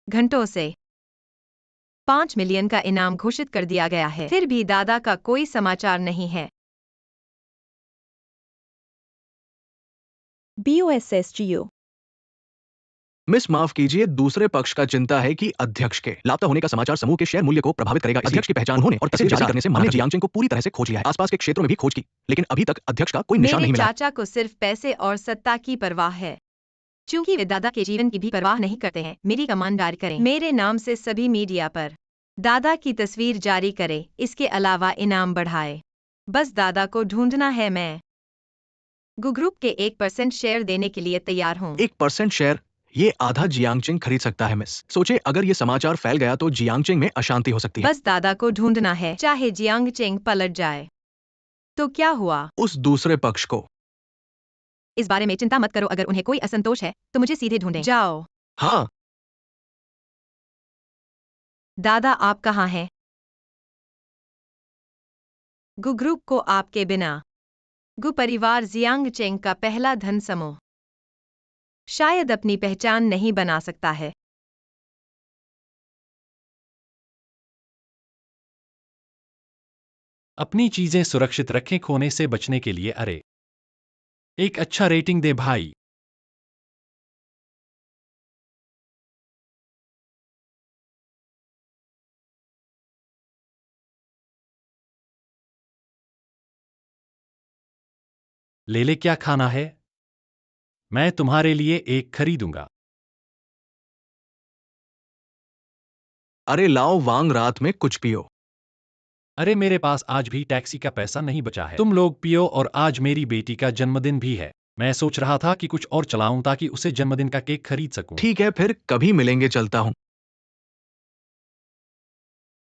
घंटों से 5 मिलियन का इनाम घोषित कर दिया गया है, फिर भी दादा का कोई समाचार नहीं है। BOSSGO। मिस माफ कीजिए, दूसरे पक्ष का चिंता है कि अध्यक्ष के लापता होने का समाचार समूह के शेयर मूल्य को प्रभावित करेगा। अध्यक्ष की पहचान होने और तस्वीर जारी करने से हमने जियांगचेंग को पूरी तरह से खोज लिया है। आसपास के क्षेत्रों में भी खोज की, लेकिन अभी तक अध्यक्ष का कोई निशान मेरे नहीं मिला। चाचा को सिर्फ पैसे और सत्ता की परवाह है। चूंकि वे दादा के जीवन की भी परवाह नहीं करते हैं, मेरी कमान जारी करें। मेरे नाम से सभी मीडिया पर दादा की तस्वीर जारी करें। इसके अलावा इनाम बढ़ाए। बस दादा को ढूंढना है। मैं गु ग्रुप के 1% शेयर देने के लिए तैयार हूँ। 1% शेयर, ये आधा जियांगचेंग खरीद सकता है। मिस सोचे, अगर ये समाचार फैल गया तो जियांगचेंग में अशांति हो सकती है। बस दादा को ढूंढना है, चाहे जियांगचेंग पलट जाए तो क्या हुआ? उस दूसरे पक्ष को इस बारे में चिंता मत करो। अगर उन्हें कोई असंतोष है तो मुझे सीधे ढूंढें। जाओ। हाँ, दादा आप कहाँ हैं? गु ग्रुप को आपके बिना गु परिवार जियांगचेंग का पहला धन समूह शायद अपनी पहचान नहीं बना सकता है। अपनी चीजें सुरक्षित रखें, खोने से बचने के लिए। अरे, एक अच्छा रेटिंग दे भाई। लेले क्या खाना है? मैं तुम्हारे लिए एक खरीदूंगा। अरे लाओ वांग, रात में कुछ पियो। अरे मेरे पास आज भी टैक्सी का पैसा नहीं बचा है। तुम लोग पियो, और आज मेरी बेटी का जन्मदिन भी है। मैं सोच रहा था कि कुछ और चलाऊं ताकि उसे जन्मदिन का केक खरीद सकूं। ठीक है, फिर कभी मिलेंगे, चलता हूँ।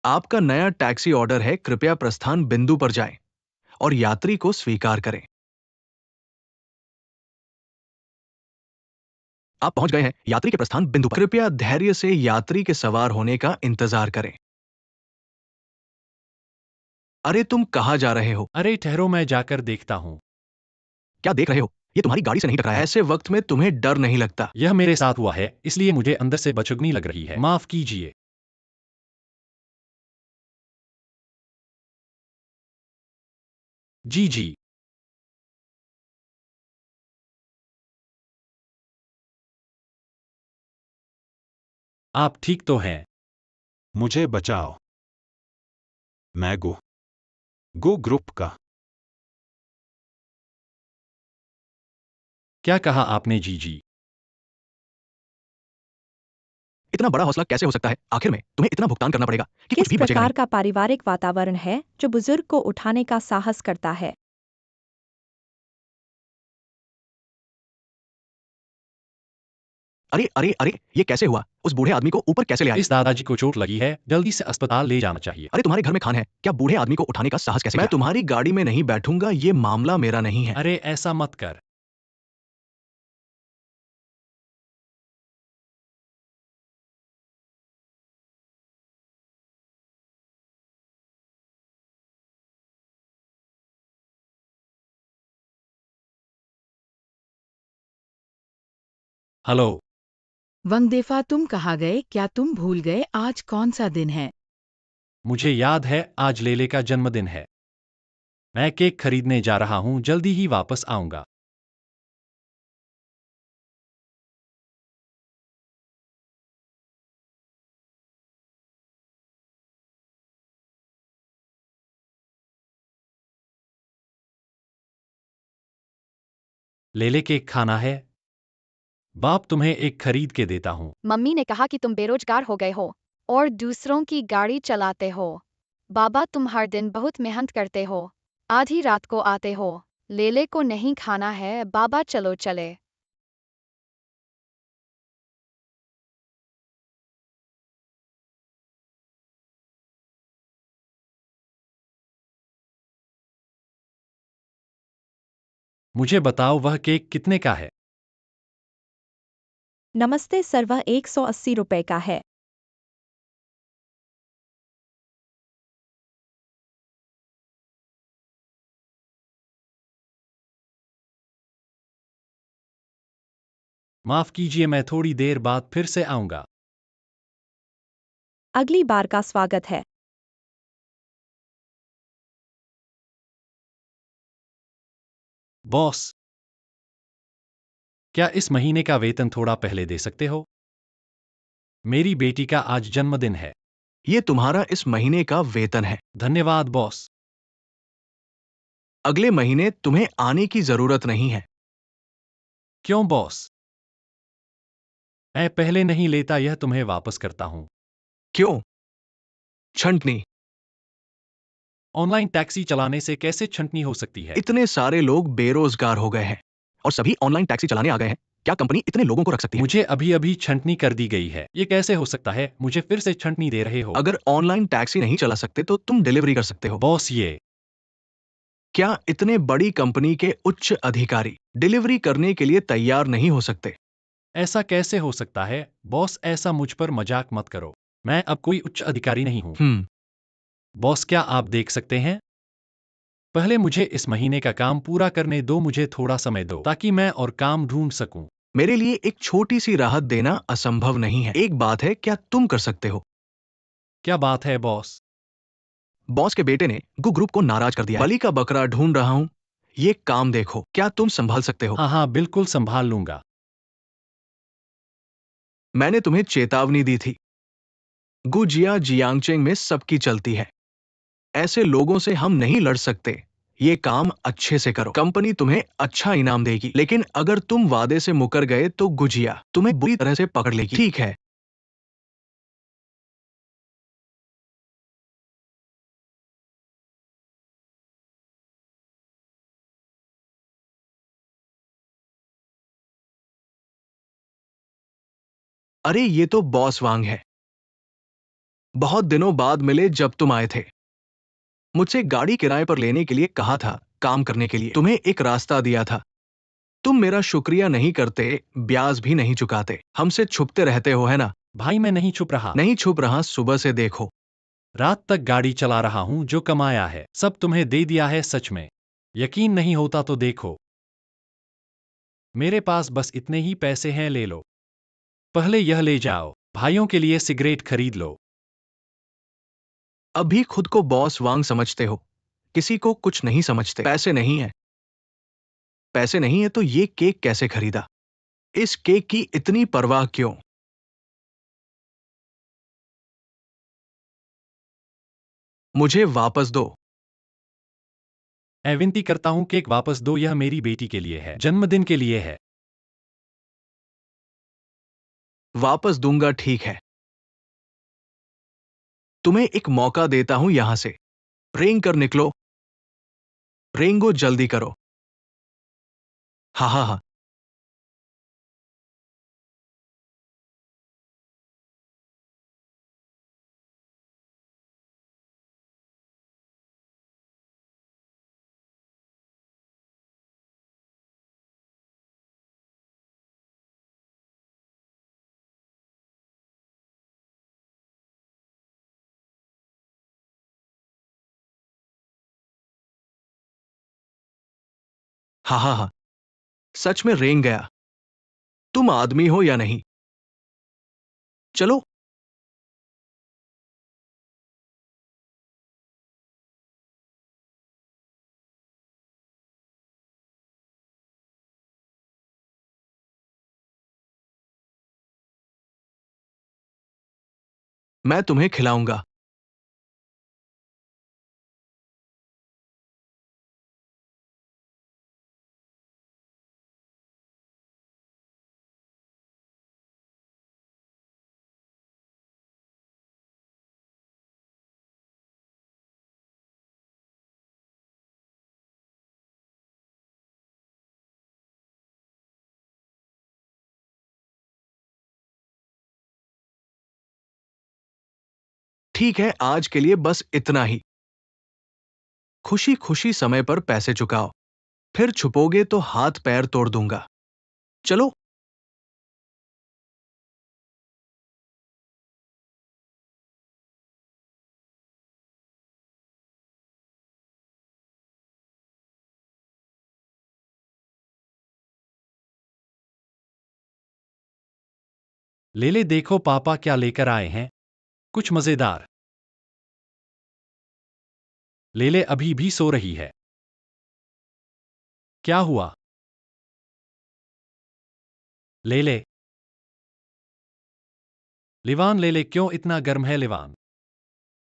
आपका नया टैक्सी ऑर्डर है। कृपया प्रस्थान बिंदु पर जाएं और यात्री को स्वीकार करें। आप पहुंच गए हैं यात्री के प्रस्थान बिंदु पर। कृपया धैर्य से यात्री के सवार होने का इंतजार करें। अरे तुम कहां जा रहे हो? अरे ठहरो, मैं जाकर देखता हूं। क्या देख रहे हो? ये तुम्हारी गाड़ी से नहीं टकराया? ऐसे वक्त में तुम्हें डर नहीं लगता? यह मेरे साथ हुआ है, इसलिए मुझे अंदर से बचगनी लग रही है। माफ कीजिए। जी जी। आप ठीक तो हैं? मुझे बचाओ। मैं गो ग्रुप का। क्या कहा आपने? जी जी। इतना बड़ा हौसला कैसे हो सकता है? आखिर में तुम्हें इतना भुगतान करना पड़ेगा कि कुछ किस भी बचेगा प्रकार नहीं। का पारिवारिक वातावरण है जो बुजुर्ग को उठाने का साहस करता है? अरे अरे अरे, ये कैसे हुआ? उस बूढ़े आदमी को ऊपर कैसे ले आए? इस दादाजी को चोट लगी है, जल्दी से अस्पताल ले जाना चाहिए। अरे तुम्हारे घर में खान है, क्या बूढ़े आदमी को उठाने का साहस कैसे? मैं तुम्हारी गाड़ी में नहीं बैठूंगा, ये मामला मेरा नहीं है। अरे ऐसा मत कर। हेलो। वंगदेफा, तुम कहाँ गए? क्या तुम भूल गए आज कौन सा दिन है? मुझे याद है, आज लेले का जन्मदिन है। मैं केक खरीदने जा रहा हूँ, जल्दी ही वापस आऊंगा। लेले केक खाना है? बाप, तुम्हें एक खरीद के देता हूँ। मम्मी ने कहा कि तुम बेरोजगार हो गए हो और दूसरों की गाड़ी चलाते हो। बाबा, तुम हर दिन बहुत मेहनत करते हो, आधी रात को आते हो। लेले को नहीं खाना है बाबा, चलो चले। मुझे बताओ, वह केक कितने का है? नमस्ते सर, वह 180 रुपए का है। माफ कीजिए, मैं थोड़ी देर बाद फिर से आऊंगा। अगली बार का स्वागत है। बॉस, क्या इस महीने का वेतन थोड़ा पहले दे सकते हो? मेरी बेटी का आज जन्मदिन है। ये तुम्हारा इस महीने का वेतन है। धन्यवाद बॉस। अगले महीने तुम्हें आने की जरूरत नहीं है। क्यों बॉस? मैं पहले नहीं लेता, यह तुम्हें वापस करता हूं। क्यों? छंटनी। ऑनलाइन टैक्सी चलाने से कैसे छंटनी हो सकती है? इतने सारे लोग बेरोजगार हो गए हैं और सभी ऑनलाइन टैक्सी चलाने आ गए हैं। क्या कंपनी इतने लोगों को रख सकती है? मुझे अभी अभी छंटनी कर दी गई है। ये कैसे हो सकता है? मुझे फिर से छंटनी दे रहे हो? अगर ऑनलाइन टैक्सी नहीं चला सकते तो तुम डिलीवरी कर सकते हो। बॉस, ये क्या इतने बड़ी कंपनी के उच्च अधिकारी डिलीवरी करने के लिए तैयार नहीं हो सकते? ऐसा कैसे हो सकता है? बॉस, ऐसा मुझ पर मजाक मत करो। मैं अब कोई उच्च अधिकारी नहीं हूं। बॉस, क्या आप देख सकते हैं? पहले मुझे इस महीने का काम पूरा करने दो, मुझे थोड़ा समय दो ताकि मैं और काम ढूंढ सकूं। मेरे लिए एक छोटी सी राहत देना असंभव नहीं है। एक बात है, क्या तुम कर सकते हो? क्या बात है बॉस? बॉस के बेटे ने गु ग्रुप को नाराज कर दिया है। बलि का बकरा ढूंढ रहा हूं। ये काम देखो, क्या तुम संभाल सकते हो? हाँ हाँ, बिल्कुल संभाल लूंगा। मैंने तुम्हें चेतावनी दी थी। गुजिया जियांगचेंग में सबकी चलती है। ऐसे लोगों से हम नहीं लड़ सकते। ये काम अच्छे से करो, कंपनी तुम्हें अच्छा इनाम देगी। लेकिन अगर तुम वादे से मुकर गए तो गुजिया तुम्हें बुरी तरह से पकड़ लेगी। ठीक है? अरे ये तो बॉस वांग है। बहुत दिनों बाद मिले जब तुम आए थे। मुझसे गाड़ी किराए पर लेने के लिए कहा था, काम करने के लिए तुम्हें एक रास्ता दिया था। तुम मेरा शुक्रिया नहीं करते, ब्याज भी नहीं चुकाते, हमसे छुपते रहते हो, है ना? भाई, मैं नहीं छुप रहा। नहीं छुप रहा, सुबह से देखो। रात तक गाड़ी चला रहा हूं, जो कमाया है सब तुम्हें दे दिया है। सच में यकीन नहीं होता तो देखो, मेरे पास बस इतने ही पैसे हैं, ले लो। पहले यह ले जाओ, भाइयों के लिए सिगरेट खरीद लो। अभी खुद को बॉस वांग समझते हो, किसी को कुछ नहीं समझते। पैसे नहीं है। पैसे नहीं है तो ये केक कैसे खरीदा? इस केक की इतनी परवाह क्यों? मुझे वापस दो। मैं विनती करता हूं, केक वापस दो, यह मेरी बेटी के लिए है, जन्मदिन के लिए है। वापस दूंगा, ठीक है। तुम्हें एक मौका देता हूं, यहां से रेंग कर निकलो। रेंगो, जल्दी करो। हा हा हा। हा हा हा। सच में रेंग गया। तुम आदमी हो या नहीं? चलो। मैं तुम्हें खिलाऊंगा। ठीक है, आज के लिए बस इतना ही। खुशी खुशी समय पर पैसे चुकाओ, फिर छुपोगे तो हाथ पैर तोड़ दूंगा। चलो। ले ले, देखो पापा क्या लेकर आए हैं। कुछ मजेदार। लेले अभी भी सो रही है। क्या हुआ? लेले। लिवान, लेले क्यों इतना गर्म है? लिवान।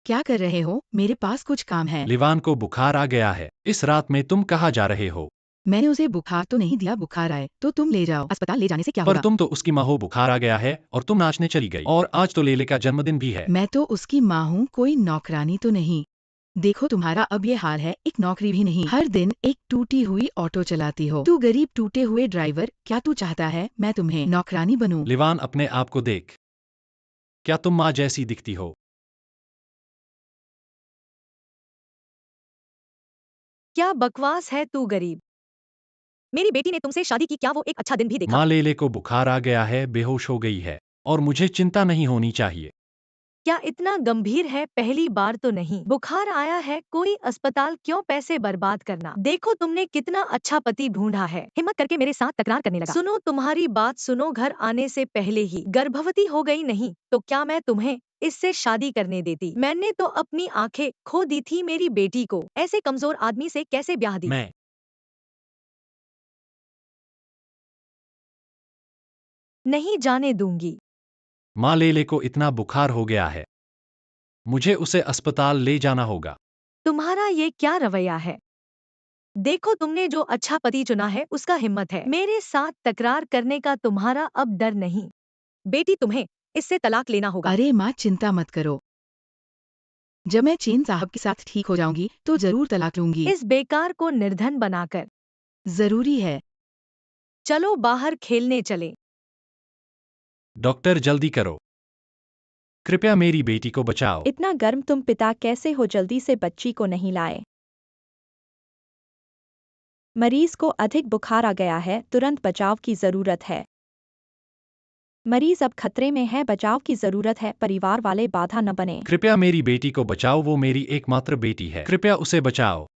क्या कर रहे हो? मेरे पास कुछ काम है। लिवान को बुखार आ गया है। इस रात में तुम कहाँ जा रहे हो? मैंने उसे बुखार तो नहीं दिया, बुखार आए तो तुम ले जाओ, अस्पताल ले जाने से क्या पर होगा? तुम तो उसकी माँ हो, बुखार आ गया है और तुम नाचने चली गई। और आज तो लेले का जन्मदिन भी है। मैं तो उसकी माँ हूँ, कोई नौकरानी तो नहीं। देखो तुम्हारा अब ये हाल है, एक नौकरी भी नहीं, हर दिन एक टूटी हुई ऑटो चलाती हो। तू गरीब टूटे हुए ड्राइवर, क्या तू चाहता है मैं तुम्हें नौकरानी बनूं? लिवान, अपने आप को देख। क्या तुम माँ जैसी दिखती हो? क्या बकवास है तू गरीब। मेरी बेटी ने तुमसे शादी की, क्या वो एक अच्छा दिन भी देखा? माँ, लेले को बुखार आ गया है, बेहोश हो गई है और मुझे चिंता नहीं होनी चाहिए। क्या इतना गंभीर है? पहली बार तो नहीं, बुखार आया है, कोई अस्पताल क्यों पैसे बर्बाद करना। देखो तुमने कितना अच्छा पति ढूंढा है, हिम्मत करके मेरे साथ तकरार करने लगा। सुनो, तुम्हारी बात सुनो, घर आने से पहले ही गर्भवती हो गई, नहीं तो क्या मैं तुम्हें इससे शादी करने देती? मैंने तो अपनी आंखें खो दी थी मेरी बेटी को, ऐसे कमजोर आदमी से कैसे ब्याह दी? मैं नहीं जाने दूंगी। माँ, लेले को इतना बुखार हो गया है, मुझे उसे अस्पताल ले जाना होगा। तुम्हारा ये क्या रवैया है? देखो तुमने जो अच्छा पति चुना है उसका हिम्मत है, मेरे साथ तकरार करने का तुम्हारा अब डर नहीं। बेटी, तुम्हें इससे तलाक लेना होगा। अरे माँ, चिंता मत करो, जब मैं चेन साहब के साथ ठीक हो जाऊंगी तो जरूर तलाक लूंगी। इस बेकार को निर्धन बनाकर। जरूरी है। चलो बाहर खेलने चले। डॉक्टर, जल्दी करो, कृपया मेरी बेटी को बचाओ। इतना गर्म तुम पिता कैसे हो? जल्दी से बच्ची को नहीं लाए। मरीज को अधिक बुखार आ गया है, तुरंत बचाव की जरूरत है। मरीज अब खतरे में है, बचाव की जरूरत है, परिवार वाले बाधा न बने। कृपया मेरी बेटी को बचाओ, वो मेरी एकमात्र बेटी है, कृपया उसे बचाओ।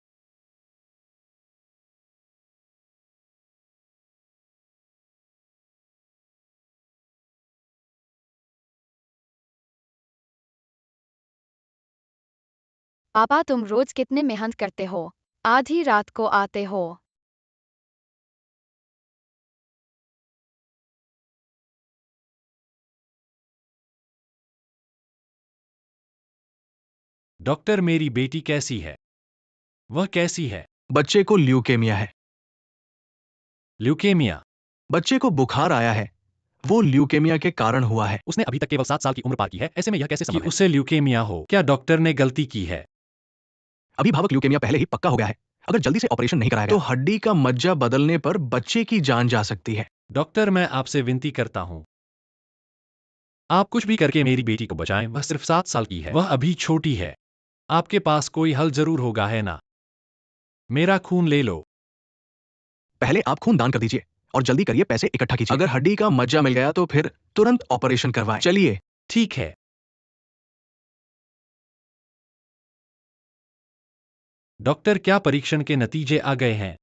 पापा, तुम रोज कितने मेहनत करते हो, आधी रात को आते हो। डॉक्टर, मेरी बेटी कैसी है? वह कैसी है? बच्चे को ल्यूकेमिया है। ल्यूकेमिया? बच्चे को बुखार आया है, वो ल्यूकेमिया के कारण हुआ है। उसने अभी तक केवल 7 साल की उम्र पार की है, ऐसे में यह कैसे कि संभव है? उसे ल्यूकेमिया हो? क्या डॉक्टर ने गलती की है? अभिभावक ल्यूकेमिया पहले ही पक्का हो गया है। अगर जल्दी से ऑपरेशन नहीं कराया गया तो हड्डी का मज्जा बदलने पर बच्चे की जान जा सकती है। डॉक्टर, मैं आपसे विनती करता हूँ, आप कुछ भी करके मेरी बेटी को बचाएं, वह सिर्फ 7 साल की है, वह अभी छोटी है। आपके पास कोई हल जरूर होगा, है ना? मेरा खून ले लो। पहले आप खून दान कर दीजिए और जल्दी करिए, पैसे इकट्ठा कीजिए। अगर हड्डी का मज्जा मिल गया तो फिर तुरंत ऑपरेशन करवाएं। चलिए। ठीक है। डॉक्टर, क्या परीक्षण के नतीजे आ गए हैं?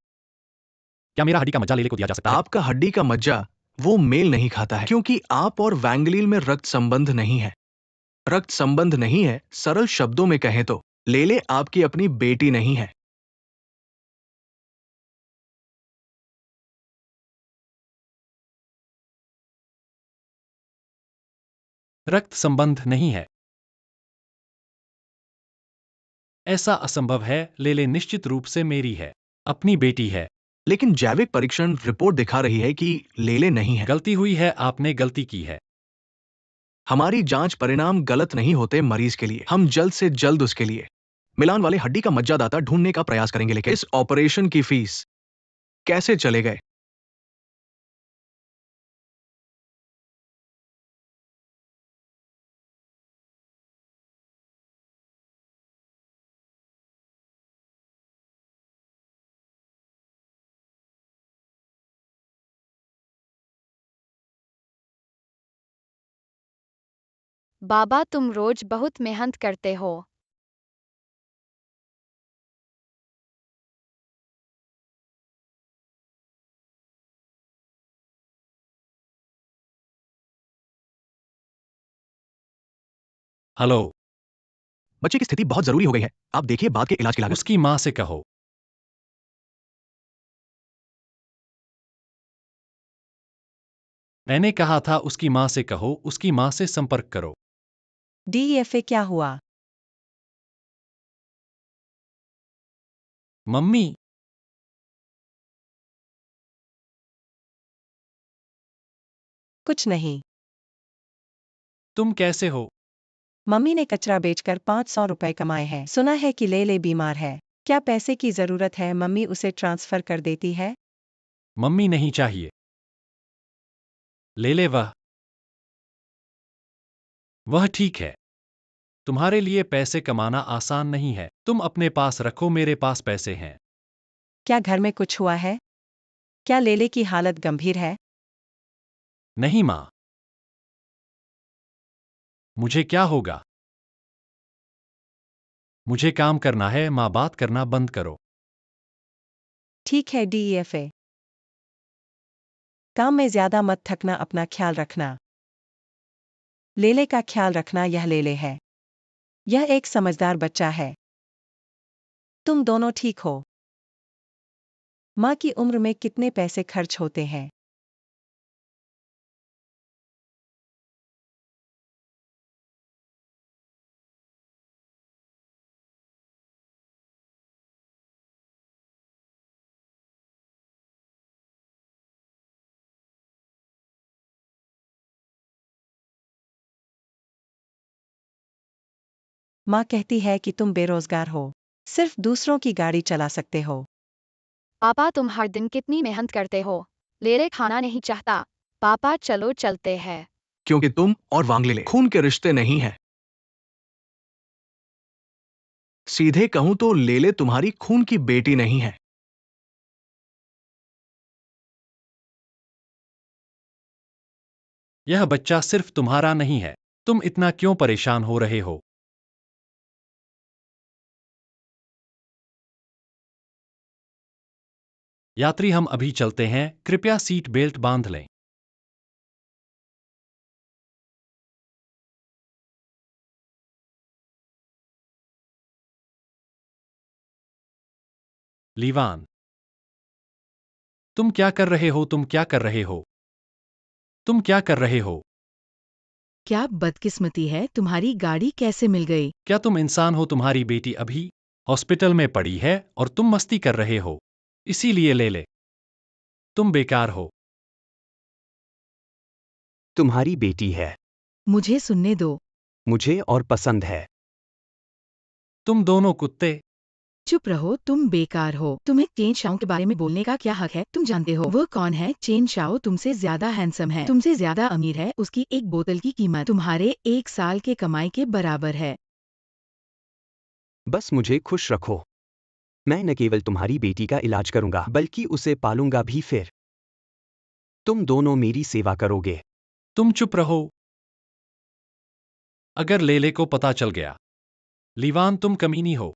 क्या मेरा हड्डी का मज्जा लेले को दिया जा सकता है? आपका हड्डी का मज्जा वो मेल नहीं खाता है क्योंकि आप और वैंगलील में रक्त संबंध नहीं है। रक्त संबंध नहीं है, सरल शब्दों में कहें तो लेले आपकी अपनी बेटी नहीं है। रक्त संबंध नहीं है, ऐसा असंभव है। लेले निश्चित रूप से मेरी है, अपनी बेटी है। लेकिन जैविक परीक्षण रिपोर्ट दिखा रही है कि लेले नहीं है। गलती हुई है, आपने गलती की है। हमारी जांच परिणाम गलत नहीं होते मरीज के लिए। हम जल्द से जल्द उसके लिए मिलान वाले हड्डी का मज्जादाता ढूंढने का प्रयास करेंगे। लेकिन इस ऑपरेशन की फीस कैसे चले गए? बाबा, तुम रोज बहुत मेहनत करते हो। हेलो। बच्चे की स्थिति बहुत जरूरी हो गई है, आप देखिए बाद के इलाज की लागत। उसकी माँ से कहो। मैंने कहा था उसकी माँ से कहो, उसकी माँ से संपर्क करो। डीएफए क्या हुआ? मम्मी, कुछ नहीं। तुम कैसे हो? मम्मी ने कचरा बेचकर 500 रुपए कमाए हैं। सुना है कि लेले बीमार है। क्या पैसे की जरूरत है? मम्मी उसे ट्रांसफर कर देती है। मम्मी नहीं चाहिए। ले ले वह ठीक है। तुम्हारे लिए पैसे कमाना आसान नहीं है। तुम अपने पास रखो, मेरे पास पैसे हैं। क्या घर में कुछ हुआ है? क्या लेले की हालत गंभीर है? नहीं माँ। मुझे क्या होगा? मुझे काम करना है माँ, बात करना बंद करो। ठीक है डीएफए। काम में ज्यादा मत थकना, अपना ख्याल रखना। लेले का ख्याल रखना, यह लेले है। यह एक समझदार बच्चा है। तुम दोनों ठीक हो। माँ की उम्र में कितने पैसे खर्च होते हैं? माँ कहती है कि तुम बेरोजगार हो, सिर्फ दूसरों की गाड़ी चला सकते हो। पापा तुम हर दिन कितनी मेहनत करते हो। लेले खाना नहीं चाहता। पापा चलो चलते हैं। क्योंकि तुम और वांगले खून के रिश्ते नहीं है। सीधे कहूं तो लेले तुम्हारी खून की बेटी नहीं है। यह बच्चा सिर्फ तुम्हारा नहीं है। तुम इतना क्यों परेशान हो रहे हो? यात्री, हम अभी चलते हैं, कृपया सीट बेल्ट बांध लें। लीवान, तुम क्या कर रहे हो? तुम क्या कर रहे हो? तुम क्या कर रहे हो? क्या बदकिस्मती है, तुम्हारी गाड़ी कैसे मिल गई? क्या तुम इंसान हो? तुम्हारी बेटी अभी हॉस्पिटल में पड़ी है और तुम मस्ती कर रहे हो। इसीलिए ले ले। तुम बेकार हो। तुम्हारी बेटी है। मुझे सुनने दो। मुझे और पसंद है। तुम दोनों कुत्ते। चुप रहो, तुम बेकार हो। तुम्हें चेन शाओ के बारे में बोलने का क्या हक है? तुम जानते हो वो कौन है? चेन शाओ तुमसे ज्यादा हैंडसम है, तुमसे ज्यादा अमीर है। उसकी एक बोतल की कीमत तुम्हारे 1 साल के कमाई के बराबर है। बस मुझे खुश रखो। मैं न केवल तुम्हारी बेटी का इलाज करूंगा, बल्कि उसे पालूंगा भी। फिर तुम दोनों मेरी सेवा करोगे। तुम चुप रहो। अगर लेले को पता चल गया। लीवान, तुम कमीनी हो।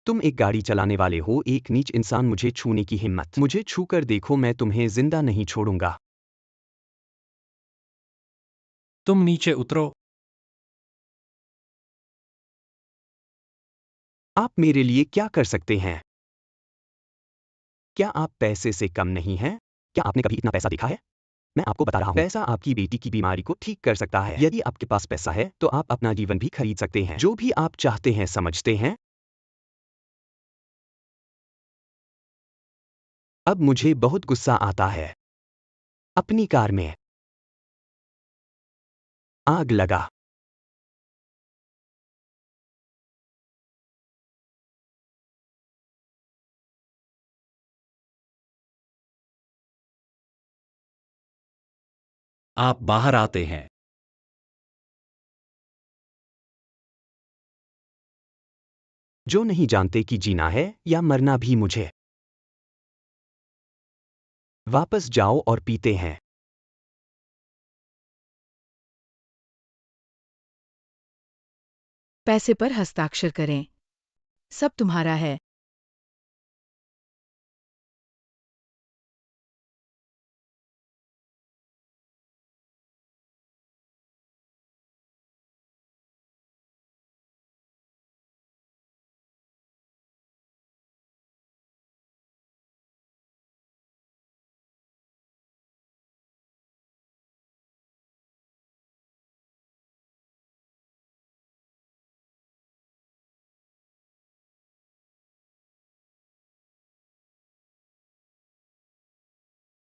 तुम एक गाड़ी चलाने वाले हो, एक नीच इंसान। मुझे छूने की हिम्मत। मुझे छूकर देखो, मैं तुम्हें जिंदा नहीं छोड़ूंगा। तुम नीचे उतरो। आप मेरे लिए क्या कर सकते हैं? क्या आप पैसे से कम नहीं हैं? क्या आपने कभी इतना पैसा देखा है? मैं आपको बता रहा हूं, पैसा आपकी बेटी की बीमारी को ठीक कर सकता है। यदि आपके पास पैसा है तो आप अपना जीवन भी खरीद सकते हैं, जो भी आप चाहते हैं। समझते हैं? अब मुझे बहुत गुस्सा आता है। अपनी कार में आग लगा। आप बाहर आते हैं। जो नहीं जानते कि जीना है या मरना भी। मुझे वापस जाओ और पीते हैं। पैसे पर हस्ताक्षर करें। सब तुम्हारा है।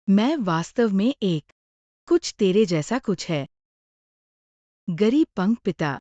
मैं वास्तव में एक कुछ तेरे जैसा कुछ है। गरीब पंख पिता।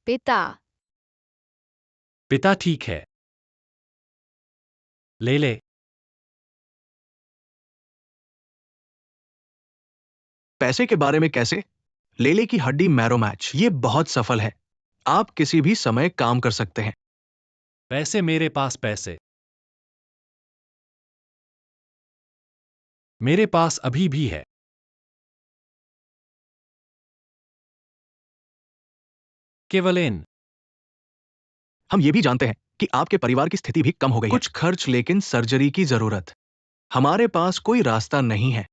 पिता। पिता ठीक है। ले ले। पैसे के बारे में कैसे? लेले की हड्डी मैरो मैच, ये बहुत सफल है। आप किसी भी समय काम कर सकते हैं। पैसे, मेरे पास पैसे। मेरे पास अभी भी है। केवल इन। हम ये भी जानते हैं कि आपके परिवार की स्थिति भी कम हो गई है। कुछ खर्च, लेकिन सर्जरी की जरूरत। हमारे पास कोई रास्ता नहीं है।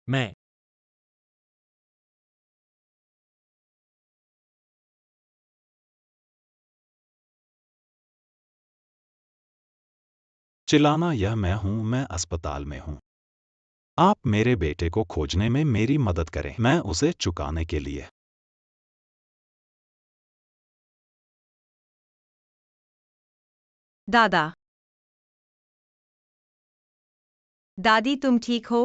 मैं चिल्लाना यह मैं अस्पताल में हूं। आप मेरे बेटे को खोजने में मेरी मदद करें, मैं उसे चुकाने के लिए। दादा। दादी, तुम ठीक हो?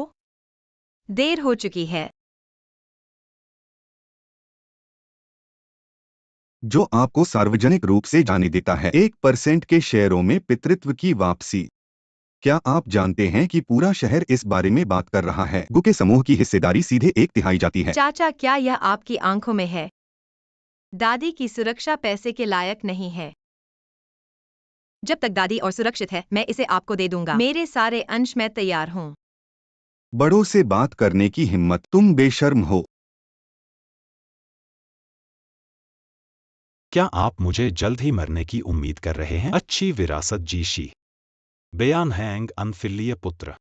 देर हो चुकी है। जो आपको सार्वजनिक रूप से जाने देता है 1% के शेयरों में पितृत्व की वापसी। क्या आप जानते हैं कि पूरा शहर इस बारे में बात कर रहा है? गु के समूह की हिस्सेदारी सीधे 1/3 जाती है। चाचा, क्या यह आपकी आंखों में है? दादी की सुरक्षा पैसे के लायक नहीं है। जब तक दादी और सुरक्षित है, मैं इसे आपको दे दूंगा। मेरे सारे अंश, मैं तैयार हूँ। बड़ों से बात करने की हिम्मत, तुम बेशर्म हो। क्या आप मुझे जल्द ही मरने की उम्मीद कर रहे हैं? अच्छी विरासत जीशी। बयान हैंग अनफिल्लीय पुत्र।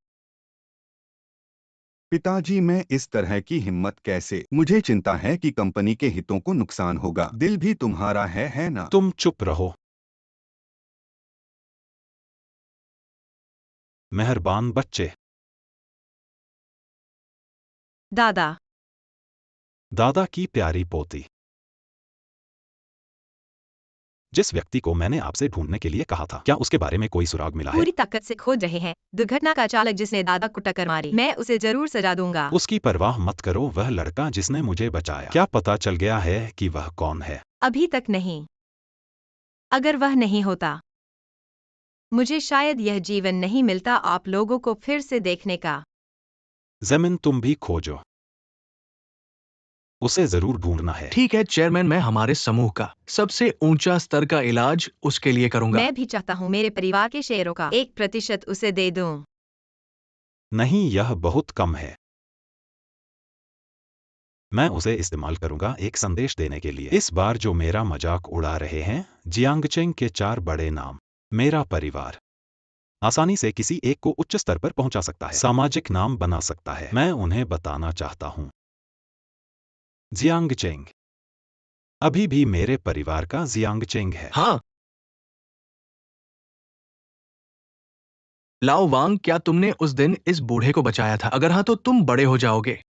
पिताजी, मैं इस तरह की हिम्मत कैसे? मुझे चिंता है कि कंपनी के हितों को नुकसान होगा। दिल भी तुम्हारा है ना? तुम चुप रहो। मेहरबान बच्चे। दादा। दादा की प्यारी पोती। जिस व्यक्ति को मैंने आपसे ढूंढने के लिए कहा था, क्या उसके बारे में कोई सुराग मिला है? पूरी ताकत से खोज रहे हैं। दुर्घटना का चालक जिसने दादा को टक्कर मारी, मैं उसे जरूर सजा दूंगा। उसकी परवाह मत करो, वह लड़का जिसने मुझे बचाया, क्या पता चल गया है कि वह कौन है? अभी तक नहीं। अगर वह नहीं होता, मुझे शायद यह जीवन नहीं मिलता आप लोगों को फिर से देखने का। जमीन, तुम भी खोजो। उसे जरूर ढूंढना है। ठीक है चेयरमैन, मैं हमारे समूह का सबसे ऊंचा स्तर का इलाज उसके लिए करूंगा। मैं भी चाहता हूँ मेरे परिवार के शेयरों का 1% उसे दे दूं। नहीं, यह बहुत कम है। मैं उसे इस्तेमाल करूंगा एक संदेश देने के लिए। इस बार जो मेरा मजाक उड़ा रहे हैं, जियांगचेंग के 4 बड़े नाम। मेरा परिवार आसानी से किसी एक को उच्च स्तर पर पहुंचा सकता है, सामाजिक नाम बना सकता है। मैं उन्हें बताना चाहता हूं, जियांगचेंग अभी भी मेरे परिवार का जियांगचेंग है। हाँ। लाओ वांग, क्या तुमने उस दिन इस बूढ़े को बचाया था? अगर हाँ, तो तुम बड़े हो जाओगे।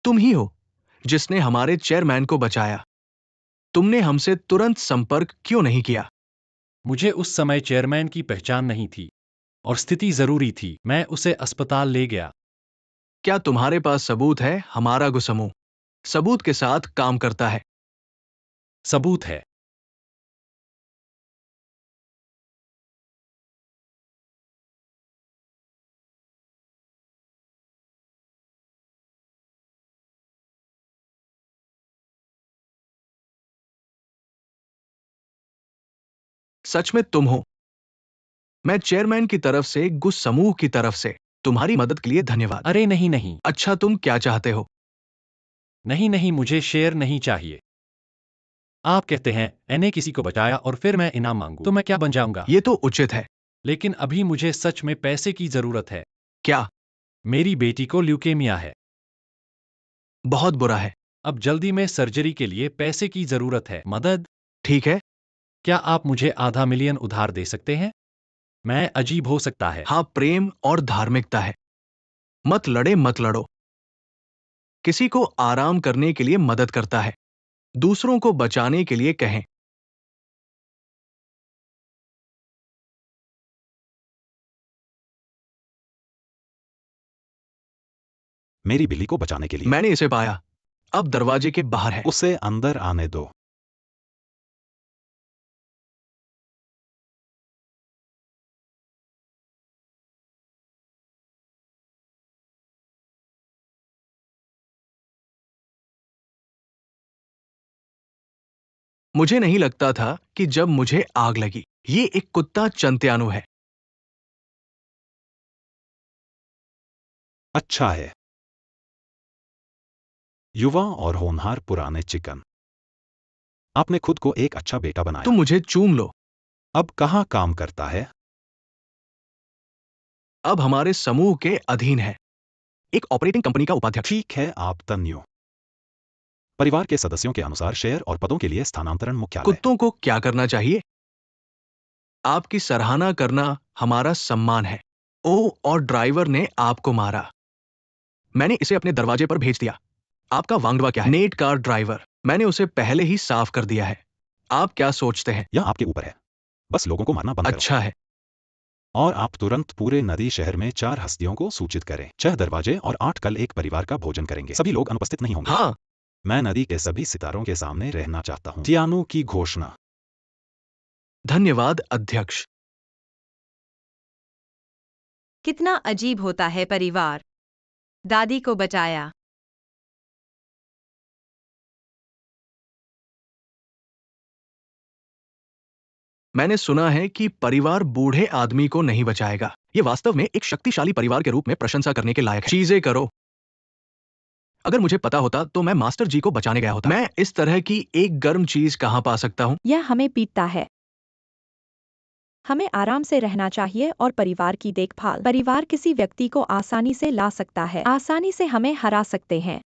तुम ही हो जिसने हमारे चेयरमैन को बचाया। तुमने हमसे तुरंत संपर्क क्यों नहीं किया? मुझे उस समय चेयरमैन की पहचान नहीं थी और स्थिति जरूरी थी। मैं उसे अस्पताल ले गया। क्या तुम्हारे पास सबूत है? हमारा गुसमू सबूत के साथ काम करता है। सबूत है। सच में तुम हो। मैं चेयरमैन की तरफ से गुस समूह की तरफ से तुम्हारी मदद के लिए धन्यवाद। अरे नहीं नहीं। अच्छा, तुम क्या चाहते हो? नहीं नहीं, मुझे शेयर नहीं चाहिए। आप कहते हैं मैंने किसी को बचाया और फिर मैं इनाम मांगू तो मैं क्या बन जाऊंगा? ये तो उचित है। लेकिन अभी मुझे सच में पैसे की जरूरत है। क्या? मेरी बेटी को ल्यूकेमिया है। बहुत बुरा है। अब जल्दी में सर्जरी के लिए पैसे की जरूरत है। मदद? ठीक है। क्या आप मुझे आधा मिलियन उधार दे सकते हैं? मैं अजीब हो सकता है। हाँ, प्रेम और धार्मिकता है। मत लड़ो। किसी को आराम करने के लिए मदद करता है, दूसरों को बचाने के लिए कहें। मेरी बिल्ली को बचाने के लिए। मैंने इसे पाया, अब दरवाजे के बाहर है। उसे अंदर आने दो। मुझे नहीं लगता था कि जब मुझे आग लगी। ये एक कुत्ता चंत्यानु है। अच्छा है। युवा और होनहार पुराने चिकन। आपने खुद को एक अच्छा बेटा बनाया। तुम मुझे चूम लो। अब कहाँ काम करता है? अब हमारे समूह के अधीन है, एक ऑपरेटिंग कंपनी का उपाध्यक्ष। ठीक है, आप तन्यो। परिवार के सदस्यों के अनुसार शेयर और पदों के लिए स्थानांतरण मुख्यालय। कुत्तों को क्या करना चाहिए? आपकी सराहना करना हमारा सम्मान है। ओह, और ड्राइवर ने आपको मारा। मैंने इसे अपने दरवाजे पर भेज दिया। आपका वांगडवा क्या है? Net car driver. मैंने उसे पहले ही साफ कर दिया है। आप क्या सोचते हैं? यह आपके ऊपर है। बस लोगों को मारना बंद करो। अच्छा है। और आप तुरंत पूरे नदी शहर में 4 हस्तियों को सूचित करें। 6 दरवाजे और 8 कल एक परिवार का भोजन करेंगे। सभी लोग अनुपस्थित नहीं होंगे। हाँ। मैं नदी के सभी सितारों के सामने रहना चाहता हूँ। टियानो की घोषणा। धन्यवाद अध्यक्ष। कितना अजीब होता है परिवार। दादी को बचाया। मैंने सुना है कि परिवार बूढ़े आदमी को नहीं बचाएगा। ये वास्तव में एक शक्तिशाली परिवार के रूप में प्रशंसा करने के लायक है। चीजें करो। अगर मुझे पता होता तो मैं मास्टर जी को बचाने गया होता। मैं इस तरह की एक गर्म चीज कहाँ पा सकता हूँ? यह हमें पीटता है। हमें आराम से रहना चाहिए और परिवार की देखभाल। परिवार किसी व्यक्ति को आसानी से ला सकता है, आसानी से हमें हरा सकते हैं।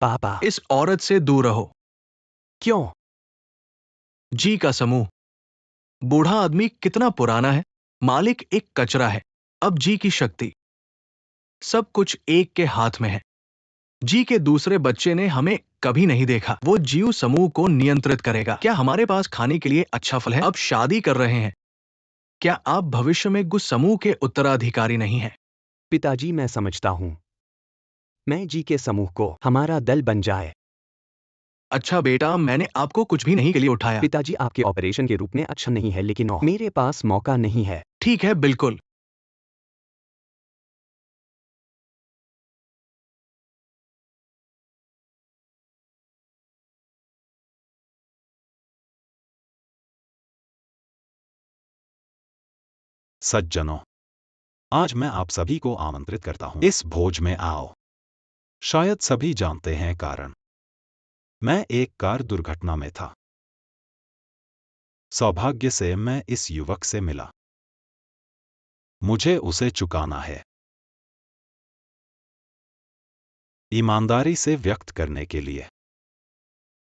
पापा। इस औरत से दूर रहो। क्यों? जी का समूह। बूढ़ा आदमी कितना पुराना है। मालिक एक कचरा है। अब जी की शक्ति। सब कुछ एक के हाथ में है। जी के दूसरे बच्चे ने हमें कभी नहीं देखा। वो जीव समूह को नियंत्रित करेगा। क्या हमारे पास खाने के लिए अच्छा फल है? अब शादी कर रहे हैं। क्या आप भविष्य में गुस समूह के उत्तराधिकारी नहीं हैं? पिताजी, मैं समझता हूँ। मैं जी के समूह को हमारा दल बन जाए। अच्छा बेटा, मैंने आपको कुछ भी नहीं के लिए उठाया। पिताजी, आपके ऑपरेशन के रूप में अच्छा नहीं है, लेकिन मेरे पास मौका नहीं है। ठीक है, बिल्कुल। सज्जनों, आज मैं आप सभी को आमंत्रित करता हूं। इस भोज में आओ। शायद सभी जानते हैं कारण। मैं एक कार दुर्घटना में था। सौभाग्य से मैं इस युवक से मिला। मुझे उसे चुकाना है। ईमानदारी से व्यक्त करने के लिए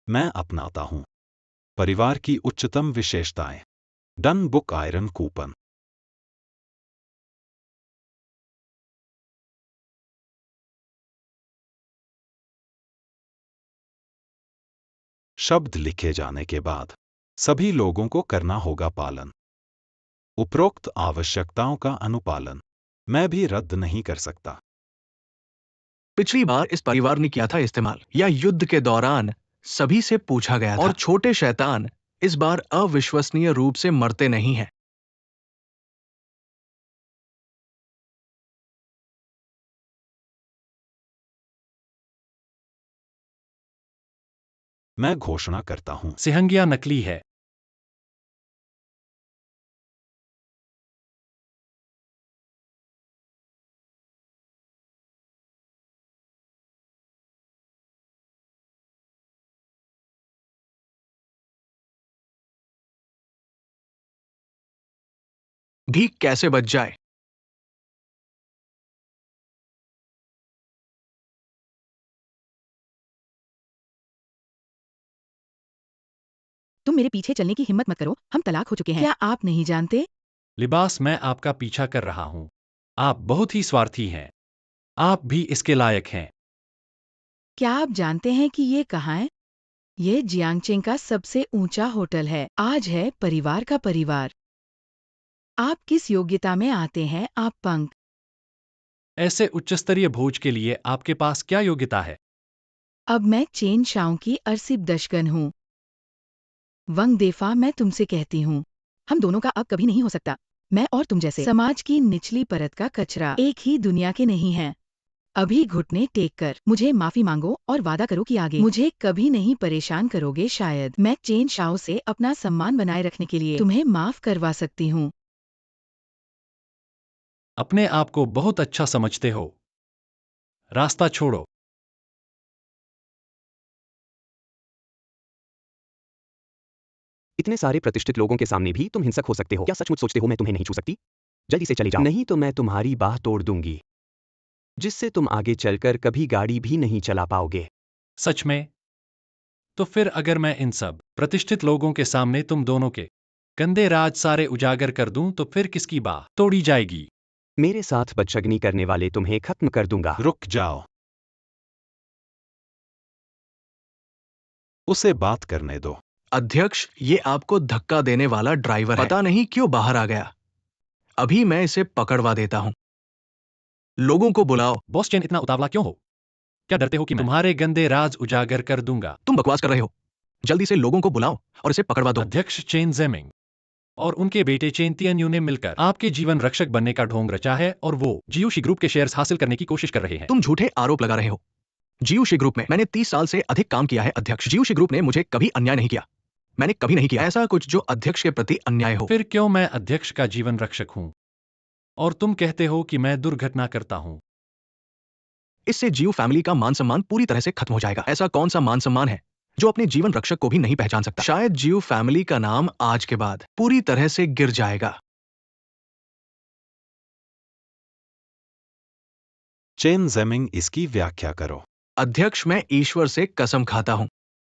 मैं अपनाता हूं परिवार की उच्चतम विशेषताएं। Done book iron coupon. शब्द लिखे जाने के बाद सभी लोगों को करना होगा पालन। उपरोक्त आवश्यकताओं का अनुपालन मैं भी रद्द नहीं कर सकता। पिछली बार इस परिवार ने किया था इस्तेमाल, या युद्ध के दौरान सभी से पूछा गया था, और छोटे शैतान इस बार अविश्वसनीय रूप से मरते नहीं हैं। मैं घोषणा करता हूं, सिहंगिया नकली है। भी कैसे बच जाए? तुम मेरे पीछे चलने की हिम्मत मत करो, हम तलाक हो चुके हैं। क्या आप नहीं जानते? लिबास, मैं आपका पीछा कर रहा हूं। आप बहुत ही स्वार्थी हैं। आप भी इसके लायक हैं। क्या आप जानते हैं कि ये कहाँ है? ये जियांगचेंग का सबसे ऊंचा होटल है। आज है परिवार का परिवार। आप किस योग्यता में आते हैं, आप पंख? ऐसे उच्चस्तरीय भोज के लिए आपके पास क्या योग्यता है? अब मैं चेन शाओ की अरसिब दशगन हूँ। वंग देफा, मैं तुमसे कहती हूँ, हम दोनों का अब कभी नहीं हो सकता। मैं और तुम जैसे समाज की निचली परत का कचरा एक ही दुनिया के नहीं हैं। अभी घुटने टेक कर मुझे माफी मांगो और वादा करो कि आगे मुझे कभी नहीं परेशान करोगे। शायद मैं चेन शाओ से अपना सम्मान बनाए रखने के लिए तुम्हें माफ करवा सकती हूँ। अपने आप को बहुत अच्छा समझते हो। रास्ता छोड़ो। इतने सारे प्रतिष्ठित लोगों के सामने भी तुम हिंसक हो सकते हो। क्या सचमुच सोचते हो मैं तुम्हें नहीं छू सकती? जल्दी से चली जाओ, नहीं तो मैं तुम्हारी बाह तोड़ दूंगी, जिससे तुम आगे चलकर कभी गाड़ी भी नहीं चला पाओगे। सच में? तो फिर अगर मैं इन सब प्रतिष्ठित लोगों के सामने तुम दोनों के गंदे राज सारे उजागर कर दूं तो फिर किसकी बाह तोड़ी जाएगी? मेरे साथ बदशगनी करने वाले तुम्हें खत्म कर दूंगा। रुक जाओ, उसे बात करने दो। अध्यक्ष, ये आपको धक्का देने वाला ड्राइवर है। पता नहीं क्यों बाहर आ गया। अभी मैं इसे पकड़वा देता हूं। लोगों को बुलाओ। बॉस चेन, इतना उतावला क्यों हो? क्या डरते हो कि मैं तुम्हारे गंदे राज उजागर कर दूंगा? तुम बकवास कर रहे हो। जल्दी से लोगों को बुलाओ और इसे पकड़वा दो। अध्यक्ष चेन जेमिंग और उनके बेटे चेन तियनयू ने मिलकर आपके जीवन रक्षक बनने का ढोंग रचा है और वो जियोशी ग्रुप के शेयर्स हासिल करने की कोशिश कर रहे हैं। तुम झूठे आरोप लगा रहे हो। जियोशी ग्रुप में मैंने 30 साल से अधिक काम किया है अध्यक्ष। जियोशी ग्रुप ने मुझे कभी अन्याय नहीं किया। मैंने कभी नहीं किया ऐसा कुछ जो अध्यक्ष के प्रति अन्याय हो। फिर क्यों मैं अध्यक्ष का जीवन रक्षक हूं और तुम कहते हो कि मैं दुर्घटना करता हूं? इससे जियो फैमिली का मान सम्मान पूरी तरह से खत्म हो जाएगा। ऐसा कौन सा मान सम्मान है जो अपने जीवन रक्षक को भी नहीं पहचान सकता? शायद जियो फैमिली का नाम आज के बाद पूरी तरह से गिर जाएगा। चेन जेमिंग, इसकी व्याख्या करो। अध्यक्ष, मैं ईश्वर से कसम खाता हूं,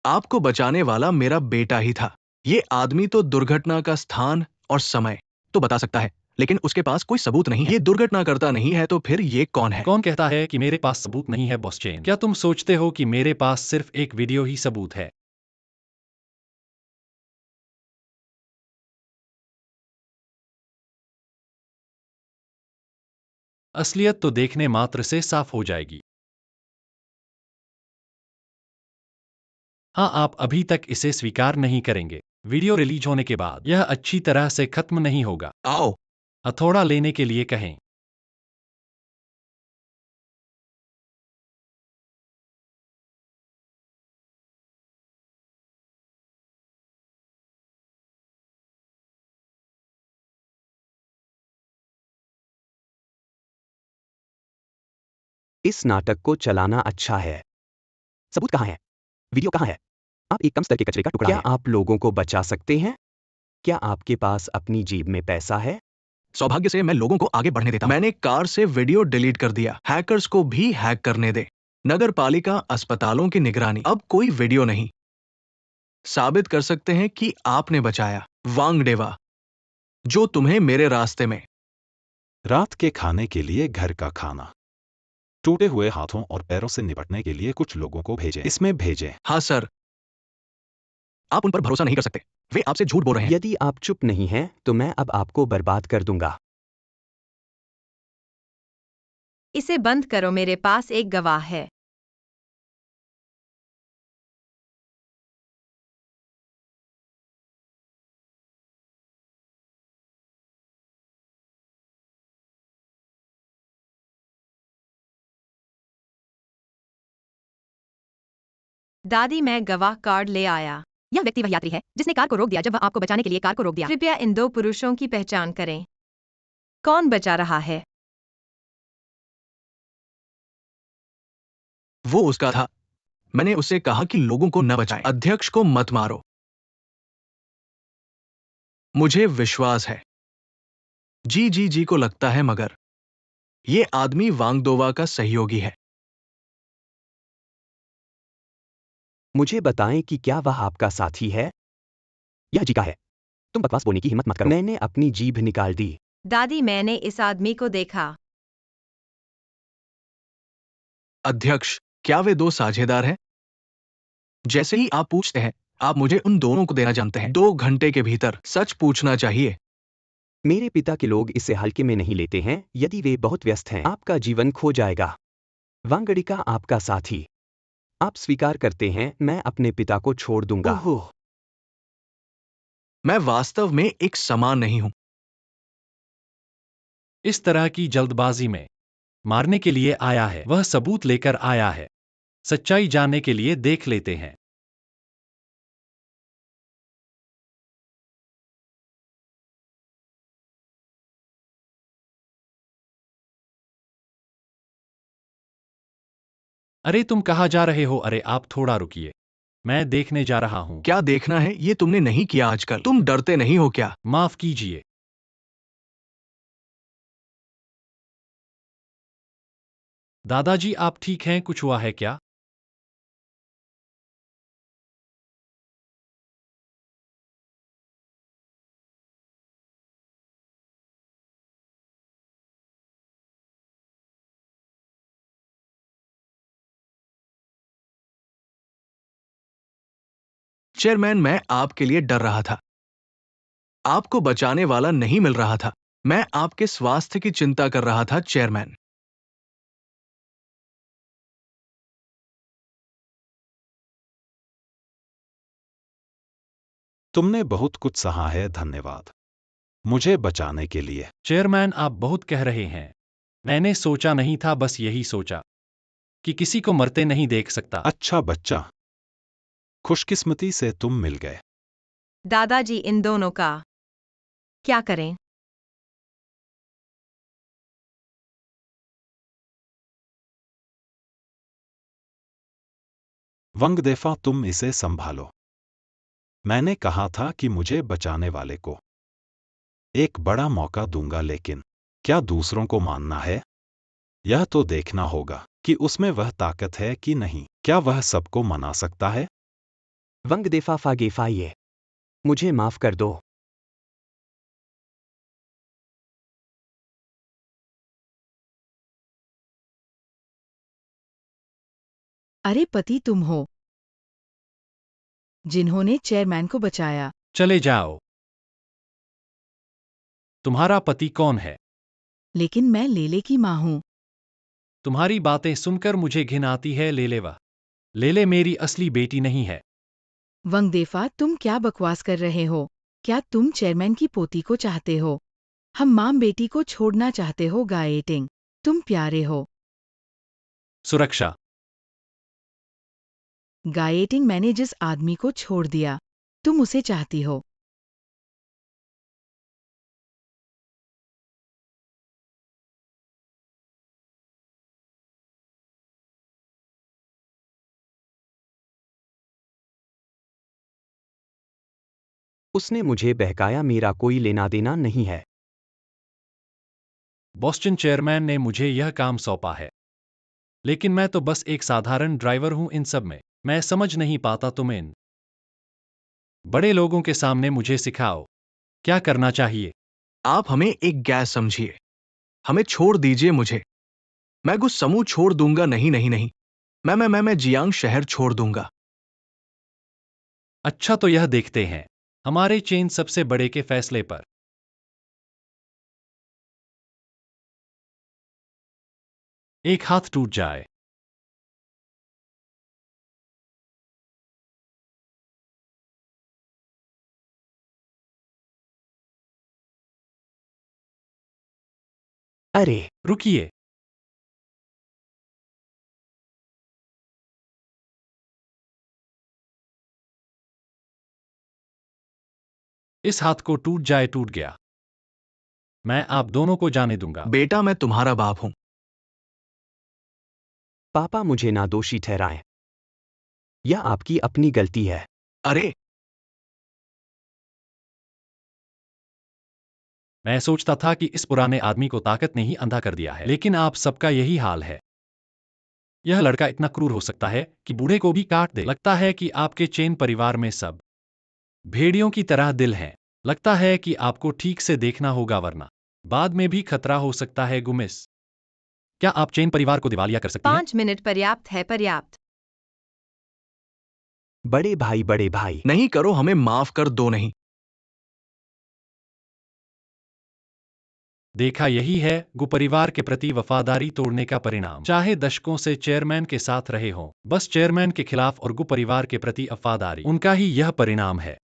आपको बचाने वाला मेरा बेटा ही था। ये आदमी तो दुर्घटना का स्थान और समय तो बता सकता है, लेकिन उसके पास कोई सबूत नहीं है। ये दुर्घटना करता नहीं है तो फिर ये कौन है? कौन कहता है कि मेरे पास सबूत नहीं है बॉस चेन? क्या तुम सोचते हो कि मेरे पास सिर्फ एक वीडियो ही सबूत है? असलियत तो देखने मात्र से साफ हो जाएगी। हाँ, आप अभी तक इसे स्वीकार नहीं करेंगे। वीडियो रिलीज होने के बाद यह अच्छी तरह से खत्म नहीं होगा। आओ। हथौड़ा लेने के लिए कहें। इस नाटक को चलाना अच्छा है। सबूत कहाँ है? वीडियो कहाँ है? आप एक कम स्तर के कचरे का टुकड़ा हैं। क्या आप लोगों को बचा सकते हैं? क्या आपके पास अपनी जेब में पैसा है? सौभाग्य से मैं लोगों को आगे बढ़ने देता हूं। मैंने कार से वीडियो डिलीट कर दिया। हैकर्स को भी हैक करने दे। नगर पालिका अस्पतालों की निगरानी। अब कोई वीडियो नहीं साबित कर सकते हैं कि आपने बचाया वांगडेवा, जो तुम्हें मेरे रास्ते में। रात के खाने के लिए घर का खाना। टूटे हुए हाथों और पैरों से निपटने के लिए कुछ लोगों को भेजें। इसमें भेजें। हाँ सर। आप उन पर भरोसा नहीं कर सकते। वे आपसे झूठ बोल रहे हैं। यदि आप चुप नहीं हैं तो मैं अब आपको बर्बाद कर दूंगा। इसे बंद करो, मेरे पास एक गवाह है। दादी, मैं गवाह कार्ड ले आया। यह व्यक्ति वह यात्री है जिसने कार को रोक दिया जब वह आपको बचाने के लिए कार को रोक दिया। कृपया इन दो पुरुषों की पहचान करें। कौन बचा रहा है? वो उसका था। मैंने उससे कहा कि लोगों को न बचाएं। अध्यक्ष को मत मारो। मुझे विश्वास है। जी को लगता है, मगर ये आदमी वांगदोवा का सहयोगी है। मुझे बताएं कि क्या वह आपका साथी है? यह जी का है। तुम बकवास बोलने की हिम्मत मत करो। मैंने अपनी जीभ निकाल दी। दादी, मैंने इस आदमी को देखा। अध्यक्ष, क्या वे दो साझेदार हैं? जैसे ही आप पूछते हैं, आप मुझे उन दोनों को देना जानते हैं। 2 घंटे के भीतर सच पूछना चाहिए। मेरे पिता के लोग इसे हल्के में नहीं लेते हैं। यदि वे बहुत व्यस्त हैं, आपका जीवन खो जाएगा। वांगड़िका आपका साथी। आप स्वीकार करते हैं, मैं अपने पिता को छोड़ दूंगा। ओह, मैं वास्तव में एक समान नहीं हूं। इस तरह की जल्दबाजी में मारने के लिए आया है। वह सबूत लेकर आया है। सच्चाई जानने के लिए देख लेते हैं। अरे तुम कहाँ जा रहे हो? अरे आप थोड़ा रुकिए, मैं देखने जा रहा हूँ। क्या देखना है? ये तुमने नहीं किया आजकल। तुम डरते नहीं हो क्या? माफ कीजिए। दादाजी आप ठीक हैं? कुछ हुआ है क्या? चेयरमैन, मैं आपके लिए डर रहा था। आपको बचाने वाला नहीं मिल रहा था। मैं आपके स्वास्थ्य की चिंता कर रहा था, चेयरमैन। तुमने बहुत कुछ सहा है, धन्यवाद मुझे बचाने के लिए। चेयरमैन आप बहुत कह रहे हैं। मैंने सोचा नहीं था, बस यही सोचा कि किसी को मरते नहीं देख सकता। अच्छा बच्चा, खुशकिस्मती से तुम मिल गए। दादाजी, इन दोनों का क्या करें? वंगदेफा, तुम इसे संभालो। मैंने कहा था कि मुझे बचाने वाले को एक बड़ा मौका दूंगा, लेकिन क्या दूसरों को मानना है? यह तो देखना होगा कि उसमें वह ताकत है कि नहीं। क्या वह सबको मना सकता है? वंगदेफा फागेफाइए, मुझे माफ कर दो। अरे पति तुम हो जिन्होंने चेयरमैन को बचाया। चले जाओ। तुम्हारा पति कौन है? लेकिन मैं लेले की माँ हूँ। तुम्हारी बातें सुनकर मुझे घिन आती है, लेलेवा। लेले मेरी असली बेटी नहीं है। वंगदेफा, तुम क्या बकवास कर रहे हो? क्या तुम चेयरमैन की पोती को चाहते हो? हम माम बेटी को छोड़ना चाहते हो? गाएटिंग, तुम प्यारे हो। सुरक्षा। गाएटिंग, मैंने जिस आदमी को छोड़ दिया, तुम उसे चाहती हो। उसने मुझे बहकाया, मेरा कोई लेना देना नहीं है। बोस्टन चेयरमैन ने मुझे यह काम सौंपा है, लेकिन मैं तो बस एक साधारण ड्राइवर हूं इन सब में। मैं समझ नहीं पाता, तुम इन बड़े लोगों के सामने मुझे सिखाओ क्या करना चाहिए। आप हमें एक गैस समझिए। हमें छोड़ दीजिए मुझे। मैं कुछ समूह छोड़ दूंगा। नहीं नहीं नहीं। मैं जियांग शहर छोड़ दूंगा। अच्छा, तो यह देखते हैं हमारे चेन सबसे बड़े के फैसले पर। एक हाथ टूट जाए। अरे रुकिए। इस हाथ को टूट जाए, टूट गया। मैं आप दोनों को जाने दूंगा। बेटा, मैं तुम्हारा बाप हूं। पापा, मुझे ना दोषी ठहराएं। यह आपकी अपनी गलती है। अरे, मैं सोचता था कि इस पुराने आदमी को ताकत ने ही अंधा कर दिया है, लेकिन आप सबका यही हाल है। यह लड़का इतना क्रूर हो सकता है कि बूढ़े को भी काट दे। लगता है कि आपके चेन परिवार में सब भेड़ियों की तरह दिल हैं। लगता है कि आपको ठीक से देखना होगा, वरना बाद में भी खतरा हो सकता है। गुमिस, क्या आप चेन परिवार को दिवालिया कर सकती हैं? 5 मिनट पर्याप्त है, पर्याप्त। बड़े भाई, बड़े भाई। नहीं करो, हमें माफ कर दो। नहीं, देखा, यही है गु परिवार के प्रति वफादारी तोड़ने का परिणाम। चाहे दशकों से चेयरमैन के साथ रहे हों, बस चेयरमैन के खिलाफ और गु परिवार के प्रति वफादारी, उनका ही यह परिणाम है।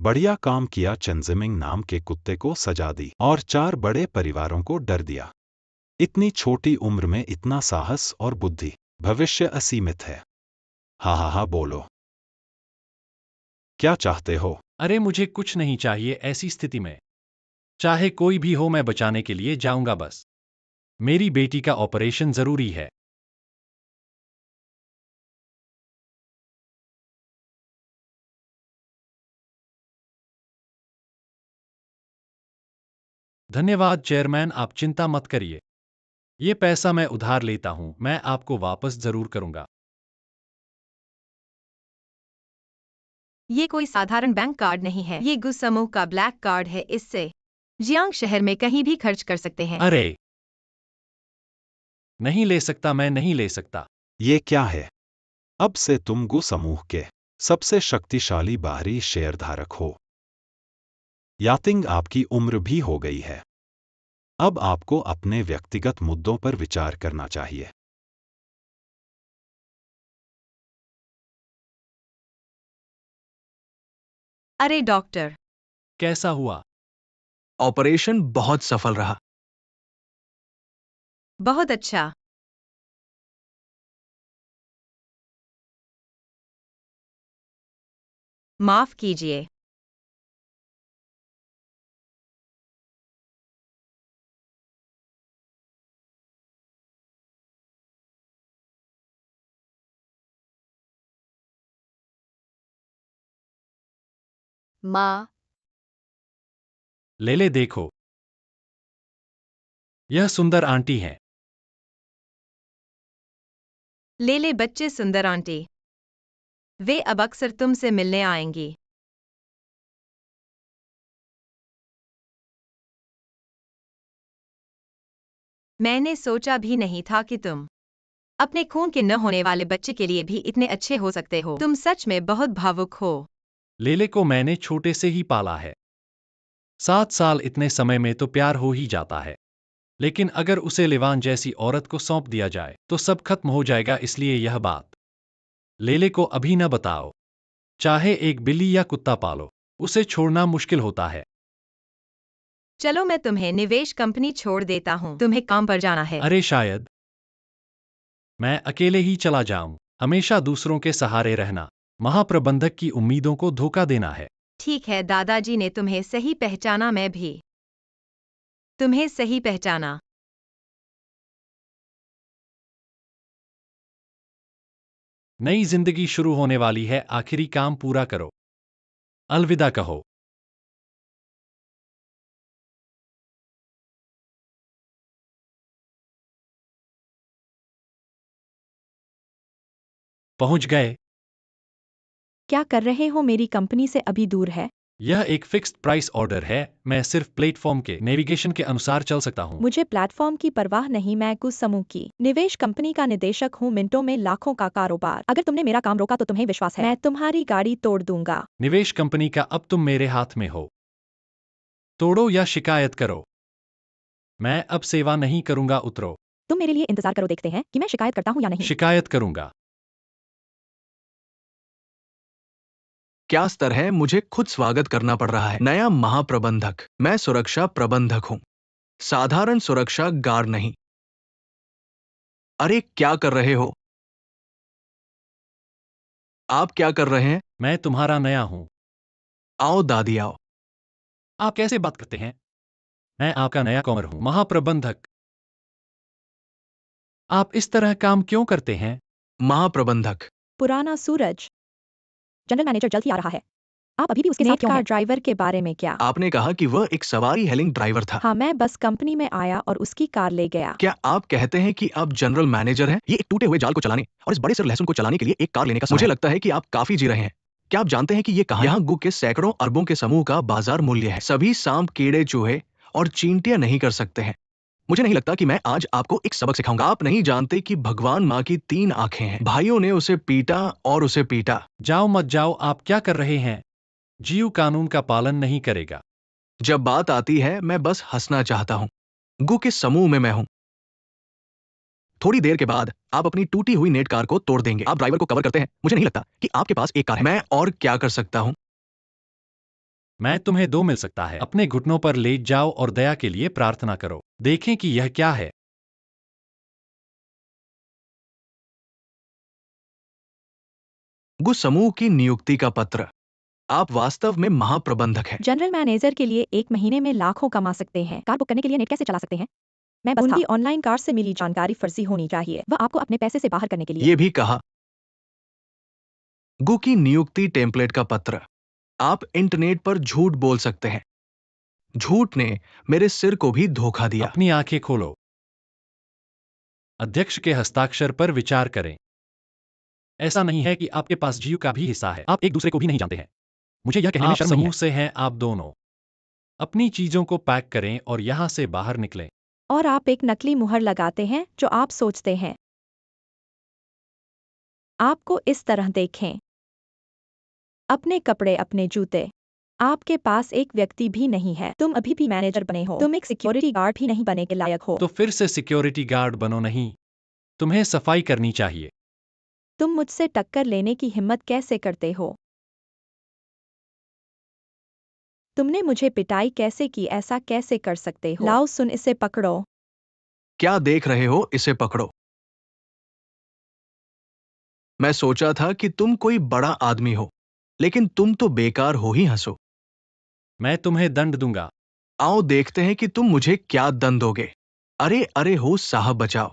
बढ़िया काम किया। चेंजिमिंग नाम के कुत्ते को सजा दी और 4 बड़े परिवारों को डर दिया। इतनी छोटी उम्र में इतना साहस और बुद्धि। भविष्य असीमित है। हा हा हा, बोलो, क्या चाहते हो? अरे, मुझे कुछ नहीं चाहिए ऐसी स्थिति में। चाहे कोई भी हो, मैं बचाने के लिए जाऊंगा। बस मेरी बेटी का ऑपरेशन जरूरी है। धन्यवाद चेयरमैन, आप चिंता मत करिए। ये पैसा मैं उधार लेता हूं, मैं आपको वापस जरूर करूंगा। ये कोई साधारण बैंक कार्ड नहीं है, ये गु समूह का ब्लैक कार्ड है। इससे जियांग शहर में कहीं भी खर्च कर सकते हैं। अरे, नहीं ले सकता, मैं नहीं ले सकता। ये क्या है? अब से तुम गु समूह के सबसे शक्तिशाली बाहरी शेयरधारक हो। यातिंग, आपकी उम्र भी हो गई है। अब आपको अपने व्यक्तिगत मुद्दों पर विचार करना चाहिए। अरे डॉक्टर, कैसा हुआ? ऑपरेशन बहुत सफल रहा। बहुत अच्छा। माफ कीजिए। माँ, ले ले, देखो, यह सुंदर आंटी हैं। ले ले बच्चे, सुंदर आंटी। वे अब अक्सर तुमसे मिलने आएंगी। मैंने सोचा भी नहीं था कि तुम अपने खून के न होने वाले बच्चे के लिए भी इतने अच्छे हो सकते हो। तुम सच में बहुत भावुक हो। लेले को मैंने छोटे से ही पाला है। 7 साल, इतने समय में तो प्यार हो ही जाता है। लेकिन अगर उसे लिवान जैसी औरत को सौंप दिया जाए तो सब खत्म हो जाएगा। इसलिए यह बात लेले को अभी न बताओ। चाहे एक बिल्ली या कुत्ता पालो, उसे छोड़ना मुश्किल होता है। चलो, मैं तुम्हें निवेश कंपनी छोड़ देता हूँ, तुम्हें काम पर जाना है। अरे, शायद मैं अकेले ही चला जाऊं। हमेशा दूसरों के सहारे रहना महाप्रबंधक की उम्मीदों को धोखा देना है। ठीक है, दादाजी ने तुम्हें सही पहचाना, मैं भी तुम्हें सही पहचाना। नई जिंदगी शुरू होने वाली है, आखिरी काम पूरा करो। अलविदा कहो। पहुंच गए। क्या कर रहे हो? मेरी कंपनी से अभी दूर है। यह एक फिक्स्ड प्राइस ऑर्डर है। मैं सिर्फ प्लेटफॉर्म के नेविगेशन के अनुसार चल सकता हूँ। मुझे प्लेटफॉर्म की परवाह नहीं, मैं कुछ समूह की निवेश कंपनी का निदेशक हूँ, मिनटों में लाखों का कारोबार। अगर तुमने मेरा काम रोका तो तुम्हें विश्वास है मैं तुम्हारी गाड़ी तोड़ दूंगा। निवेश कंपनी का अब तुम मेरे हाथ में हो। तोड़ो या शिकायत करो। मैं अब सेवा नहीं करूंगा, उतरो। तुम मेरे लिए इंतजार करो, देखते हैं कि मैं शिकायत करता हूँ या नहीं। शिकायत करूंगा। क्या स्तर है, मुझे खुद स्वागत करना पड़ रहा है। नया महाप्रबंधक, मैं सुरक्षा प्रबंधक हूं, साधारण सुरक्षा गार्ड नहीं। अरे क्या कर रहे हो? आप क्या कर रहे हैं? मैं तुम्हारा नया हूं। आओ दादी आओ। आप कैसे बात करते हैं? मैं आपका नया कॉमर हूं, महाप्रबंधक। आप इस तरह काम क्यों करते हैं? महाप्रबंधक, पुराना सूरज, जनरल मैनेजर जल्द ही आ रहा है। आप अभी भी उसके साथ क्यों हैं? ड्राइवर के बारे में क्या? आपने कहा कि वह एक सवारी हेलिंग ड्राइवर था। हाँ, मैं बस कंपनी में आया और उसकी कार ले गया। क्या आप कहते हैं कि आप जनरल मैनेजर हैं? ये एक टूटे हुए जाल को चलाने और इस बड़े सिर लहसुन को चलाने के लिए एक कार लेने का समय। मुझे लगता है कि आप काफी जी रहे हैं। क्या आप जानते हैं कि ये कहां यहाँ गु के सैकड़ों अरबों के समूह का बाजार मूल्य है। सभी सांप, कीड़े, चूहे और चींटियां नहीं कर सकते हैं। मुझे नहीं लगता कि मैं आज आपको एक सबक सिखाऊंगा। आप नहीं जानते कि भगवान माँ की 3 आंखें हैं। भाइयों ने उसे पीटा और उसे पीटा। जाओ मत जाओ, आप क्या कर रहे हैं? जीव कानून का पालन नहीं करेगा। जब बात आती है मैं बस हंसना चाहता हूँ। गु के समूह में मैं हूँ। थोड़ी देर के बाद आप अपनी टूटी हुई नेट कार को तोड़ देंगे। आप ड्राइवर को कवर करते हैं। मुझे नहीं लगता कि आपके पास एक कार है। मैं और क्या कर सकता हूँ? मैं तुम्हें 2 मिल सकता है। अपने घुटनों पर लेट जाओ और दया के लिए प्रार्थना करो। देखें कि यह क्या है। गु समूह की नियुक्ति का पत्र। आप वास्तव में महाप्रबंधक हैं। जनरल मैनेजर के लिए 1 महीने में लाखों कमा सकते हैं। कार बुक करने के लिए नेट कैसे चला सकते हैं? मैं बस उनकी ऑनलाइन कार से मिली जानकारी फर्जी होनी चाहिए। वह आपको अपने पैसे से बाहर करने के लिए। ये भी कहा। गु की नियुक्ति टेम्पलेट का पत्र। आप इंटरनेट पर झूठ बोल सकते हैं। झूठ ने मेरे सिर को भी धोखा दिया। अपनी आंखें खोलो। अध्यक्ष के हस्ताक्षर पर विचार करें। ऐसा नहीं है कि आपके पास जीव का भी हिस्सा है। आप एक दूसरे को भी नहीं जानते हैं। मुझे यह कहने में आप शर्म नहीं समूह है। से हैं, आप दोनों। अपनी चीजों को पैक करें और यहां से बाहर निकलें। और आप एक नकली मुहर लगाते हैं जो आप सोचते हैं। आपको इस तरह देखें। अपने कपड़े, अपने जूते। आपके पास एक व्यक्ति भी नहीं है। तुम अभी भी मैनेजर बने हो। तुम एक सिक्योरिटी गार्ड भी नहीं बने के लायक हो। तो फिर से सिक्योरिटी गार्ड बनो नहीं। तुम्हें सफाई करनी चाहिए। तुम मुझसे टक्कर लेने की हिम्मत कैसे करते हो? तुमने मुझे पिटाई कैसे की? ऐसा कैसे कर सकते हो? लाओ सुन, इसे पकड़ो। क्या देख रहे हो? इसे पकड़ो। मैं सोचा था कि तुम कोई बड़ा आदमी हो, लेकिन तुम तो बेकार हो ही। हंसो। मैं तुम्हें दंड दूंगा। आओ देखते हैं कि तुम मुझे क्या दंड दोगे। अरे अरे हो साहब, बचाओ।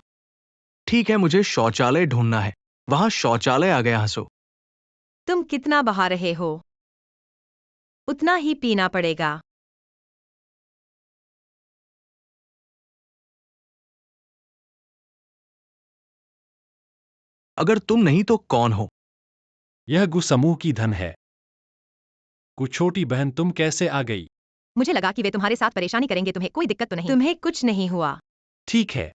ठीक है, मुझे शौचालय ढूंढना है। वहां शौचालय आ गया। हंसो। तुम कितना बहा रहे हो? उतना ही पीना पड़ेगा। अगर तुम नहीं तो कौन हो? यह गु समूह की धन है। गु छोटी बहन, तुम कैसे आ गई? मुझे लगा कि वे तुम्हारे साथ परेशानी करेंगे। तुम्हें कोई दिक्कत तो नहीं? तुम्हें कुछ नहीं हुआ? ठीक है।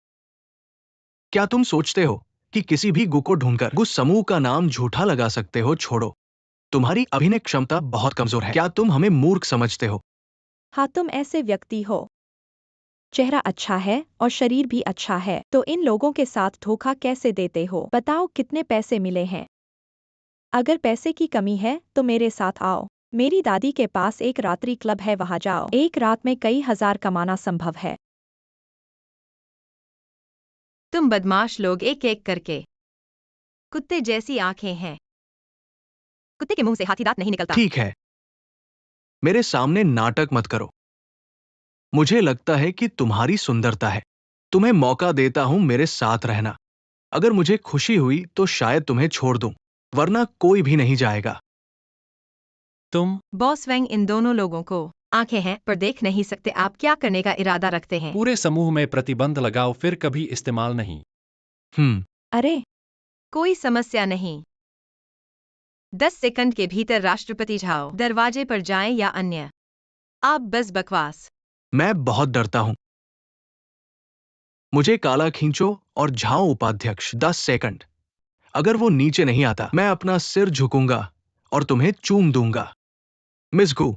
क्या तुम सोचते हो कि किसी भी गु को ढूंढकर गु समूह का नाम झूठा लगा सकते हो? छोड़ो, तुम्हारी अभिनय क्षमता बहुत कमजोर है। क्या तुम हमें मूर्ख समझते हो? हाँ, तुम ऐसे व्यक्ति हो। चेहरा अच्छा है और शरीर भी अच्छा है, तो इन लोगों के साथ धोखा कैसे देते हो? बताओ कितने पैसे मिले हैं? अगर पैसे की कमी है तो मेरे साथ आओ। मेरी दादी के पास एक रात्रि क्लब है, वहां जाओ। एक रात में कई हजार कमाना संभव है। तुम बदमाश लोग, एक एक करके। कुत्ते जैसी आंखें हैं। कुत्ते के मुंह से हाथी दांत नहीं निकलता। ठीक है, मेरे सामने नाटक मत करो। मुझे लगता है कि तुम्हारी सुंदरता है। तुम्हें मौका देता हूं मेरे साथ रहना। अगर मुझे खुशी हुई तो शायद तुम्हें छोड़ दूं, वरना कोई भी नहीं जाएगा। तुम बॉस वैंग, इन दोनों लोगों को आंखें हैं पर देख नहीं सकते। आप क्या करने का इरादा रखते हैं? पूरे समूह में प्रतिबंध लगाओ, फिर कभी इस्तेमाल नहीं। अरे, कोई समस्या नहीं। 10 सेकंड के भीतर राष्ट्रपति झाओ दरवाजे पर जाएं या अन्य। आप बस बकवास। मैं बहुत डरता हूं। मुझे काला खींचो और झाओ उपाध्यक्ष। 10 सेकंड। अगर वो नीचे नहीं आता, मैं अपना सिर झुकूंगा और तुम्हें चूम दूंगा। मिस गु,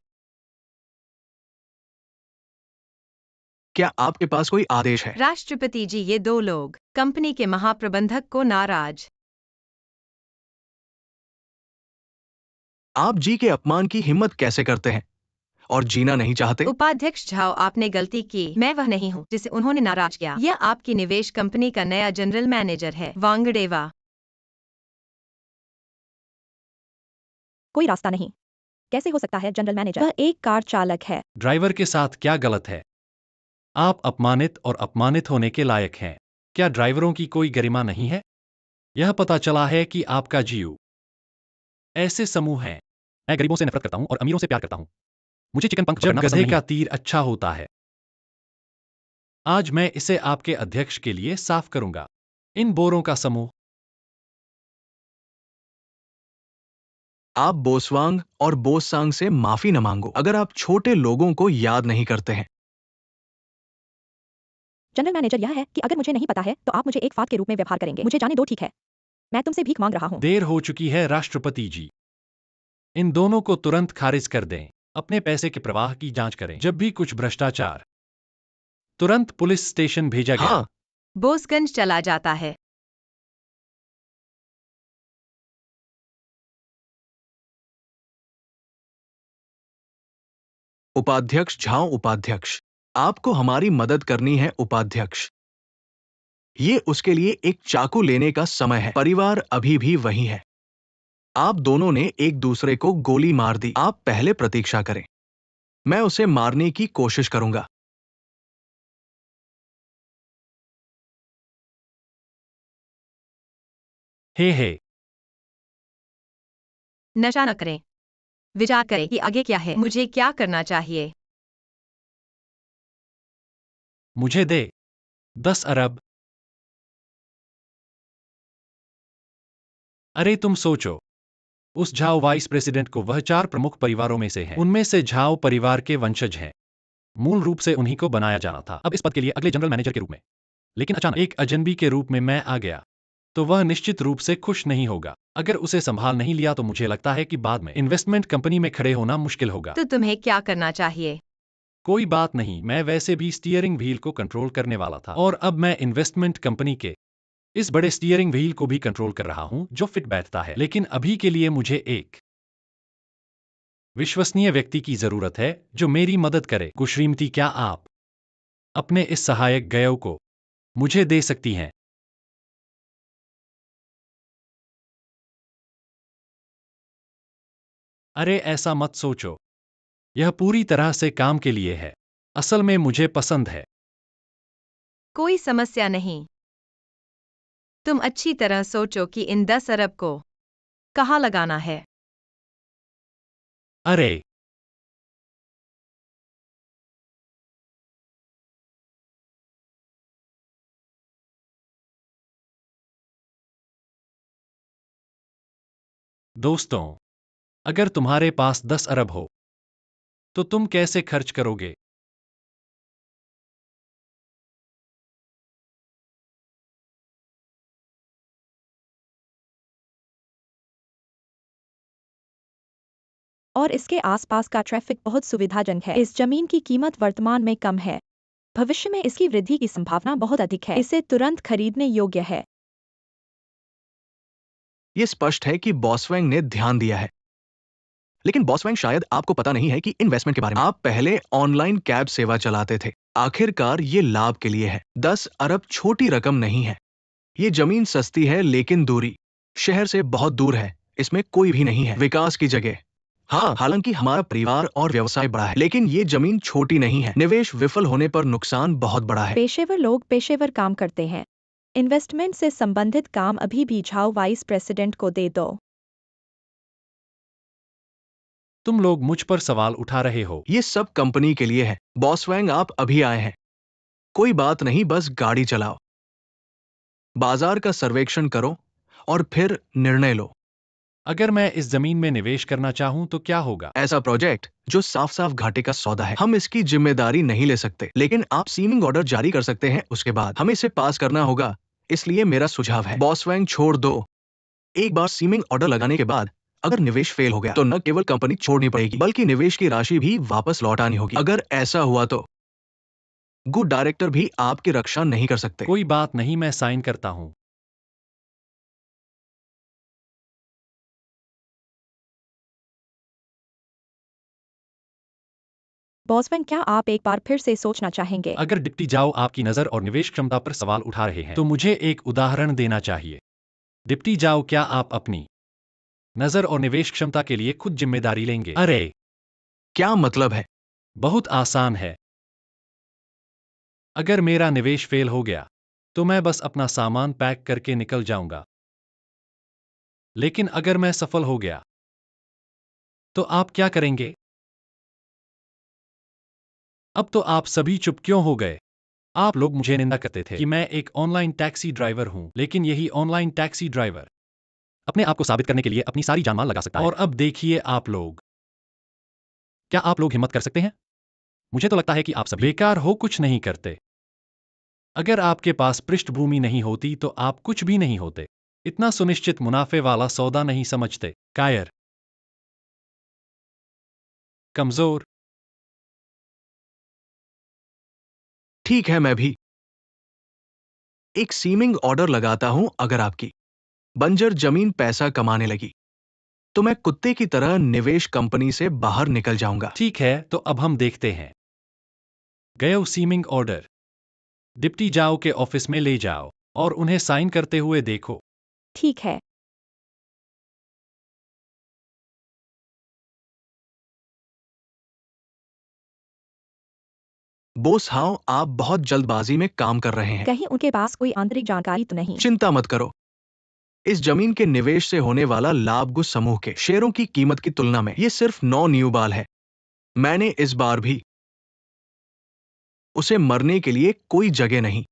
क्या आपके पास कोई आदेश है? राष्ट्रपति जी, ये 2 लोग कंपनी के महाप्रबंधक को नाराज। आप जी के अपमान की हिम्मत कैसे करते हैं और जीना नहीं चाहते? उपाध्यक्ष झाओ, आपने गलती की। मैं वह नहीं हूँ जिसे उन्होंने नाराज किया। यह आपकी निवेश कंपनी का नया जनरल मैनेजर है, वांगडेवा। कोई रास्ता नहीं। कैसे हो सकता है जनरल मैनेजर? वह एक कार चालक है। ड्राइवर के साथ क्या गलत है? आप अपमानित और अपमानित होने के लायक हैं। क्या ड्राइवरों की कोई गरिमा नहीं है? यह पता चला है कि आपका जीव ऐसे समूह हैं। मैं गरीबों से नफरत करता हूं और अमीरों से प्यार करता हूं। मुझे चिकन पंख जब गधे का तीर अच्छा होता है। आज मैं इसे आपके अध्यक्ष के लिए साफ करूंगा। इन बोरों का समूह। आप बोसवांग और बोससांग से माफी न मांगो अगर आप छोटे लोगों को याद नहीं करते हैं। जनरल मैनेजर, यह है कि अगर मुझे नहीं पता है तो आप मुझे एक फात के रूप में व्यवहार करेंगे। मुझे जाने दो, ठीक है? मैं तुमसे भीख मांग रहा हूँ। देर हो चुकी है राष्ट्रपति जी। इन दोनों को तुरंत खारिज कर दें। अपने पैसे के प्रवाह की जांच करें। जब भी कुछ भ्रष्टाचार, तुरंत पुलिस स्टेशन भेजा गया। हाँ, बोसगंज चला जाता है। उपाध्यक्ष झाओ उपाध्यक्ष, आपको हमारी मदद करनी है उपाध्यक्ष। ये उसके लिए एक चाकू लेने का समय है। परिवार अभी भी वही है। आप दोनों ने एक दूसरे को गोली मार दी। आप पहले प्रतीक्षा करें। मैं उसे मारने की कोशिश करूंगा। हे। नशा न करें। विचार करें कि आगे क्या है, मुझे क्या करना चाहिए। मुझे दे 10 अरब। अरे तुम सोचो, उस झाओ वाइस प्रेसिडेंट को वह 4 प्रमुख परिवारों में से है। उनमें से झाओ परिवार के वंशज हैं। मूल रूप से उन्हीं को बनाया जाना था अब इस पद के लिए अगले जनरल मैनेजर के रूप में। लेकिन अचानक एक अजनबी के रूप में मैं आ गया, तो वह निश्चित रूप से खुश नहीं होगा। अगर उसे संभाल नहीं लिया तो मुझे लगता है कि बाद में इन्वेस्टमेंट कंपनी में खड़े होना मुश्किल होगा। तो तुम्हें क्या करना चाहिए? कोई बात नहीं, मैं वैसे भी स्टीयरिंग व्हील को कंट्रोल करने वाला था और अब मैं इन्वेस्टमेंट कंपनी के इस बड़े स्टीयरिंग व्हील को भी कंट्रोल कर रहा हूं जो फिट बैठता है। लेकिन अभी के लिए मुझे एक विश्वसनीय व्यक्ति की जरूरत है जो मेरी मदद करे। श्रीमती, क्या आप अपने इस सहायक गयो को मुझे दे सकती हैं? अरे ऐसा मत सोचो, यह पूरी तरह से काम के लिए है। असल में मुझे पसंद है। कोई समस्या नहीं। तुम अच्छी तरह सोचो कि इन 10 अरब को कहाँ लगाना है। अरे दोस्तों, अगर तुम्हारे पास 10 अरब हो तो तुम कैसे खर्च करोगे? और इसके आसपास का ट्रैफिक बहुत सुविधाजनक है। इस जमीन की कीमत वर्तमान में कम है। भविष्य में इसकी वृद्धि की संभावना बहुत अधिक है। इसे तुरंत खरीदने योग्य है। यह स्पष्ट है कि बॉसवैंग ने ध्यान दिया है। लेकिन बॉसवैंग, शायद आपको पता नहीं है कि इन्वेस्टमेंट के बारे में। आप पहले ऑनलाइन कैब सेवा चलाते थे। आखिरकार ये लाभ के लिए है। 10 अरब छोटी रकम नहीं है। ये जमीन सस्ती है लेकिन दूरी शहर से बहुत दूर है। इसमें कोई भी नहीं है विकास की जगह। हाँ, हालांकि हमारा परिवार और व्यवसाय बड़ा है, लेकिन ये जमीन छोटी नहीं है। निवेश विफल होने पर नुकसान बहुत बड़ा है। पेशेवर लोग पेशेवर काम करते हैं। इन्वेस्टमेंट से संबंधित काम अभी भी झाओ वाइस प्रेसिडेंट को दे दो। तुम लोग मुझ पर सवाल उठा रहे हो। ये सब कंपनी के लिए है। बॉसवैंग, आप अभी आए हैं। कोई बात नहीं, बस गाड़ी चलाओ, बाजार का सर्वेक्षण करो और फिर निर्णय लो। अगर मैं इस जमीन में निवेश करना चाहूं तो क्या होगा? ऐसा प्रोजेक्ट जो साफ साफ घाटे का सौदा है, हम इसकी जिम्मेदारी नहीं ले सकते, लेकिन आप सीमिंग ऑर्डर जारी कर सकते हैं। उसके बाद हमें इसे पास करना होगा। इसलिए मेरा सुझाव है, बॉस वैंग छोड़ दो। एक बार सीमिंग ऑर्डर लगाने के बाद अगर निवेश फेल हो गया तो न केवल कंपनी छोड़नी पड़ेगी, बल्कि निवेश की राशि भी वापस लौटानी होगी। अगर ऐसा हुआ तो गुड डायरेक्टर भी आपकी रक्षा नहीं कर सकते। कोई बात नहीं, मैं साइन करता हूं। बॉसवैन, क्या आप एक बार फिर से सोचना चाहेंगे? अगर डिप्टी जाओ आपकी नजर और निवेश क्षमता पर सवाल उठा रहे हैं तो मुझे एक उदाहरण देना चाहिए। डिप्टी जाओ, क्या आप अपनी नजर और निवेश क्षमता के लिए खुद जिम्मेदारी लेंगे? अरे, क्या मतलब है? बहुत आसान है। अगर मेरा निवेश फेल हो गया तो मैं बस अपना सामान पैक करके निकल जाऊंगा। लेकिन अगर मैं सफल हो गया तो आप क्या करेंगे? अब तो आप सभी चुप क्यों हो गए? आप लोग मुझे निंदा करते थे कि मैं एक ऑनलाइन टैक्सी ड्राइवर हूं, लेकिन यही ऑनलाइन टैक्सी ड्राइवर अपने आप को साबित करने के लिए अपनी सारी जान माल लगा सकता है। और अब देखिए आप लोग, क्या आप लोग हिम्मत कर सकते हैं? मुझे तो लगता है कि आप सब बेकार हो, कुछ नहीं करते। अगर आपके पास पृष्ठभूमि नहीं होती तो आप कुछ भी नहीं होते। इतना सुनिश्चित मुनाफे वाला सौदा नहीं समझते। कायर, कमजोर। ठीक है, मैं भी एक सीमिंग ऑर्डर लगाता हूं। अगर आपकी बंजर जमीन पैसा कमाने लगी तो मैं कुत्ते की तरह निवेश कंपनी से बाहर निकल जाऊंगा। ठीक है, तो अब हम देखते हैं। गयो सीमिंग ऑर्डर डिप्टी जाओ के ऑफिस में ले जाओ और उन्हें साइन करते हुए देखो। ठीक है। बोस हाउ, आप बहुत जल्दबाजी में काम कर रहे हैं। कहीं उनके पास कोई आंतरिक जानकारी तो नहीं? चिंता मत करो। इस जमीन के निवेश से होने वाला लाभ गुस समूह के शेयरों की कीमत की तुलना में ये सिर्फ 9 न्यू बाल है। मैंने इस बार भी उसे मरने के लिए कोई जगह नहीं,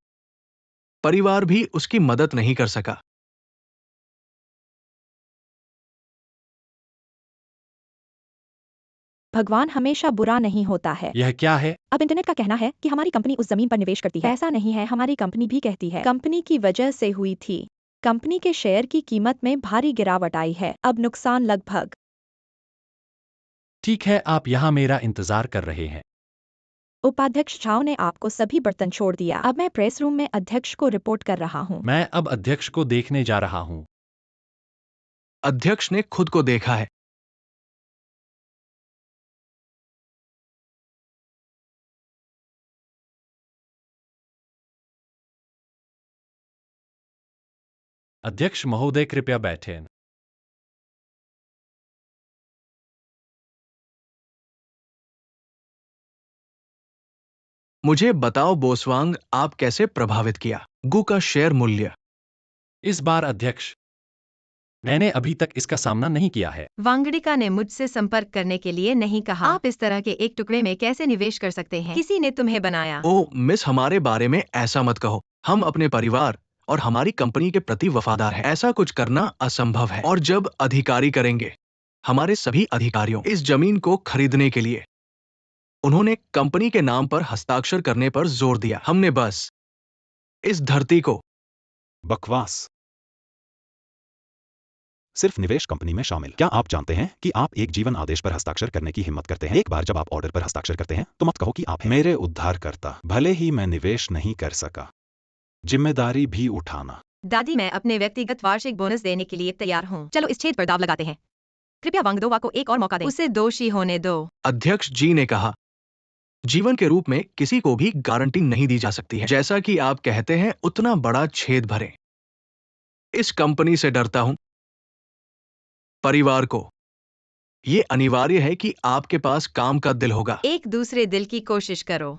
परिवार भी उसकी मदद नहीं कर सका। भगवान हमेशा बुरा नहीं होता है। यह क्या है? अब इंटरनेट का कहना है कि हमारी कंपनी उस जमीन पर निवेश करती है। ऐसा नहीं है, हमारी कंपनी भी कहती है कंपनी की वजह से हुई थी। कंपनी के शेयर की कीमत में भारी गिरावट आई है। अब नुकसान लगभग। ठीक है, आप यहाँ मेरा इंतजार कर रहे हैं। उपाध्यक्ष झाओ ने आपको सभी बर्तन छोड़ दिया। अब मैं प्रेस रूम में अध्यक्ष को रिपोर्ट कर रहा हूँ। मैं अब अध्यक्ष को देखने जा रहा हूँ। अध्यक्ष ने खुद को देखा है। अध्यक्ष महोदय, कृपया बैठें। मुझे बताओ बोसवांग, आप कैसे प्रभावित किया गु का शेयर मूल्य? इस बार अध्यक्ष, मैंने अभी तक इसका सामना नहीं किया है। वांगडिका ने मुझसे संपर्क करने के लिए नहीं कहा। आप इस तरह के एक टुकड़े में कैसे निवेश कर सकते हैं? किसी ने तुम्हें बनाया। ओ मिस, हमारे बारे में ऐसा मत कहो। हम अपने परिवार और हमारी कंपनी के प्रति वफादार हैं। ऐसा कुछ करना असंभव है। और जब अधिकारी करेंगे, हमारे सभी अधिकारियों इस जमीन को खरीदने के लिए उन्होंने कंपनी के नाम पर हस्ताक्षर करने पर जोर दिया। हमने बस इस धरती को बकवास। सिर्फ निवेश कंपनी में शामिल। क्या आप जानते हैं कि आप एक जीवन आदेश पर हस्ताक्षर करने की हिम्मत करते हैं? एक बार जब आप ऑर्डर पर हस्ताक्षर करते हैं तो मत कहो कि आप हैं मेरे उद्धारकर्ता। भले ही मैं निवेश नहीं कर सका, जिम्मेदारी भी उठाना। दादी, मैं अपने व्यक्तिगत वार्षिक बोनस देने के लिए तैयार हूँ। चलो इस छेद पर दाव लगाते हैं। कृपया वांगदोवा को एक और मौका दें। उसे दोषी होने दो। अध्यक्ष जी ने कहा, जीवन के रूप में किसी को भी गारंटी नहीं दी जा सकती है। जैसा कि आप कहते हैं, उतना बड़ा छेद भरें। इस कंपनी से डरता हूं। परिवार को ये अनिवार्य है कि आपके पास काम का दिल होगा। एक दूसरे दिल की कोशिश करो।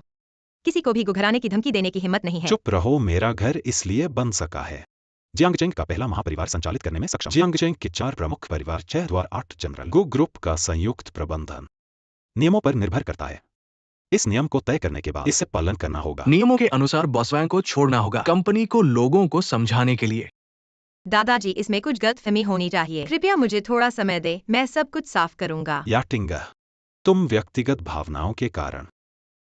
किसी को भी घुघराने की धमकी देने की हिम्मत नहीं है। चुप रहो, मेरा घर इसलिए बन सका है। जियांगचेंग का पहला महापरिवार संचालित करने में सक्षम। जियांगचेंग के 4 प्रमुख परिवार, 6 द्वार 8 जनरल। गो ग्रुप का संयुक्त प्रबंधन नियमों पर निर्भर करता है। इस नियम को तय करने के बाद इससे पालन करना होगा। नियमों के अनुसार बॉसवैंग को छोड़ना होगा, कंपनी को लोगों को समझाने के लिए। दादाजी, इसमें कुछ गलतफहमी होनी चाहिए। कृपया मुझे थोड़ा समय दे, मैं सब कुछ साफ करूंगा। याटिंगा, तुम व्यक्तिगत भावनाओं के कारण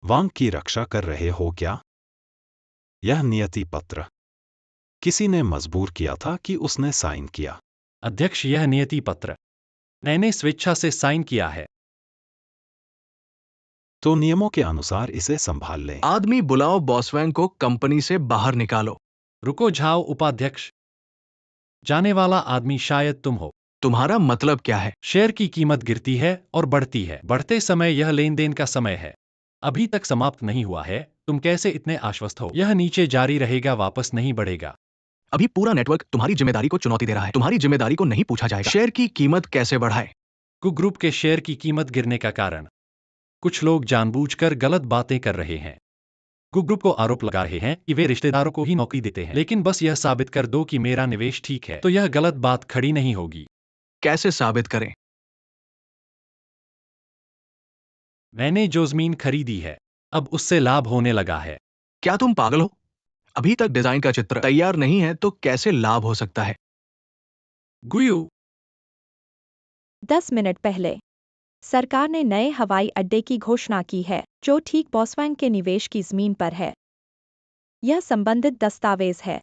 वांग की रक्षा कर रहे हो क्या? यह नियति पत्र किसी ने मजबूर किया था कि उसने साइन किया। अध्यक्ष, यह नियति पत्र मैंने स्वेच्छा से साइन किया है। तो नियमों के अनुसार इसे संभाल लें। आदमी बुलाओ, बॉसवैंग को कंपनी से बाहर निकालो। रुको जाओ उपाध्यक्ष, जाने वाला आदमी शायद तुम हो। तुम्हारा मतलब क्या है? शेयर की कीमत गिरती है और बढ़ती है। बढ़ते समय यह लेन देन का समय है, अभी तक समाप्त नहीं हुआ है। तुम कैसे इतने आश्वस्त हो? यह नीचे जारी रहेगा, वापस नहीं बढ़ेगा। अभी पूरा नेटवर्क तुम्हारी जिम्मेदारी को चुनौती दे रहा है। तुम्हारी जिम्मेदारी को नहीं पूछा जाएगा। शेयर की कीमत कैसे बढ़ाए? कुक ग्रुप के शेयर की कीमत गिरने का कारण कुछ लोग जानबूझकर गलत बातें कर रहे हैं। कुक ग्रुप को आरोप लगा रहे हैं कि वे रिश्तेदारों को ही नौकरी देते हैं, लेकिन बस यह साबित कर दो कि मेरा निवेश ठीक है, तो यह गलत बात खड़ी नहीं होगी। कैसे साबित करें? मैंने जो जमीन खरीदी है, अब उससे लाभ होने लगा है। क्या तुम पागल हो? अभी तक डिजाइन का चित्र तैयार नहीं है तो कैसे लाभ हो सकता है? गुयू, 10 मिनट पहले सरकार ने नए हवाई अड्डे की घोषणा की है, जो ठीक बॉसवैंग के निवेश की जमीन पर है। यह संबंधित दस्तावेज है।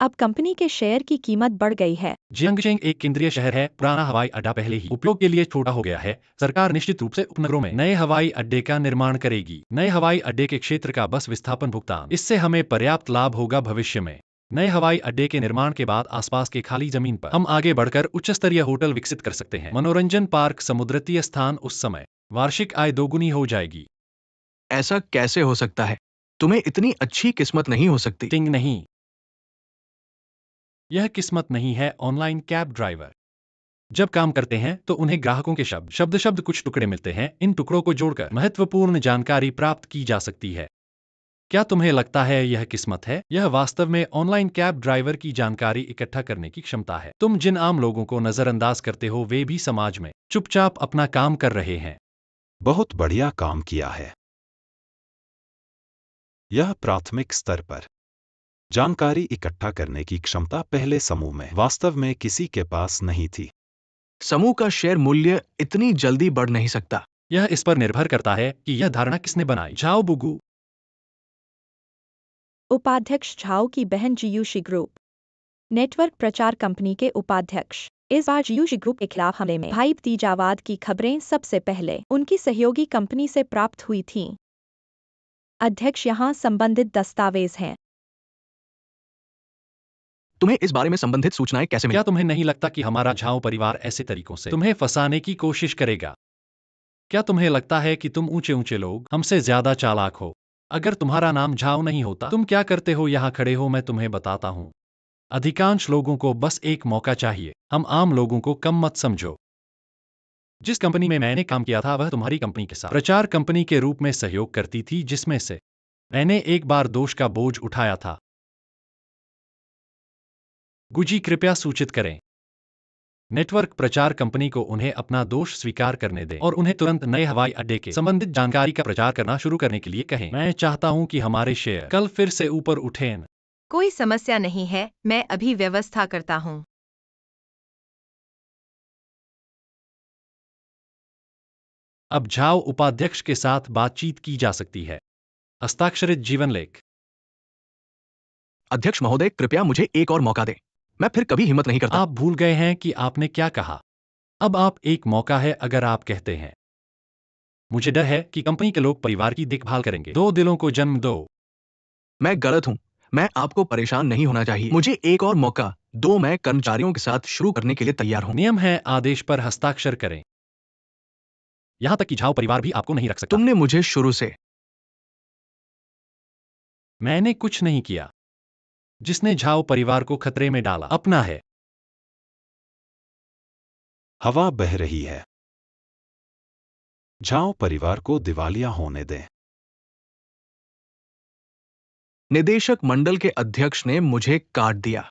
अब कंपनी के शेयर की कीमत बढ़ गई है। जियांगचेंग एक केंद्रीय शहर है। पुराना हवाई अड्डा पहले ही उपयोग के लिए छोटा हो गया है। सरकार निश्चित रूप से उपनगरों में नए हवाई अड्डे का निर्माण करेगी। नए हवाई अड्डे के क्षेत्र का बस विस्थापन भुगतान, इससे हमें पर्याप्त लाभ होगा भविष्य में। नए हवाई अड्डे के निर्माण के बाद आसपास के खाली जमीन पर हम आगे बढ़कर उच्च स्तरीय होटल विकसित कर सकते हैं। मनोरंजन पार्क, समुद्रतीय स्थान, उस समय वार्षिक आय दोगुनी हो जाएगी। ऐसा कैसे हो सकता है? तुम्हें इतनी अच्छी किस्मत नहीं हो सकती। टिंग नहीं, यह किस्मत नहीं है। ऑनलाइन कैब ड्राइवर जब काम करते हैं तो उन्हें ग्राहकों के शब्द कुछ टुकड़े मिलते हैं। इन टुकड़ों को जोड़कर महत्वपूर्ण जानकारी प्राप्त की जा सकती है। क्या तुम्हें लगता है यह किस्मत है? यह वास्तव में ऑनलाइन कैब ड्राइवर की जानकारी इकट्ठा करने की क्षमता है। तुम जिन आम लोगों को नजरअंदाज करते हो, वे भी समाज में चुपचाप अपना काम कर रहे हैं। बहुत बढ़िया काम किया है। यह प्राथमिक स्तर पर जानकारी इकट्ठा करने की क्षमता पहले समूह में वास्तव में किसी के पास नहीं थी। समूह का शेयर मूल्य इतनी जल्दी बढ़ नहीं सकता। यह इस पर निर्भर करता है कि यह धारणा किसने बनाई। झाओ बुगू, उपाध्यक्ष झाओ की बहन जियूशी ग्रुप नेटवर्क प्रचार कंपनी के उपाध्यक्ष। इस बार जियूशी ग्रुप के खिलाफ हमले में भाई भतीजावाद की खबरें सबसे पहले उनकी सहयोगी कंपनी से प्राप्त हुई थीं। अध्यक्ष, यहाँ संबंधित दस्तावेज हैं। तुम्हें इस बारे में संबंधित सूचनाएं कैसे मिली? क्या तुम्हें नहीं लगता कि हमारा झाओ परिवार ऐसे तरीकों से तुम्हें फंसाने की कोशिश करेगा? क्या तुम्हें लगता है कि तुम ऊंचे ऊंचे लोग हमसे ज्यादा चालाक हो? अगर तुम्हारा नाम झाओ नहीं होता, तुम क्या करते हो? यहाँ खड़े हो, मैं तुम्हें बताता हूँ। अधिकांश लोगों को बस एक मौका चाहिए। हम आम लोगों को कम मत समझो। जिस कंपनी में मैंने काम किया था वह तुम्हारी कंपनी के साथ प्रचार कंपनी के रूप में सहयोग करती थी, जिसमें से मैंने एक बार दोष का बोझ उठाया था। गुजी, कृपया सूचित करें नेटवर्क प्रचार कंपनी को उन्हें अपना दोष स्वीकार करने दें और उन्हें तुरंत नए हवाई अड्डे के संबंधित जानकारी का प्रचार करना शुरू करने के लिए कहें। मैं चाहता हूं कि हमारे शेयर कल फिर से ऊपर उठें। कोई समस्या नहीं है, मैं अभी व्यवस्था करता हूँ। अब झाओ उपाध्यक्ष के साथ बातचीत की जा सकती है। हस्ताक्षरित जीवन लेख। अध्यक्ष महोदय, कृपया मुझे एक और मौका दें। मैं फिर कभी हिम्मत नहीं करता। आप भूल गए हैं कि आपने क्या कहा। अब आप एक मौका है अगर आप कहते हैं। मुझे डर है कि कंपनी के लोग परिवार की देखभाल करेंगे। 2 दिलों को जन्म दो। मैं गलत हूं। मैं आपको परेशान नहीं होना चाहिए। मुझे एक और मौका दो। मैं कर्मचारियों के साथ शुरू करने के लिए तैयार हूं। नियम है, आदेश पर हस्ताक्षर करें। यहां तक कि झाओ परिवार भी आपको नहीं रख सकता। तुमने मुझे शुरू से। मैंने कुछ नहीं किया। जिसने झाओ परिवार को खतरे में डाला अपना है। हवा बह रही है। झाओ परिवार को दिवालिया होने दें। निदेशक मंडल के अध्यक्ष ने मुझे काट दिया।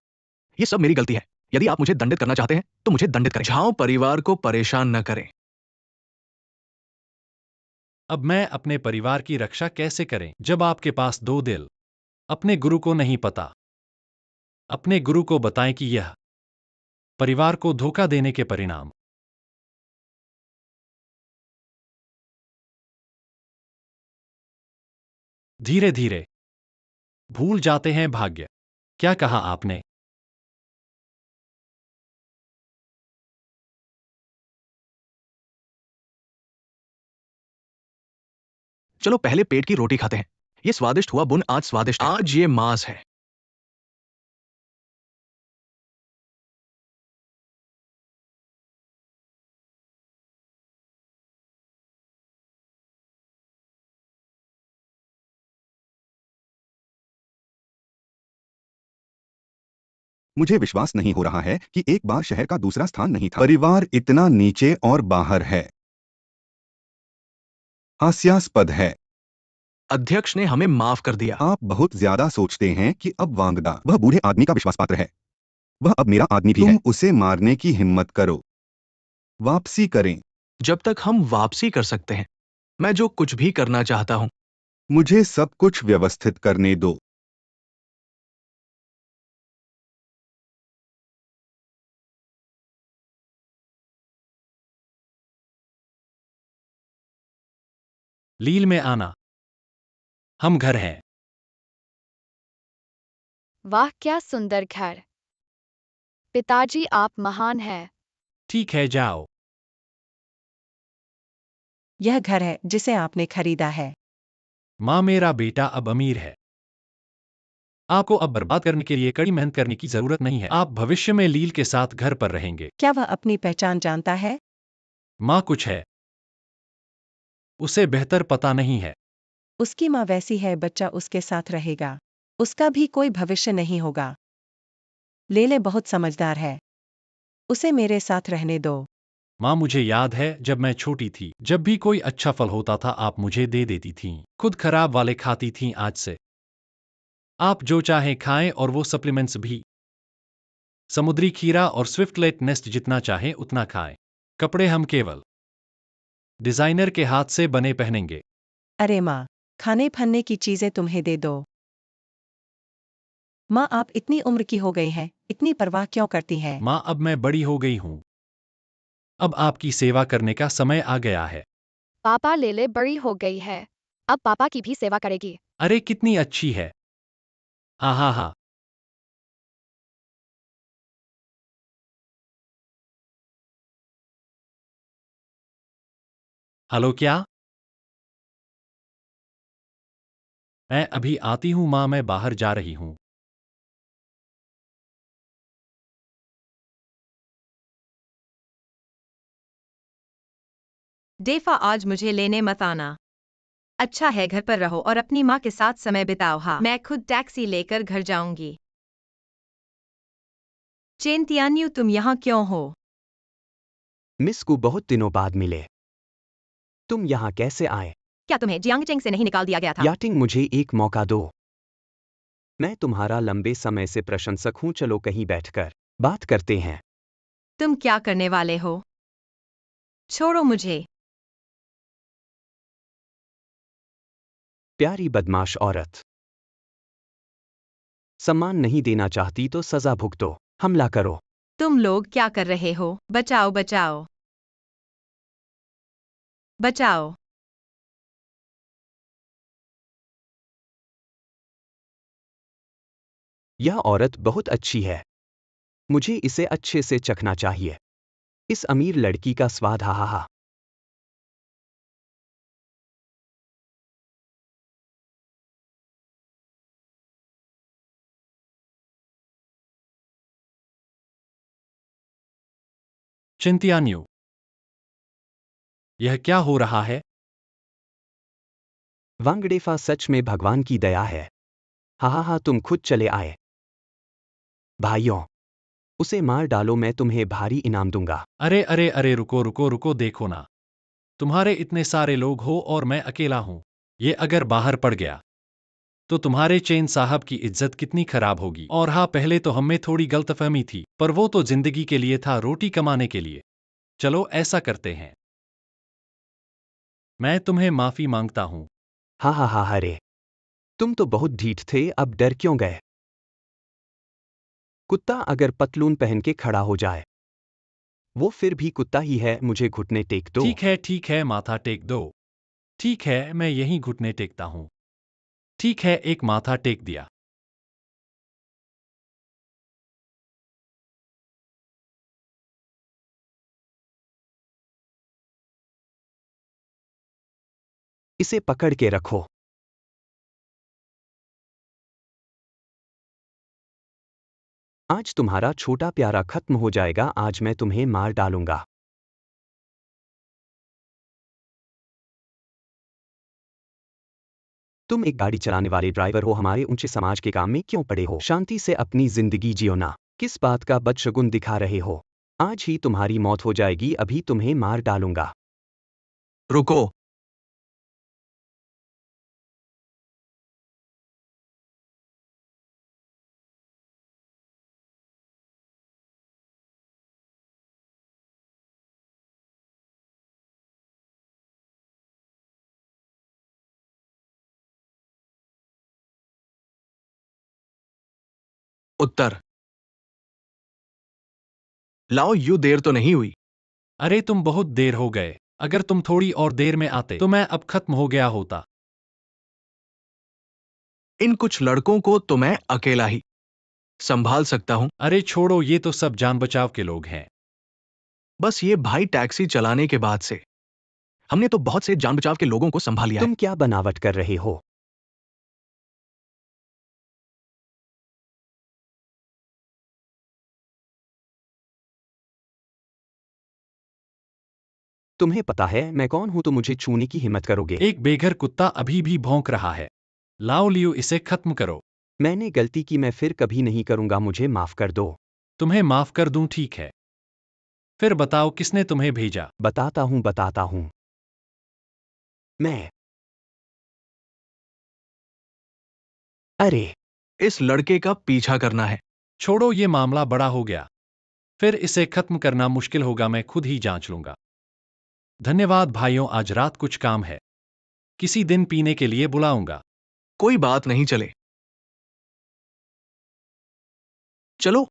ये सब मेरी गलती है। यदि आप मुझे दंडित करना चाहते हैं तो मुझे दंडित करें। झाओ परिवार को परेशान न करें। अब मैं अपने परिवार की रक्षा कैसे करें जब आपके पास 2 दिल? अपने गुरु को नहीं पता। अपने गुरु को बताएं कि यह परिवार को धोखा देने के परिणाम। धीरे धीरे भूल जाते हैं भाग्य। क्या कहा आपने? चलो पहले पेट की रोटी खाते हैं। ये स्वादिष्ट हुआ बुन, आज स्वादिष्ट है। आज ये मांस है। मुझे विश्वास नहीं हो रहा है कि एक बार शहर का दूसरा स्थान नहीं था। परिवार इतना नीचे और बाहर है। हास्यास्पद है। अध्यक्ष ने हमें माफ कर दिया। आप बहुत ज्यादा सोचते हैं कि अब वांगडा, वह बूढ़े आदमी का विश्वास पात्र है। वह अब मेरा आदमी भी है। तुम उसे मारने की हिम्मत करो। वापसी करें। जब तक हम वापसी कर सकते हैं, मैं जो कुछ भी करना चाहता हूं। मुझे सब कुछ व्यवस्थित करने दो। लील में आना। हम घर हैं। वाह क्या सुंदर घर। पिताजी आप महान हैं। ठीक है, जाओ। यह घर है जिसे आपने खरीदा है। माँ, मेरा बेटा अब अमीर है। आपको अब बर्बाद करने के लिए कड़ी मेहनत करने की जरूरत नहीं है। आप भविष्य में लील के साथ घर पर रहेंगे। क्या वह अपनी पहचान जानता है? माँ कुछ है, उसे बेहतर पता नहीं है। उसकी माँ वैसी है, बच्चा उसके साथ रहेगा। उसका भी कोई भविष्य नहीं होगा। लेले बहुत समझदार है। उसे मेरे साथ रहने दो। माँ, मुझे याद है जब मैं छोटी थी, जब भी कोई अच्छा फल होता था आप मुझे दे देती थीं। खुद खराब वाले खाती थीं। आज से आप जो चाहे खाएं, और वो सप्लीमेंट्स भी। समुद्री खीरा और स्विफ्टलेट नेस्ट जितना चाहे उतना खाएं। कपड़े हम केवल डिजाइनर के हाथ से बने पहनेंगे। अरे माँ, खाने फनने की चीजें तुम्हें दे दो। माँ, आप इतनी उम्र की हो गई हैं, इतनी परवाह क्यों करती हैं? माँ, अब मैं बड़ी हो गई हूँ। अब आपकी सेवा करने का समय आ गया है। पापा लेले बड़ी हो गई है। अब पापा की भी सेवा करेगी। अरे कितनी अच्छी है। आहा हा। हेलो, क्या? मैं अभी आती हूँ माँ, मैं बाहर जा रही हूँ। डेफा, आज मुझे लेने मत आना। अच्छा है, घर पर रहो और अपनी माँ के साथ समय बिताओ। हाँ, मैं खुद टैक्सी लेकर घर जाऊंगी। चेंतियान्यू, तुम यहाँ क्यों हो? मिस को बहुत दिनों बाद मिले। तुम यहाँ कैसे आए? क्या तुम्हें जियांगचेंग से नहीं निकाल दिया गया था? याटिंग, मुझे एक मौका दो। मैं तुम्हारा लंबे समय से प्रशंसक हूँ। चलो कहीं बैठकर बात करते हैं। तुम क्या करने वाले हो? छोड़ो मुझे। प्यारी बदमाश औरत, सम्मान नहीं देना चाहती तो सजा भुगतो। हमला करो। तुम लोग क्या कर रहे हो? बचाओ बचाओ बचाओ। यह औरत बहुत अच्छी है। मुझे इसे अच्छे से चखना चाहिए। इस अमीर लड़की का स्वाद, हा हा हा। चिंतियान्यू, यह क्या हो रहा है? वांगडेफा, सच में भगवान की दया है। हा हा हा, तुम खुद चले आए। भाइयों, उसे मार डालो, मैं तुम्हें भारी इनाम दूंगा। अरे अरे अरे, रुको रुको रुको, देखो ना, तुम्हारे इतने सारे लोग हो और मैं अकेला हूँ। ये अगर बाहर पड़ गया तो तुम्हारे चेन साहब की इज्जत कितनी खराब होगी। और हाँ, पहले तो हमें थोड़ी गलतफहमी थी, पर वो तो जिंदगी के लिए था, रोटी कमाने के लिए। चलो ऐसा करते हैं, मैं तुम्हें माफी मांगता हूँ। हा हा हा, अरे तुम तो बहुत ढीठ थे, अब डर क्यों गए? कुत्ता अगर पतलून पहन के खड़ा हो जाए, वो फिर भी कुत्ता ही है, मुझे घुटने टेक दो। ठीक है, माथा टेक दो। ठीक है, मैं यहीं घुटने टेकता हूँ। ठीक है, एक माथा टेक दिया। इसे पकड़ के रखो। आज तुम्हारा छोटा प्यारा खत्म हो जाएगा, आज मैं तुम्हें मार डालूंगा। तुम एक गाड़ी चलाने वाले ड्राइवर हो, हमारे ऊंचे समाज के काम में क्यों पड़े हो? शांति से अपनी जिंदगी जियो ना। किस बात का बदशगुन दिखा रहे हो? आज ही तुम्हारी मौत हो जाएगी, अभी तुम्हें मार डालूंगा। रुको। उत्तर लाओ, यूं देर तो नहीं हुई। अरे तुम बहुत देर हो गए। अगर तुम थोड़ी और देर में आते तो मैं अब खत्म हो गया होता। इन कुछ लड़कों को तो मैं अकेला ही संभाल सकता हूं। अरे छोड़ो, ये तो सब जान बचाव के लोग हैं। बस ये भाई टैक्सी चलाने के बाद से हमने तो बहुत से जान बचाव के लोगों को संभाल लिया है। तुम क्या बनावट कर रहे हो? तुम्हें पता है मैं कौन हूं, तो मुझे छूने की हिम्मत करोगे? एक बेघर कुत्ता अभी भी भौंक रहा है। लाओ लियो, इसे खत्म करो। मैंने गलती की, मैं फिर कभी नहीं करूंगा, मुझे माफ कर दो। तुम्हें माफ कर दूं, ठीक है। फिर बताओ किसने तुम्हें भेजा? बताता हूं। मैं। अरे, इस लड़के का पीछा करना है। छोड़ो, ये मामला बड़ा हो गया। फिर इसे खत्म करना मुश्किल होगा, मैं खुद ही जांच लूंगा। धन्यवाद भाइयों, आज रात कुछ काम है। किसी दिन पीने के लिए बुलाऊंगा। कोई बात नहीं, चले चलो।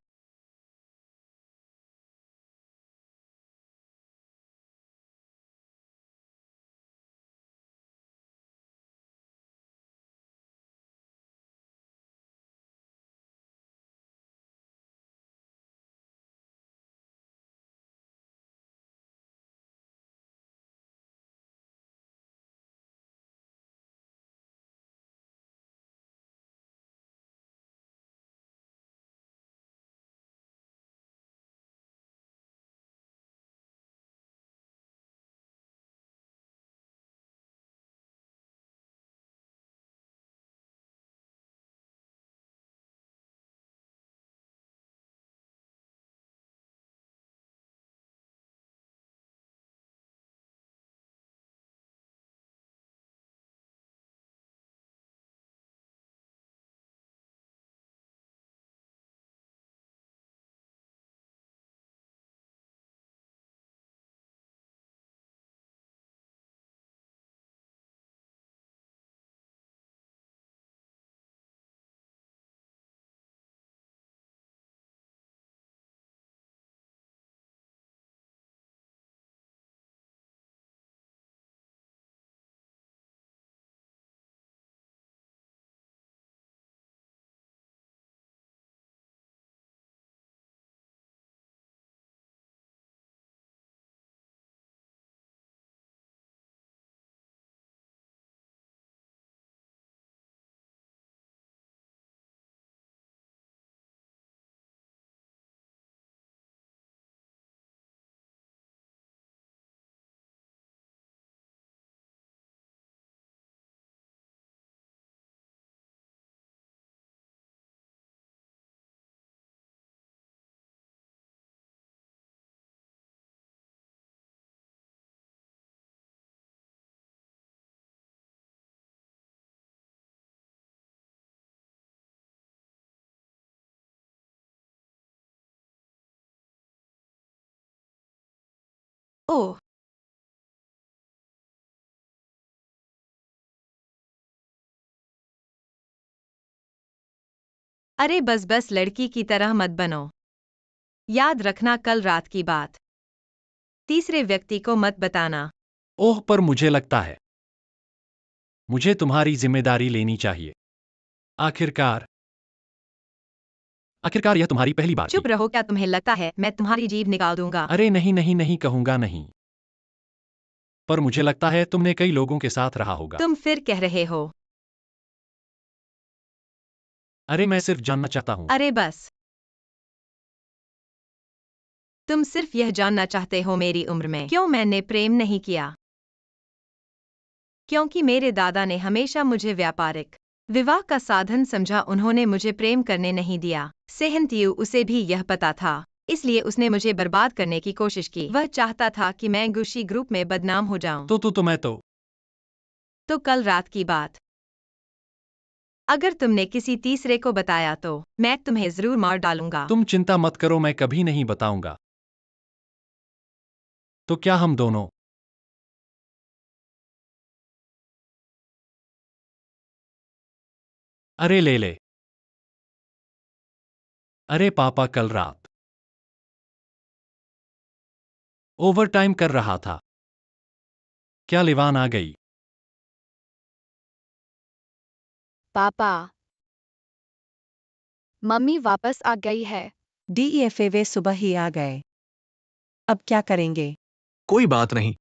ओह, अरे बस बस लड़की की तरह मत बनो। याद रखना कल रात की बात तीसरे व्यक्ति को मत बताना। ओह, पर मुझे लगता है मुझे तुम्हारी जिम्मेदारी लेनी चाहिए। आखिरकार आखिरकार यह तुम्हारी पहली बार थी। चुप रहो, क्या तुम्हें लगता है मैं तुम्हारी जीभ निकाल दूंगा? अरे नहीं नहीं नहीं कहूंगा नहीं, पर मुझे लगता है तुमने कई लोगों के साथ रहा होगा। तुम फिर कह रहे हो? अरे मैं सिर्फ जानना चाहता हूँ। अरे बस, तुम सिर्फ यह जानना चाहते हो मेरी उम्र में क्यों मैंने प्रेम नहीं किया? क्योंकि मेरे दादा ने हमेशा मुझे व्यापारिक विवाह का साधन समझा। उन्होंने मुझे प्रेम करने नहीं दिया। सेहनतियू उसे भी यह पता था, इसलिए उसने मुझे बर्बाद करने की कोशिश की। वह चाहता था कि मैं गुशी ग्रुप में बदनाम हो जाऊं। तो मैं तो कल रात की बात, अगर तुमने किसी तीसरे को बताया तो मैं तुम्हें जरूर मार डालूंगा। तुम चिंता मत करो, मैं कभी नहीं बताऊंगा। तो क्या हम दोनों? अरे ले ले। अरे पापा कल रात ओवरटाइम कर रहा था। क्या लिवान आ गई? पापा, मम्मी वापस आ गई है। DEFA वे सुबह ही आ गए। अब क्या करेंगे? कोई बात नहीं।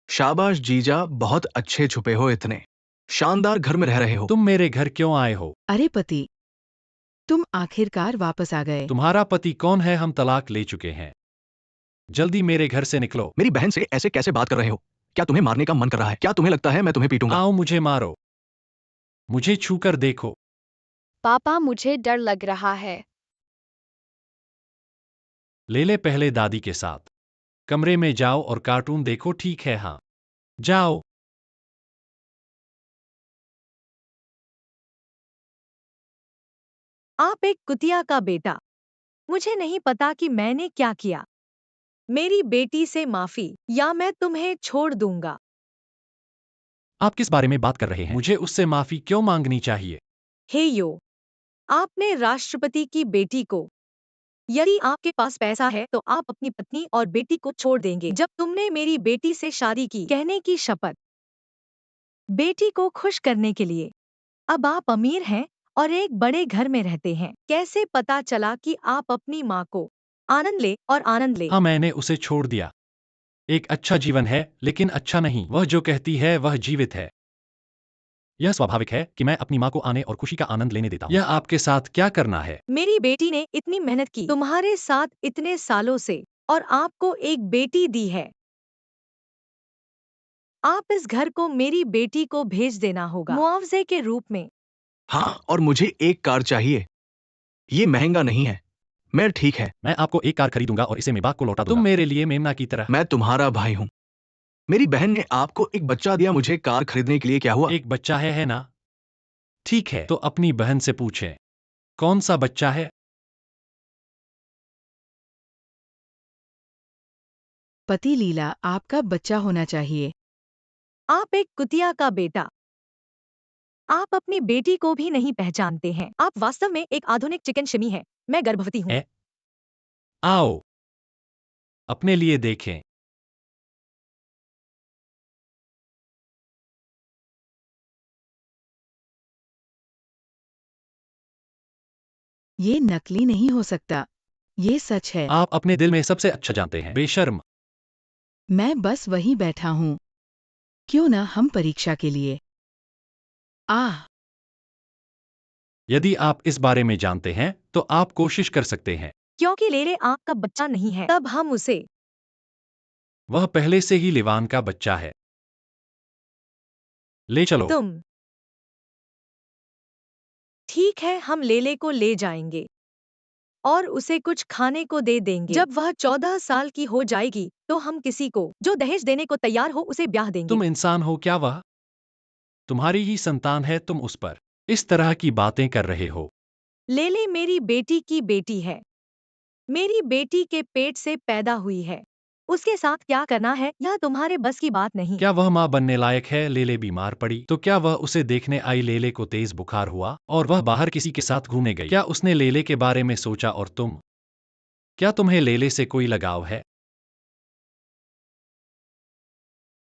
शाबाश जीजा, बहुत अच्छे छुपे हो, इतने शानदार घर में रह रहे हो। तुम मेरे घर क्यों आए हो? अरे पति, तुम आखिरकार वापस आ गए। तुम्हारा पति कौन है? हम तलाक ले चुके हैं। जल्दी मेरे घर से निकलो। मेरी बहन से ऐसे कैसे बात कर रहे हो? क्या तुम्हें मारने का मन कर रहा है? क्या तुम्हें लगता है मैं तुम्हें पीटूंगा? आओ मुझे मारो, मुझे छूकर देखो। पापा मुझे डर लग रहा है। ले ले पहले दादी के साथ कमरे में जाओ और कार्टून देखो, ठीक है? हाँ, जाओ। आप एक कुतिया का बेटा। मुझे नहीं पता कि मैंने क्या किया। मेरी बेटी से माफी या मैं तुम्हें छोड़ दूंगा। आप किस बारे में बात कर रहे हैं? मुझे उससे माफी क्यों मांगनी चाहिए? हे यो, आपने राष्ट्रपति की बेटी को, यदि आपके पास पैसा है तो आप अपनी पत्नी और बेटी को छोड़ देंगे। जब तुमने मेरी बेटी से शादी की, कहने की शपथ, बेटी को खुश करने के लिए। अब आप अमीर हैं और एक बड़े घर में रहते हैं। कैसे पता चला कि आप अपनी माँ को आनंद ले? हाँ, मैंने उसे छोड़ दिया। एक अच्छा जीवन है, लेकिन अच्छा नहीं। वह जो कहती है वह जीवित है। यह स्वाभाविक है कि मैं अपनी माँ को आने और खुशी का आनंद लेने देता हूँ। यह आपके साथ क्या करना है? मेरी बेटी ने इतनी मेहनत की तुम्हारे साथ इतने सालों से और आपको एक बेटी दी है। आप इस घर को मेरी बेटी को भेज देना होगा मुआवजे के रूप में। हाँ, और मुझे एक कार चाहिए। ये महंगा नहीं है, मैं ठीक है। मैं आपको एक कार खरीदूंगा और इसे मेबाक को लौटा दूंगा। तुम मेरे लिए मेमना की तरह। मैं तुम्हारा भाई हूँ। मेरी बहन ने आपको एक बच्चा दिया, मुझे कार खरीदने के लिए क्या हुआ? एक बच्चा है ना? ठीक है, तो अपनी बहन से पूछें कौन सा बच्चा है। पति लीला, आपका बच्चा होना चाहिए। आप एक कुतिया का बेटा। आप अपनी बेटी को भी नहीं पहचानते हैं। आप वास्तव में एक आधुनिक चिकन शिमी है। मैं गर्भवती हूँ। आओ अपने लिए देखें। ये नकली नहीं हो सकता, ये सच है। आप अपने दिल में सबसे अच्छा जानते हैं, बेशर्म। मैं बस वहीं बैठा हूँ। क्यों ना हम परीक्षा के लिए। यदि आप इस बारे में जानते हैं तो आप कोशिश कर सकते हैं। क्योंकि लेले आपका बच्चा नहीं है, तब हम उसे। वह पहले से ही लिवान का बच्चा है। ले चलो। तुम। ठीक है, हम लेले को ले जाएंगे और उसे कुछ खाने को दे देंगे। जब वह 14 साल की हो जाएगी तो हम किसी को जो दहेज देने को तैयार हो उसे ब्याह देंगे। तुम इंसान हो क्या? वह तुम्हारी ही संतान है, तुम उस पर इस तरह की बातें कर रहे हो। लेले मेरी बेटी की बेटी है। मेरी बेटी के पेट से पैदा हुई है। उसके साथ क्या करना है यह तुम्हारे बस की बात नहीं। क्या वह माँ बनने लायक है? लेले बीमार पड़ी तो क्या वह उसे देखने आई? लेले को तेज बुखार हुआ और वह बाहर किसी के साथ घूमने गई। क्या उसने लेले के बारे में सोचा? और तुम, क्या तुम्हें लेले से कोई लगाव है?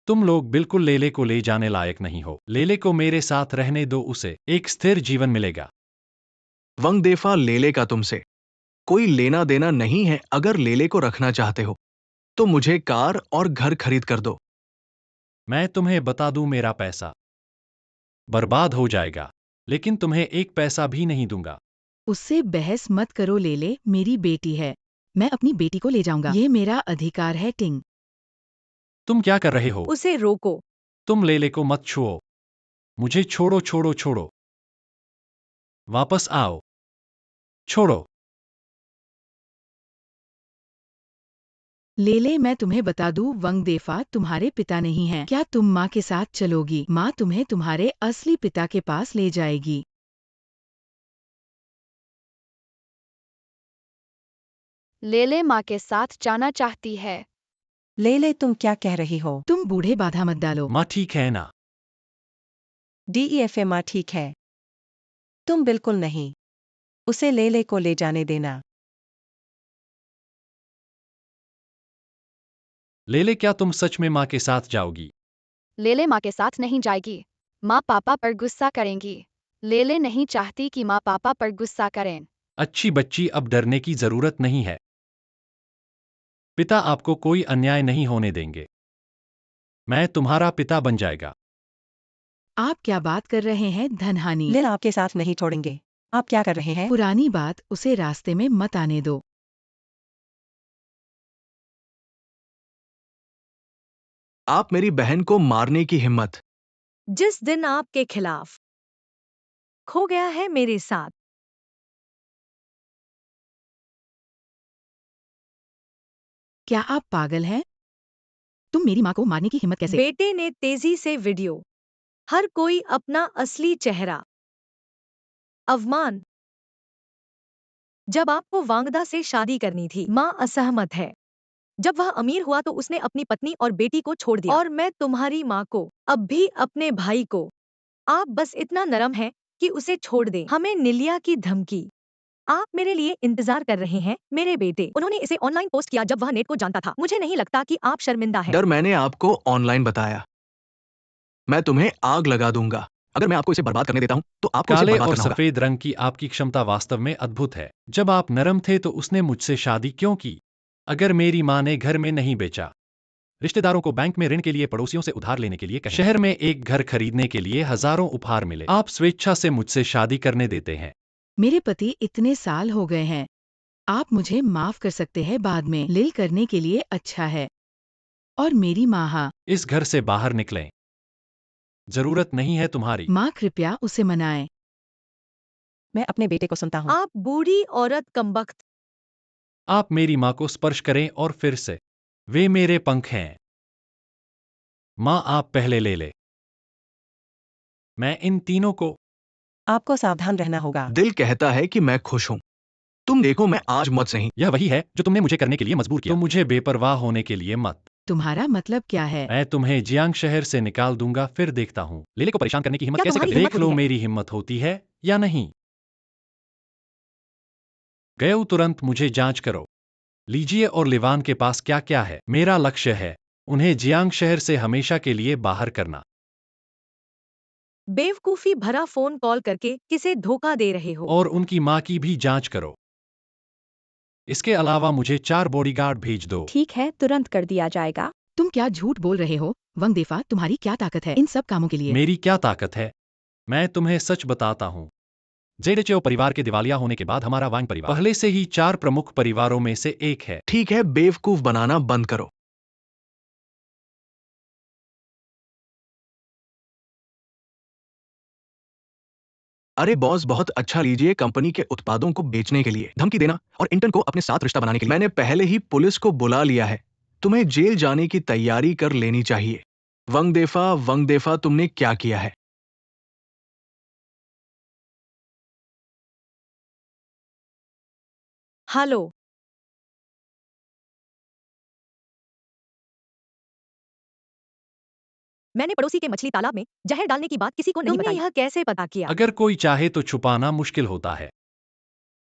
तुम लोग बिल्कुल लेले को ले जाने लायक नहीं हो। लेले को मेरे साथ रहने दो, उसे एक स्थिर जीवन मिलेगा। वंगदेफा, लेले का तुमसे कोई लेना देना नहीं है। अगर लेले को रखना चाहते हो तो मुझे कार और घर खरीद कर दो। मैं तुम्हें बता दूं, मेरा पैसा बर्बाद हो जाएगा, लेकिन तुम्हें एक पैसा भी नहीं दूंगा। उससे बहस मत करो लेले, मेरी बेटी है। मैं अपनी बेटी को ले जाऊंगा, ये मेरा अधिकार है टिंग। तुम क्या कर रहे हो? उसे रोको। तुम लेले को मत छुओ। मुझे छोड़ो, छोड़ो, छोड़ो। वापस आओ। छोड़ो। लेले, मैं तुम्हें बता दूं, वंगदेफा तुम्हारे पिता नहीं हैं। क्या तुम माँ के साथ चलोगी? माँ तुम्हें तुम्हारे असली पिता के पास ले जाएगी। लेले माँ के साथ जाना चाहती है। लेले, तुम क्या कह रही हो? तुम बूढ़े बाधा मत डालो। माँ ठीक है ना? डीईएफए माँ ठीक है। तुम बिल्कुल नहीं। उसे लेले को ले जाने देना। लेले, क्या तुम सच में माँ के साथ जाओगी? लेले माँ के साथ नहीं जाएगी। माँ पापा पर गुस्सा करेंगी। लेले नहीं चाहती कि माँ पापा पर गुस्सा करें। अच्छी बच्ची, अब डरने की जरूरत नहीं है। पिता आपको कोई अन्याय नहीं होने देंगे। मैं तुम्हारा पिता बन जाएगा। आप क्या बात कर रहे हैं धनहानि? लेला आपके साथ नहीं छोड़ेंगे। आप क्या कर रहे हैं? पुरानी बात, उसे रास्ते में मत आने दो। आप मेरी बहन को मारने की हिम्मत। जिस दिन आपके खिलाफ खो गया है मेरे साथ। क्या आप पागल हैं? तुम मेरी माँ को मारने की हिम्मत कैसे? बेटे ने तेजी से वीडियो। हर कोई अपना असली चेहरा। अवमान। जब आपको वांगदा से शादी करनी थी, माँ असहमत है। जब वह अमीर हुआ तो उसने अपनी पत्नी और बेटी को छोड़ दिया। और मैं तुम्हारी माँ को, अब भी अपने भाई को। आप बस इतना नरम हैं कि उसे छोड़ दें। हमें निलिया की धमकी। आप मेरे लिए इंतजार कर रहे हैं, मेरे बेटे। उन्होंने इसे ऑनलाइन पोस्ट किया जब वह नेट को जानता था। मुझे नहीं लगता कि आप शर्मिंदा हैं। डर, मैंने आपको ऑनलाइन बताया। मैं तुम्हें आग लगा दूंगा। अगर मैं आपको इसे बर्बाद करने देता हूं तो आपको इसे काले बर्बाद और करना होगा। सफेद रंग की आपकी क्षमता वास्तव में अद्भुत है। जब आप नरम थे तो उसने मुझसे शादी क्यों की? अगर मेरी माँ ने घर में नहीं बेचा, रिश्तेदारों को बैंक में ऋण के लिए, पड़ोसियों से उधार लेने के लिए कहें, शहर में एक घर खरीदने के लिए हजारों उपहार मिले, आप स्वेच्छा से मुझसे शादी करने देते हैं। मेरे पति इतने साल हो गए हैं। आप मुझे माफ कर सकते हैं बाद में। लिल करने के लिए अच्छा है। और मेरी माँ, हाँ। इस घर से बाहर निकलें। जरूरत नहीं है तुम्हारी। माँ, कृपया उसे मनाएं। मैं अपने बेटे को सुनता हूँ। आप बूढ़ी औरत कमबख्त। आप मेरी माँ को स्पर्श करें और फिर से। वे मेरे पंख हैं। माँ, आप पहले ले ले। मैं इन तीनों को। आपको सावधान रहना होगा। दिल कहता है कि मैं खुश हूं। तुम देखो, मैं आज मत सही। यह वही है जो तुमने मुझे करने के लिए मजबूर किया। तुम मुझे बेपरवाह होने के लिए मत। तुम्हारा मतलब क्या है? मैं तुम्हें जियांग शहर से निकाल दूंगा, फिर देखता हूँ लेले को परेशान करने की हिम्मत क्या कैसे तुम्हारी करते। हिम्मत देख लो होती है? मेरी हिम्मत होती है या नहीं। गयो, तुरंत मुझे जांच करो। लीजिए, और लिवान के पास क्या क्या है। मेरा लक्ष्य है उन्हें जियांग शहर से हमेशा के लिए बाहर करना। बेवकूफी भरा फोन कॉल करके किसे धोखा दे रहे हो? और उनकी माँ की भी जांच करो। इसके अलावा मुझे 4 बॉडीगार्ड भेज दो। ठीक है, तुरंत कर दिया जाएगा। तुम क्या झूठ बोल रहे हो? वंगदेफा, तुम्हारी क्या ताकत है इन सब कामों के लिए? मेरी क्या ताकत है? मैं तुम्हें सच बताता हूँ। जेडेचो परिवार के दिवालिया होने के बाद हमारा वांग परिवार पहले से ही 4 प्रमुख परिवारों में से एक है। ठीक है, बेवकूफ बनाना बंद करो। अरे बॉस, बहुत अच्छा, लीजिए कंपनी के उत्पादों को बेचने के लिए धमकी देना और इंटर्न को अपने साथ रिश्ता बनाने के लिए। मैंने पहले ही पुलिस को बुला लिया है। तुम्हें जेल जाने की तैयारी कर लेनी चाहिए। वंगदेफा, वंगदेफा, तुमने क्या किया है? हेलो। मैंने पड़ोसी के मछली तालाब में जहर डालने की बात किसी को नहीं तुमने बताई। यह कैसे पता किया? अगर कोई चाहे तो छुपाना मुश्किल होता है।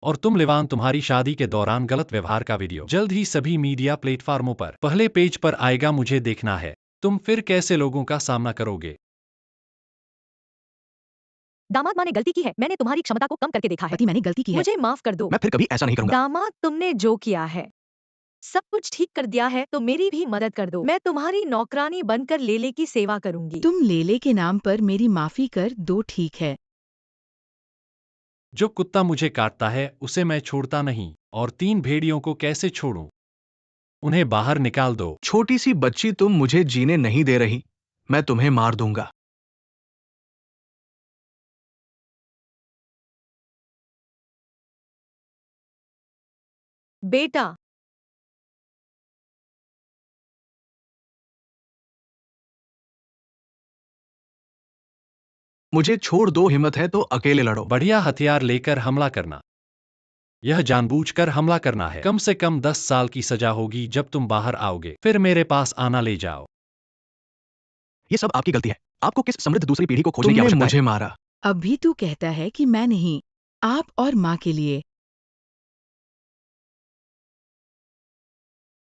और तुम लिवान, तुम्हारी शादी के दौरान गलत व्यवहार का वीडियो जल्द ही सभी मीडिया प्लेटफार्मों पर पहले पेज पर आएगा। मुझे देखना है तुम फिर कैसे लोगों का सामना करोगे। दामाद माँ ने गलती की है, मैंने तुम्हारी क्षमता को कम करके देखा है। पति, मैंने गलती की है। मुझे माफ कर दो। मैं फिर कभी ऐसा नहीं करूंगा। दामाद, तुमने जो किया है सब कुछ ठीक कर दिया है, तो मेरी भी मदद कर दो। मैं तुम्हारी नौकरानी बनकर लेले की सेवा करूंगी। तुम लेले के नाम पर मेरी माफी कर दो, ठीक है? जो कुत्ता मुझे काटता है उसे मैं छोड़ता नहीं, और 3 भेड़ियों को कैसे छोड़ूं? उन्हें बाहर निकाल दो। छोटी सी बच्ची, तुम मुझे जीने नहीं दे रही। मैं तुम्हें मार दूंगा। बेटा, मुझे छोड़ दो, हिम्मत है तो अकेले लड़ो। बढ़िया हथियार लेकर हमला करना। यह जानबूझकर हमला करना है। कम से कम 10 साल की सजा होगी जब तुम बाहर आओगे। फिर मेरे पास आना ले जाओ। ये सब आपकी गलती है। आपको किस समृद्ध दूसरी पीढ़ी को खोजने की आवश्यकता है? मुझे मारा। अब भी तू कहता है कि मैं नहीं, आप और माँ के लिए।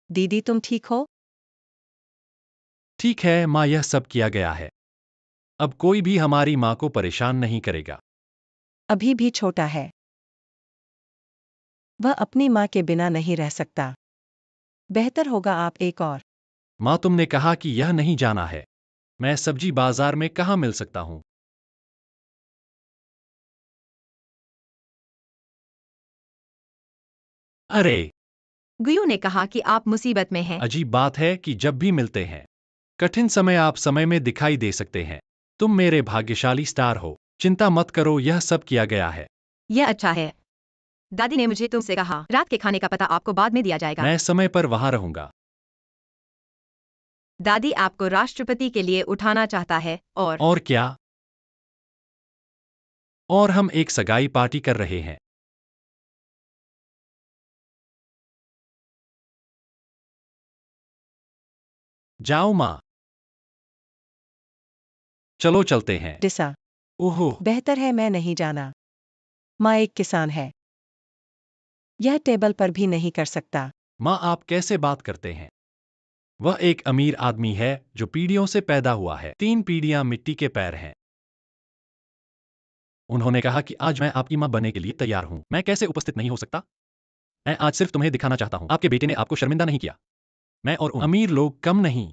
दीदी, तुम ठीक हो? ठीक है माँ, यह सब किया गया है। अब कोई भी हमारी माँ को परेशान नहीं करेगा। अभी भी छोटा है। वह अपनी माँ के बिना नहीं रह सकता। बेहतर होगा आप एक और। माँ, तुमने कहा कि यह नहीं जाना है। मैं सब्जी बाजार में कहाँ मिल सकता हूँ? अरे, गुयू ने कहा कि आप मुसीबत में हैं। अजीब बात है कि जब भी मिलते हैं कठिन समय, आप समय में दिखाई दे सकते हैं। तुम मेरे भाग्यशाली स्टार हो। चिंता मत करो, यह सब किया गया है। यह अच्छा है। दादी ने मुझे तुमसे कहा रात के खाने का पता आपको बाद में दिया जाएगा। मैं समय पर वहां रहूंगा। दादी आपको राष्ट्रपति के लिए उठाना चाहता है। और क्या? और हम एक सगाई पार्टी कर रहे हैं। जाओ माँ, चलो चलते हैं। डिसा, ओहो, बेहतर है मैं नहीं जाना। माँ एक किसान है। यह टेबल पर भी नहीं कर सकता। माँ, आप कैसे बात करते हैं? वह एक अमीर आदमी है जो पीढ़ियों से पैदा हुआ है। 3 पीढ़ियां मिट्टी के पैर हैं। उन्होंने कहा कि आज मैं आपकी माँ बनने के लिए तैयार हूं। मैं कैसे उपस्थित नहीं हो सकता? मैं आज सिर्फ तुम्हें दिखाना चाहता हूं। आपके बेटे ने आपको शर्मिंदा नहीं किया। मैं और उन अमीर लोग कम नहीं।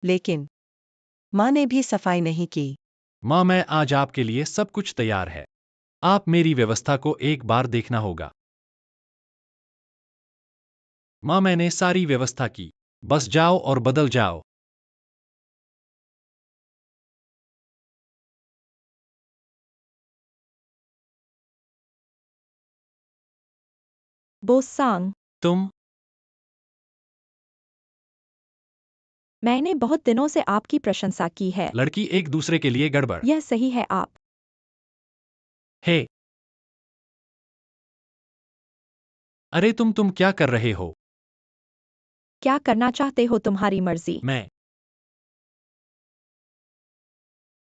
लेकिन माँ ने भी सफाई नहीं की। माँ, मैं आज आपके लिए सब कुछ तैयार है। आप मेरी व्यवस्था को एक बार देखना होगा। माँ, मैंने सारी व्यवस्था की। बस जाओ और बदल जाओ। बोसांग, तुम मैंने बहुत दिनों से आपकी प्रशंसा की है। लड़की एक दूसरे के लिए गड़बड़। यह सही है आप। हे, अरे तुम क्या कर रहे हो? क्या करना चाहते हो तुम्हारी मर्जी। मैं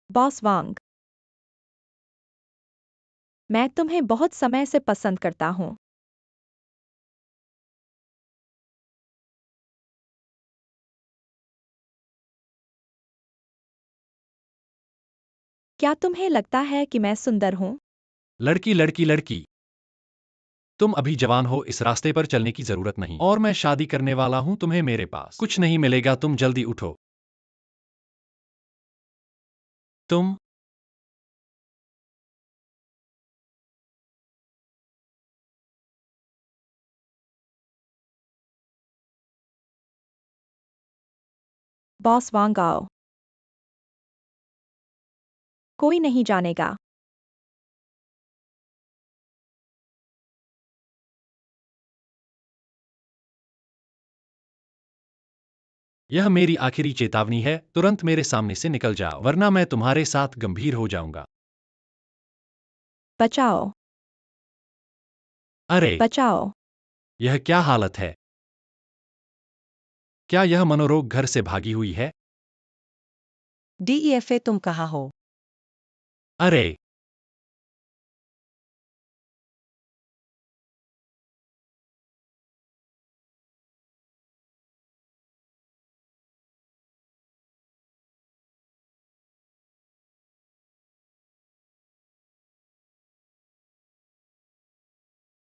बॉस वांग, मैं तुम्हें बहुत समय से पसंद करता हूँ। क्या तुम्हें लगता है कि मैं सुंदर हूँ? लड़की। तुम अभी जवान हो, इस रास्ते पर चलने की जरूरत नहीं। और मैं शादी करने वाला हूं, तुम्हें मेरे पास कुछ नहीं मिलेगा। तुम जल्दी उठो। तुम बॉस वांग आओ। कोई नहीं जानेगा। यह मेरी आखिरी चेतावनी है, तुरंत मेरे सामने से निकल जाओ, वरना मैं तुम्हारे साथ गंभीर हो जाऊंगा। बचाओ, अरे, बचाओ। यह क्या हालत है? क्या यह मनोरोग घर से भागी हुई है? DEFA तुम कहाँ हो? अरे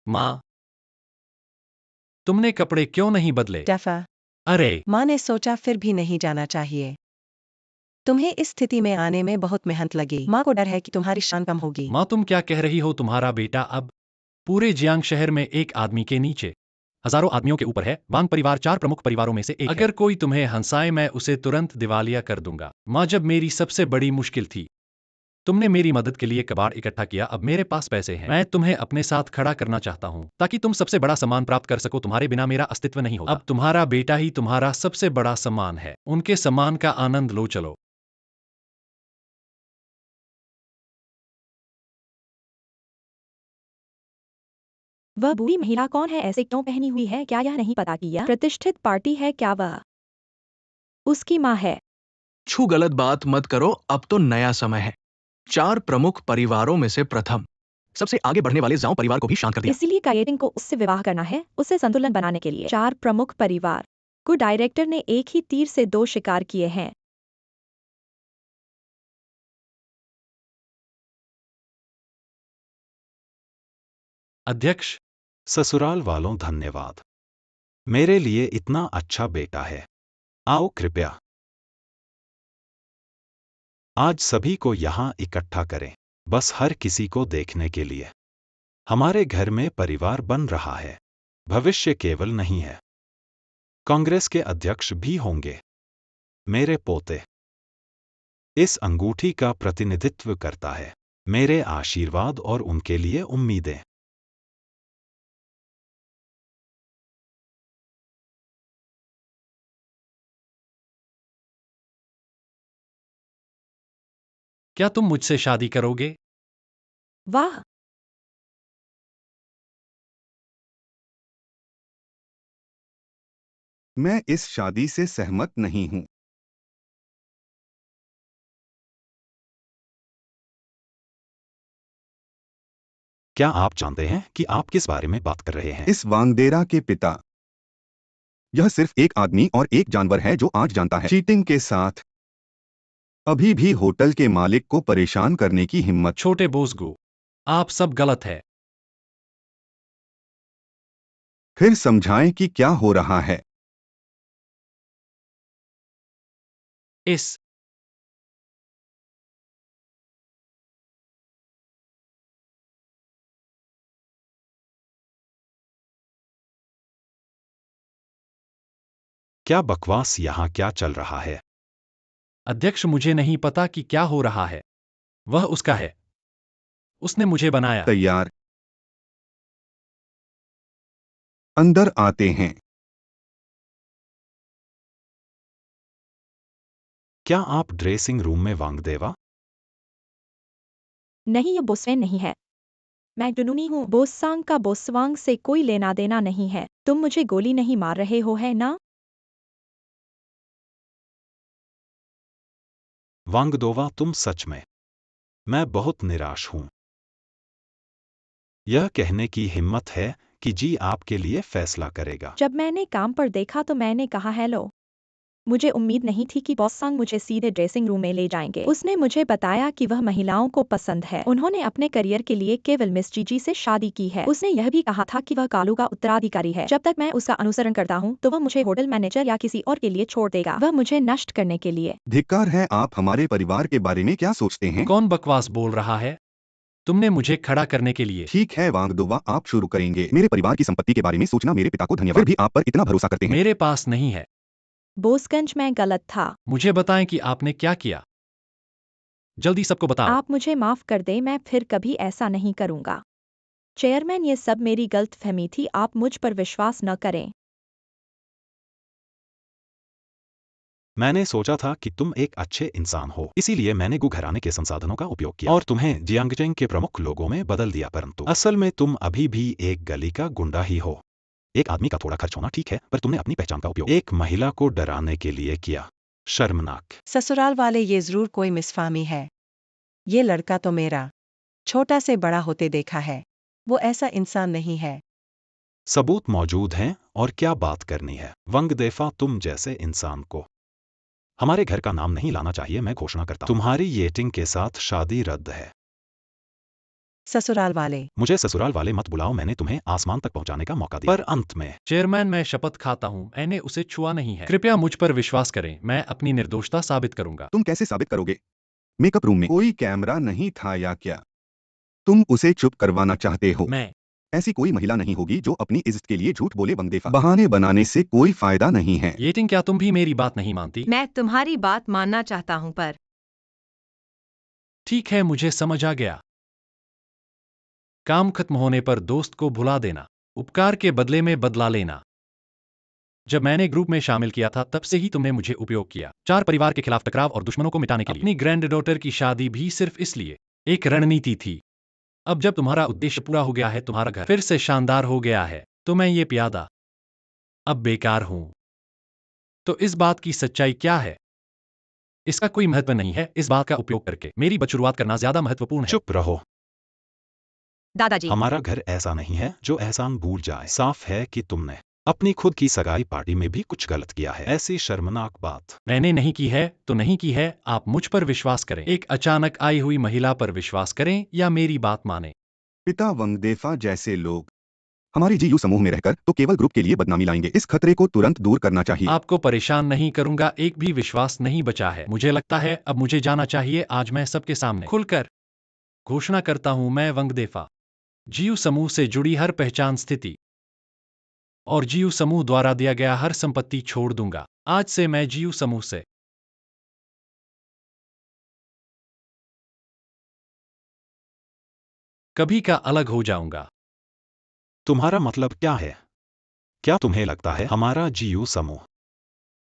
माँ, तुमने कपड़े क्यों नहीं बदले? डेफा, अरे माँ ने सोचा फिर भी नहीं जाना चाहिए। तुम्हें इस स्थिति में आने में बहुत मेहनत लगी। माँ को डर है कि तुम्हारी शान कम होगी। माँ, तुम क्या कह रही हो? तुम्हारा बेटा अब पूरे जियांग शहर में एक आदमी के नीचे हजारों आदमियों के ऊपर है। वांग परिवार 4 प्रमुख परिवारों में से एक है। अगर कोई तुम्हें हंसाए, मैं उसे तुरंत दिवालिया कर दूंगा। माँ, जब मेरी सबसे बड़ी मुश्किल थी, तुमने मेरी मदद के लिए कबाड़ इकट्ठा किया। अब मेरे पास पैसे हैं। मैं तुम्हें अपने साथ खड़ा करना चाहता हूँ ताकि तुम सबसे बड़ा सम्मान प्राप्त कर सको। तुम्हारे बिना मेरा अस्तित्व नहीं होगा। अब तुम्हारा बेटा ही तुम्हारा सबसे बड़ा सम्मान है। उनके सम्मान का आनंद लो। चलो। वह बूढ़ी महिला कौन है? ऐसे क्यों पहनी हुई है? क्या यह नहीं पता कि यह प्रतिष्ठित पार्टी है? क्या वह उसकी माँ है? छू गलत बात मत करो, अब तो नया समय है। 4 प्रमुख परिवारों में से प्रथम सबसे आगे बढ़ने वाले जाओ परिवार को भी शांत कर दिया। इसीलिए कायेटिंग को उससे विवाह करना है, उससे संतुलन बनाने के लिए। 4 प्रमुख परिवार को डायरेक्टर ने एक ही तीर से 2 शिकार किए हैं। अध्यक्ष, ससुराल वालों धन्यवाद। मेरे लिए इतना अच्छा बेटा है। आओ कृपया आज सभी को यहाँ इकट्ठा करें, बस हर किसी को देखने के लिए। हमारे घर में परिवार बन रहा है। भविष्य केवल नहीं है, कांग्रेस के अध्यक्ष भी होंगे। मेरे पोते इस अंगूठी का प्रतिनिधित्व करता है। मेरे आशीर्वाद और उनके लिए उम्मीदें। क्या तुम मुझसे शादी करोगे? वाह! मैं इस शादी से सहमत नहीं हूँ। क्या आप जानते हैं कि आप किस बारे में बात कर रहे हैं? इस वांगदेरा के पिता। यह सिर्फ एक आदमी और एक जानवर है जो आज जानता है चीटिंग के साथ अभी भी होटल के मालिक को परेशान करने की हिम्मत। छोटे बोसगु, आप सब गलत है। फिर समझाएं कि क्या हो रहा है। इस क्या बकवास यहाँ क्या चल रहा है? अध्यक्ष, मुझे नहीं पता कि क्या हो रहा है। वह उसका है। उसने मुझे बनाया। तैयार। अंदर आते हैं। क्या आप ड्रेसिंग रूम में वांगदेवा? नहीं, यह बोस्वेन नहीं है। मैं जुनूनी हूँ। बोस्सांग का बोस्वांग से कोई लेना देना नहीं है। तुम मुझे गोली नहीं मार रहे हो, है ना? वांगदोवा, तुम सच में। मैं बहुत निराश हूं। यह कहने की हिम्मत है कि जी आपके लिए फैसला करेगा। जब मैंने काम पर देखा तो मैंने कहा हेलो। मुझे उम्मीद नहीं थी कि बॉस्सांग मुझे सीधे ड्रेसिंग रूम में ले जाएंगे। उसने मुझे बताया कि वह महिलाओं को पसंद है। उन्होंने अपने करियर के लिए केवल मिस जीजी से शादी की है। उसने यह भी कहा था कि वह कालू का उत्तराधिकारी है। जब तक मैं उसका अनुसरण करता हूँ तो वह मुझे होटल मैनेजर या किसी और के लिए छोड़ देगा। वह मुझे नष्ट करने के लिए। धिक्कार है। आप हमारे परिवार के बारे में क्या सोचते हैं? कौन बकवास बोल रहा है? तुमने मुझे खड़ा करने के लिए। ठीक है वांगदोवा, आप शुरू करेंगे। मेरे परिवार की संपत्ति के बारे में सोचना मेरे पिता को धन्यवाद। फिर भी आप पर इतना भरोसा करते हैं। मेरे पास नहीं है। बोसगंज में गलत था। मुझे बताएं कि आपने क्या किया। जल्दी सबको बताओ। आप मुझे माफ कर दें, मैं फिर कभी ऐसा नहीं करूंगा। चेयरमैन, ये सब मेरी गलतफहमी थी। आप मुझ पर विश्वास न करें। मैंने सोचा था कि तुम एक अच्छे इंसान हो, इसीलिए मैंने गु घराने के संसाधनों का उपयोग किया और तुम्हें जियांगजेंग के प्रमुख लोगों में बदल दिया, परंतु असल में तुम अभी भी एक गली का गुंडा ही हो। एक आदमी का थोड़ा खर्च होना ठीक है, पर तुमने अपनी पहचान का उपयोग एक महिला को डराने के लिए किया। शर्मनाक। ससुराल वाले, ये जरूर कोई मिसफाहमी है। ये लड़का तो मेरा छोटा से बड़ा होते देखा है, वो ऐसा इंसान नहीं है। सबूत मौजूद हैं और क्या बात करनी है। वंगदेफा, तुम जैसे इंसान को हमारे घर का नाम नहीं लाना चाहिए। मैं घोषणा करता हूं, तुम्हारी येटिंग के साथ शादी रद्द है। ससुराल वाले, मुझे ससुराल वाले मत बुलाओ, मैंने तुम्हें आसमान तक पहुंचाने का मौका दिया। पर अंत में चेयरमैन, मैं शपथ खाता हूँ मैंने उसे छुआ नहीं है। कृपया मुझ पर विश्वास करें, मैं अपनी निर्दोषता साबित करूंगा। तुम कैसे साबित करोगे? मेकअप रूम में कोई कैमरा नहीं था या क्या? तुम उसे चुप करवाना चाहते हो? मैं ऐसी कोई महिला नहीं होगी जो अपनी इज्जत के लिए झूठ बोले। वंगदेफा, बहाने बनाने से कोई फायदा नहीं है। येटिंग, क्या तुम भी मेरी बात नहीं मानती? मैं तुम्हारी बात मानना चाहता हूँ पर ठीक है, मुझे समझ आ गया। काम खत्म होने पर दोस्त को भुला देना, उपकार के बदले में बदला लेना। जब मैंने ग्रुप में शामिल किया था तब से ही तुमने मुझे उपयोग किया। 4 परिवार के खिलाफ टकराव और दुश्मनों को मिटाने के लिए। अपनी ग्रैंड डॉटर की शादी भी सिर्फ इसलिए एक रणनीति थी। अब जब तुम्हारा उद्देश्य पूरा हो गया है, तुम्हारा घर फिर से शानदार हो गया है, तो मैं ये प्यादा अब बेकार हूं। तो इस बात की सच्चाई क्या है? इसका कोई महत्व नहीं है। इस बात का उपयोग करके मेरी शुरुआत करना ज्यादा महत्वपूर्ण है। चुप रहो। दादाजी, हमारा घर ऐसा नहीं है जो एहसान भूल जाए। साफ है कि तुमने अपनी खुद की सगाई पार्टी में भी कुछ गलत किया है। ऐसी शर्मनाक बात मैंने नहीं की है तो नहीं की है। आप मुझ पर विश्वास करें, एक अचानक आई हुई महिला पर विश्वास करें या मेरी बात माने। पिता वंगदेफा जैसे लोग हमारी जीयू समूह में रहकर तो केवल ग्रुप के लिए बदनामी लाएंगे। इस खतरे को तुरंत दूर करना चाहिए। आपको परेशान नहीं करूंगा, एक भी विश्वास नहीं बचा है। मुझे लगता है अब मुझे जाना चाहिए। आज मैं सबके सामने खुलकर घोषणा करता हूं, मैं वंगदेफा जीयू समूह से जुड़ी हर पहचान, स्थिति और जीयू समूह द्वारा दिया गया हर संपत्ति छोड़ दूंगा। आज से मैं जीयू समूह से कभी का अलग हो जाऊंगा। तुम्हारा मतलब क्या है? क्या तुम्हें लगता है हमारा जीयू समूह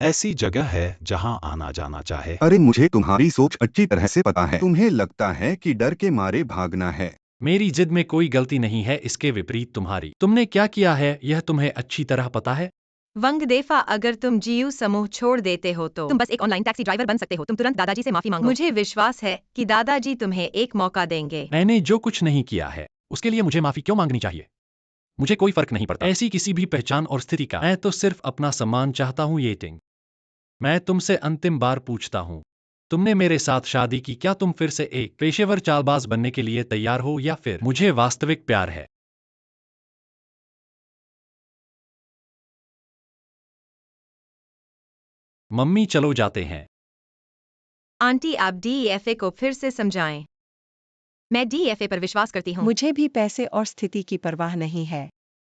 ऐसी जगह है जहां आना जाना चाहे? अरे, मुझे तुम्हारी सोच अच्छी तरह से पता है। तुम्हें लगता है कि डर के मारे भागना है। मेरी जिद में कोई गलती नहीं है, इसके विपरीत तुम्हारी। तुमने क्या किया है यह तुम्हें अच्छी तरह पता है। वंगदेफा, अगर तुम जीयू समूह छोड़ देते हो तो तुम बस एक ऑनलाइन टैक्सी ड्राइवर बन सकते हो। तुम तुरंत दादाजी से माफी मांगो। मुझे विश्वास है कि दादाजी तुम्हें एक मौका देंगे। मैंने जो कुछ नहीं किया है उसके लिए मुझे माफी क्यों मांगनी चाहिए? मुझे कोई फर्क नहीं पड़ता ऐसी किसी भी पहचान और स्थिति का। मैं तो सिर्फ अपना सम्मान चाहता हूं। येटिंग, मैं तुमसे अंतिम बार पूछता हूं, तुमने मेरे साथ शादी की, क्या तुम फिर से एक पेशेवर चालबाज बनने के लिए तैयार हो या फिर मुझे वास्तविक प्यार है? मम्मी, चलो जाते हैं। आंटी, आप डीएफए को फिर से समझाएं। मैं डीएफए पर विश्वास करती हूँ। मुझे भी पैसे और स्थिति की परवाह नहीं है।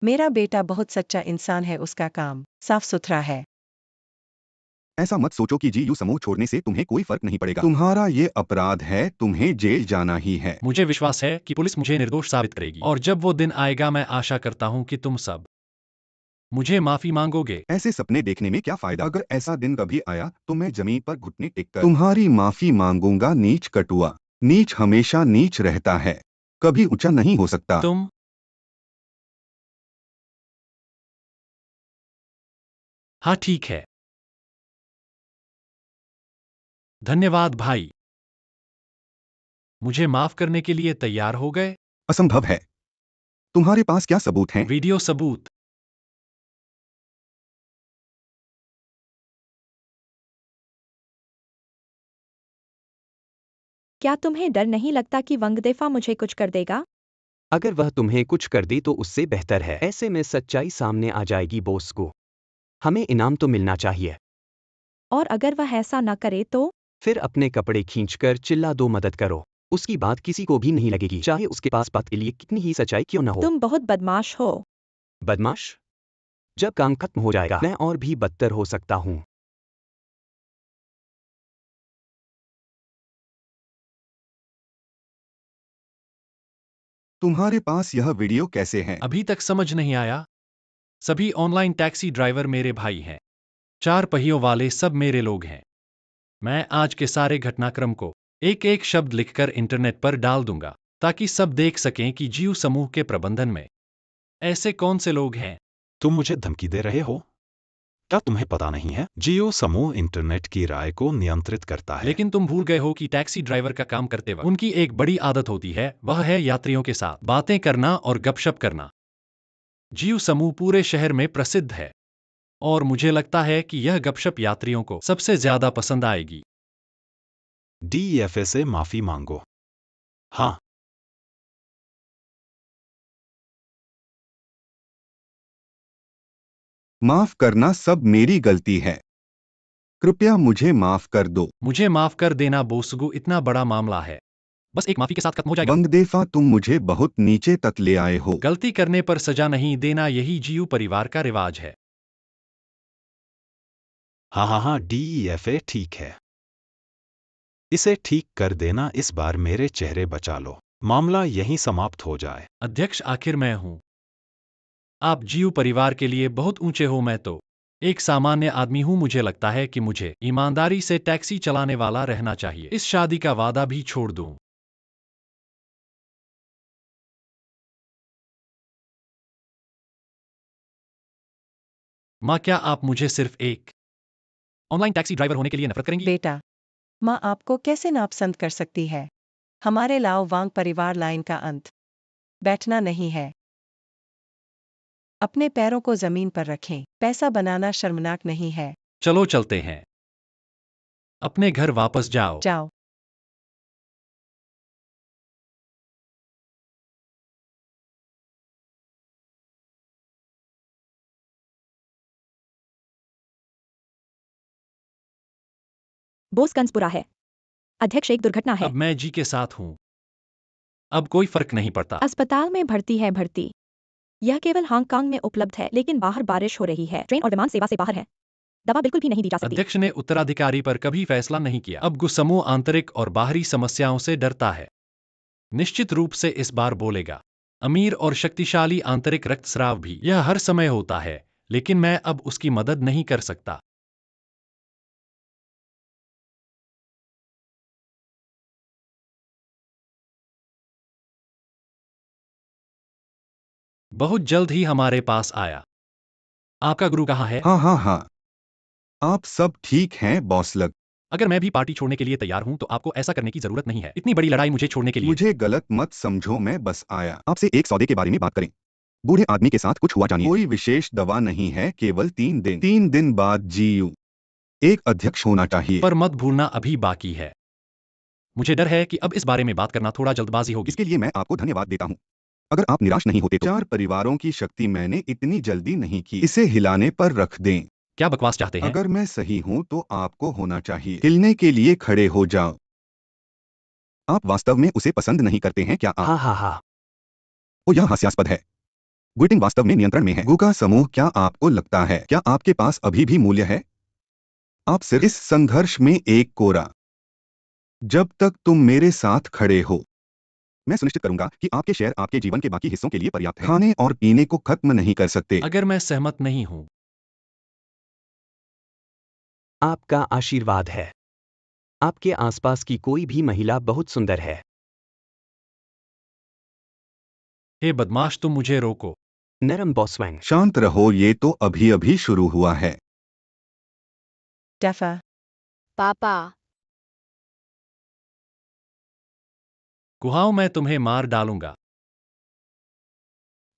मेरा बेटा बहुत सच्चा इंसान है, उसका काम साफ सुथरा है। ऐसा मत सोचो कि जीयू समूह छोड़ने से तुम्हें कोई फर्क नहीं पड़ेगा। तुम्हारा ये अपराध है, तुम्हें जेल जाना ही है। मुझे विश्वास है कि पुलिस मुझे निर्दोष साबित करेगी और जब वो दिन आएगा मैं आशा करता हूं कि तुम सब मुझे माफी मांगोगे। ऐसे सपने देखने में क्या फायदा? अगर ऐसा दिन कभी आया तो मैं जमीन पर घुटने टेककर तुम्हारी माफी मांगूंगा। नीच कटुआ, नीच हमेशा नीच रहता है, कभी ऊंचा नहीं हो सकता। तुम हाँ, ठीक है। धन्यवाद भाई। मुझे माफ करने के लिए तैयार हो गए? असंभव है। तुम्हारे पास क्या सबूत हैं? वीडियो सबूत। क्या तुम्हें डर नहीं लगता कि वंगदेफा मुझे कुछ कर देगा? अगर वह तुम्हें कुछ कर दे तो उससे बेहतर है। ऐसे में सच्चाई सामने आ जाएगी बॉस को। हमें इनाम तो मिलना चाहिए। और अगर वह ऐसा न करे तो? फिर अपने कपड़े खींचकर चिल्ला दो, मदद करो। उसकी बात किसी को भी नहीं लगेगी, चाहे उसके पास बात के लिए कितनी ही सच्चाई क्यों न हो। तुम बहुत बदमाश हो। बदमाश? जब काम खत्म हो जाएगा मैं और भी बदतर हो सकता हूँ। तुम्हारे पास यह वीडियो कैसे है? अभी तक समझ नहीं आया? सभी ऑनलाइन टैक्सी ड्राइवर मेरे भाई हैं। 4 पहियों वाले सब मेरे लोग हैं। मैं आज के सारे घटनाक्रम को एक एक शब्द लिखकर इंटरनेट पर डाल दूंगा ताकि सब देख सकें कि जीयू समूह के प्रबंधन में ऐसे कौन से लोग हैं। तुम मुझे धमकी दे रहे हो? क्या तुम्हें पता नहीं है? जियो समूह इंटरनेट की राय को नियंत्रित करता है। लेकिन तुम भूल गए हो कि टैक्सी ड्राइवर का काम करते वक्त उनकी एक बड़ी आदत होती है, वह है यात्रियों के साथ बातें करना और गपशप करना। जियो समूह पूरे शहर में प्रसिद्ध है और मुझे लगता है कि यह गपशप यात्रियों को सबसे ज्यादा पसंद आएगी। DEFA से माफी मांगो। हाँ, माफ करना सब मेरी गलती है। कृपया मुझे माफ कर दो। मुझे माफ कर देना बोसगु, इतना बड़ा मामला है, बस एक माफी के साथ खत्म हो जाएगा। बंगदेफा, तुम मुझे बहुत नीचे तक ले आए हो। गलती करने पर सजा नहीं देना, यही जियो परिवार का रिवाज है। हाँ, DEFA ठीक है। इसे ठीक कर देना, इस बार मेरे चेहरे बचा लो। मामला यहीं समाप्त हो जाए। अध्यक्ष, आखिर मैं हूं। आप जियो परिवार के लिए बहुत ऊंचे हो, मैं तो एक सामान्य आदमी हूं। मुझे लगता है कि मुझे ईमानदारी से टैक्सी चलाने वाला रहना चाहिए। इस शादी का वादा भी छोड़ दूं। माँ, क्या आप मुझे सिर्फ एक ऑनलाइन टैक्सी ड्राइवर होने के लिए नफरत करेंगी? बेटा, माँ आपको कैसे नापसंद कर सकती है? हमारे लाओ वांग परिवार लाइन का अंत बैठना नहीं है। अपने पैरों को जमीन पर रखें। पैसा बनाना शर्मनाक नहीं है। चलो चलते हैं। अपने घर वापस जाओ। जाओ। बोस कंसपुरा है। अध्यक्ष, एक दुर्घटना है। अब मैं जी के साथ हूं। अब कोई फर्क नहीं पड़ता। अस्पताल में भर्ती है भर्ती। यह केवल हांगकांग में उपलब्ध है, लेकिन बाहर बारिश हो रही है। ट्रेन और विमान सेवा से बाहर है। दवा बिल्कुल भी नहीं दी जा सकती। अध्यक्ष ने उत्तराधिकारी पर कभी फैसला नहीं किया। अब गुस्समूह आंतरिक और बाहरी समस्याओं से डरता है। निश्चित रूप से इस बार बोलेगा। अमीर और शक्तिशाली आंतरिक रक्तस्राव भी, यह हर समय होता है, लेकिन मैं अब उसकी मदद नहीं कर सकता। बहुत जल्द ही हमारे पास आया। आपका गुरु कहाँ है? हाँ। आप सब ठीक हैं बॉस लग। अगर मैं भी पार्टी छोड़ने के लिए तैयार हूं तो आपको ऐसा करने की जरूरत नहीं है। इतनी बड़ी लड़ाई मुझे छोड़ने के लिए। मुझे गलत मत समझो, मैं बस आया आपसे एक सौदे के बारे में बात करें। बूढ़े आदमी के साथ कुछ हुआ जानिए। कोई विशेष दवा नहीं है, केवल 3 दिन बाद जीयू एक अध्यक्ष होना चाहिए। पर मत भूलना, अभी बाकी है। मुझे डर है कि अब इस बारे में बात करना थोड़ा जल्दबाजी होगी। इसके लिए मैं आपको धन्यवाद देता हूँ। अगर आप निराश नहीं होते तो 4 परिवारों की शक्ति मैंने इतनी जल्दी नहीं की। इसे हिलाने पर रख दें। क्या बकवास चाहते हैं? अगर मैं सही हूँ तो आपको होना चाहिए। हिलने के लिए खड़े हो जाओ। आप वास्तव में उसे पसंद नहीं करते हैं क्या? आप हाँ। ओ, यह हास्यास्पद है। गुइटिंग वास्तव में नियंत्रण में है। गु का समूह, क्या आपको लगता है, क्या आपके पास अभी भी मूल्य है? आप सिर्फ इस संघर्ष में एक कोरा। जब तक तुम मेरे साथ खड़े हो, मैं सुनिश्चित करूंगा कि आपके शेयर आपके जीवन के बाकी हिस्सों के लिए पर्याप्त है। खाने और पीने को खत्म नहीं कर सकते। अगर मैं सहमत नहीं हूं। आपका आशीर्वाद है। आपके आसपास की कोई भी महिला बहुत सुंदर है। हे बदमाश, तुम मुझे रोको। नरम बॉसवैंग। शांत रहो, ये तो अभी अभी शुरू हुआ है। डेफा, पापा, कुहाओ, मैं तुम्हें मार डालूंगा।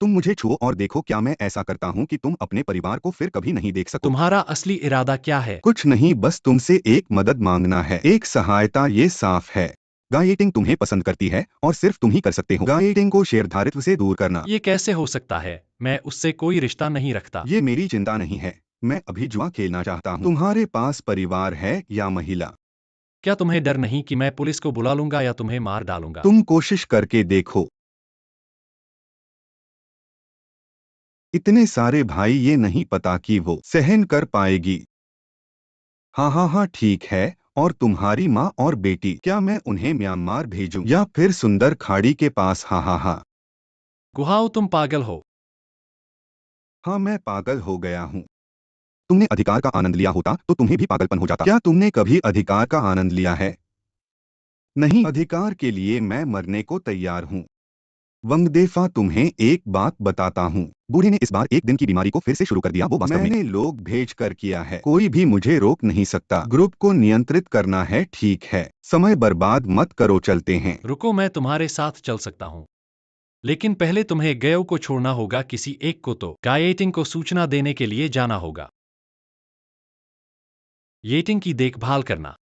तुम मुझे छुओ और देखो, क्या मैं ऐसा करता हूँ कि तुम अपने परिवार को फिर कभी नहीं देख सको। तुम्हारा असली इरादा क्या है? कुछ नहीं, बस तुमसे एक मदद मांगना है, एक सहायता। ये साफ है, गाइटिंग तुम्हें पसंद करती है और सिर्फ तुम ही कर सकते हो गाइटिंग को शेयरधारित्व से दूर करना। ये कैसे हो सकता है? मैं उससे कोई रिश्ता नहीं रखता। ये मेरी चिंता नहीं है, मैं अभी जुआ खेलना चाहता हूँ। तुम्हारे पास परिवार है या महिला? क्या तुम्हें डर नहीं कि मैं पुलिस को बुला लूंगा या तुम्हें मार डालूंगा? तुम कोशिश करके देखो। इतने सारे भाई, ये नहीं पता कि वो सहन कर पाएगी। हाँ, ठीक है। और तुम्हारी माँ और बेटी, क्या मैं उन्हें म्यांमार भेजूं या फिर सुंदर खाड़ी के पास? हाँ। कुहाओ, तुम पागल हो। हाँ, मैं पागल हो गया हूँ। तुमने अधिकार का आनंद लिया होता तो तुम्हें भी पागलपन हो जाता। क्या तुमने कभी अधिकार का आनंद लिया है? नहीं, अधिकार के लिए मैं मरने को तैयार हूँ। वंगदेफा, तुम्हें एक बात बताता हूँ, बूढ़े ने इस बार एक दिन की बीमारी को फिर से शुरू कर दिया। वो वास्तव में मैंने लोग भेज कर किया है, कोई भी मुझे रोक नहीं सकता। ग्रुप को नियंत्रित करना है, ठीक है। समय बर्बाद मत करो, चलते हैं। रुको, मैं तुम्हारे साथ चल सकता हूँ, लेकिन पहले तुम्हें गयो को छोड़ना होगा। किसी एक को तो गायेटिंग को सूचना देने के लिए जाना होगा। येटिंग की देखभाल करना।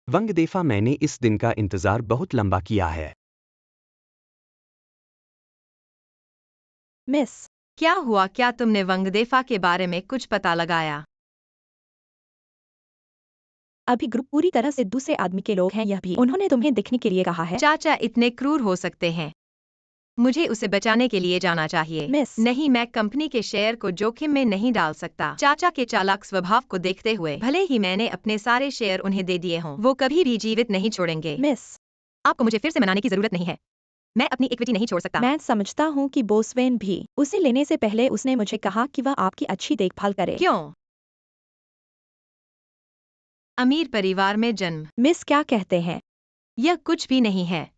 वंगदेफा, मैंने इस दिन का इंतजार बहुत लंबा किया है। मिस, क्या हुआ? क्या तुमने वंगदेफा के बारे में कुछ पता लगाया? अभी ग्रुप पूरी तरह से दूसरे आदमी के लोग हैं, यह भी उन्होंने तुम्हें दिखने के लिए कहा है। चाचा इतने क्रूर हो सकते हैं? मुझे उसे बचाने के लिए जाना चाहिए। मिस, नहीं, मैं कंपनी के शेयर को जोखिम में नहीं डाल सकता। चाचा के चालाक स्वभाव को देखते हुए भले ही मैंने अपने सारे शेयर उन्हें दे दिए हों, वो कभी भी जीवित नहीं छोड़ेंगे। मिस, आपको मुझे फिर से मनाने की जरूरत नहीं है। मैं अपनी इक्विटी नहीं छोड़ सकता। मैं समझता हूँ कि बोसवेन भी उसे लेने से पहले उसने मुझे कहा कि वह आपकी अच्छी देखभाल करे। क्यों? अमीर परिवार में जन्म। मिस, क्या कहते हैं? यह कुछ भी नहीं है।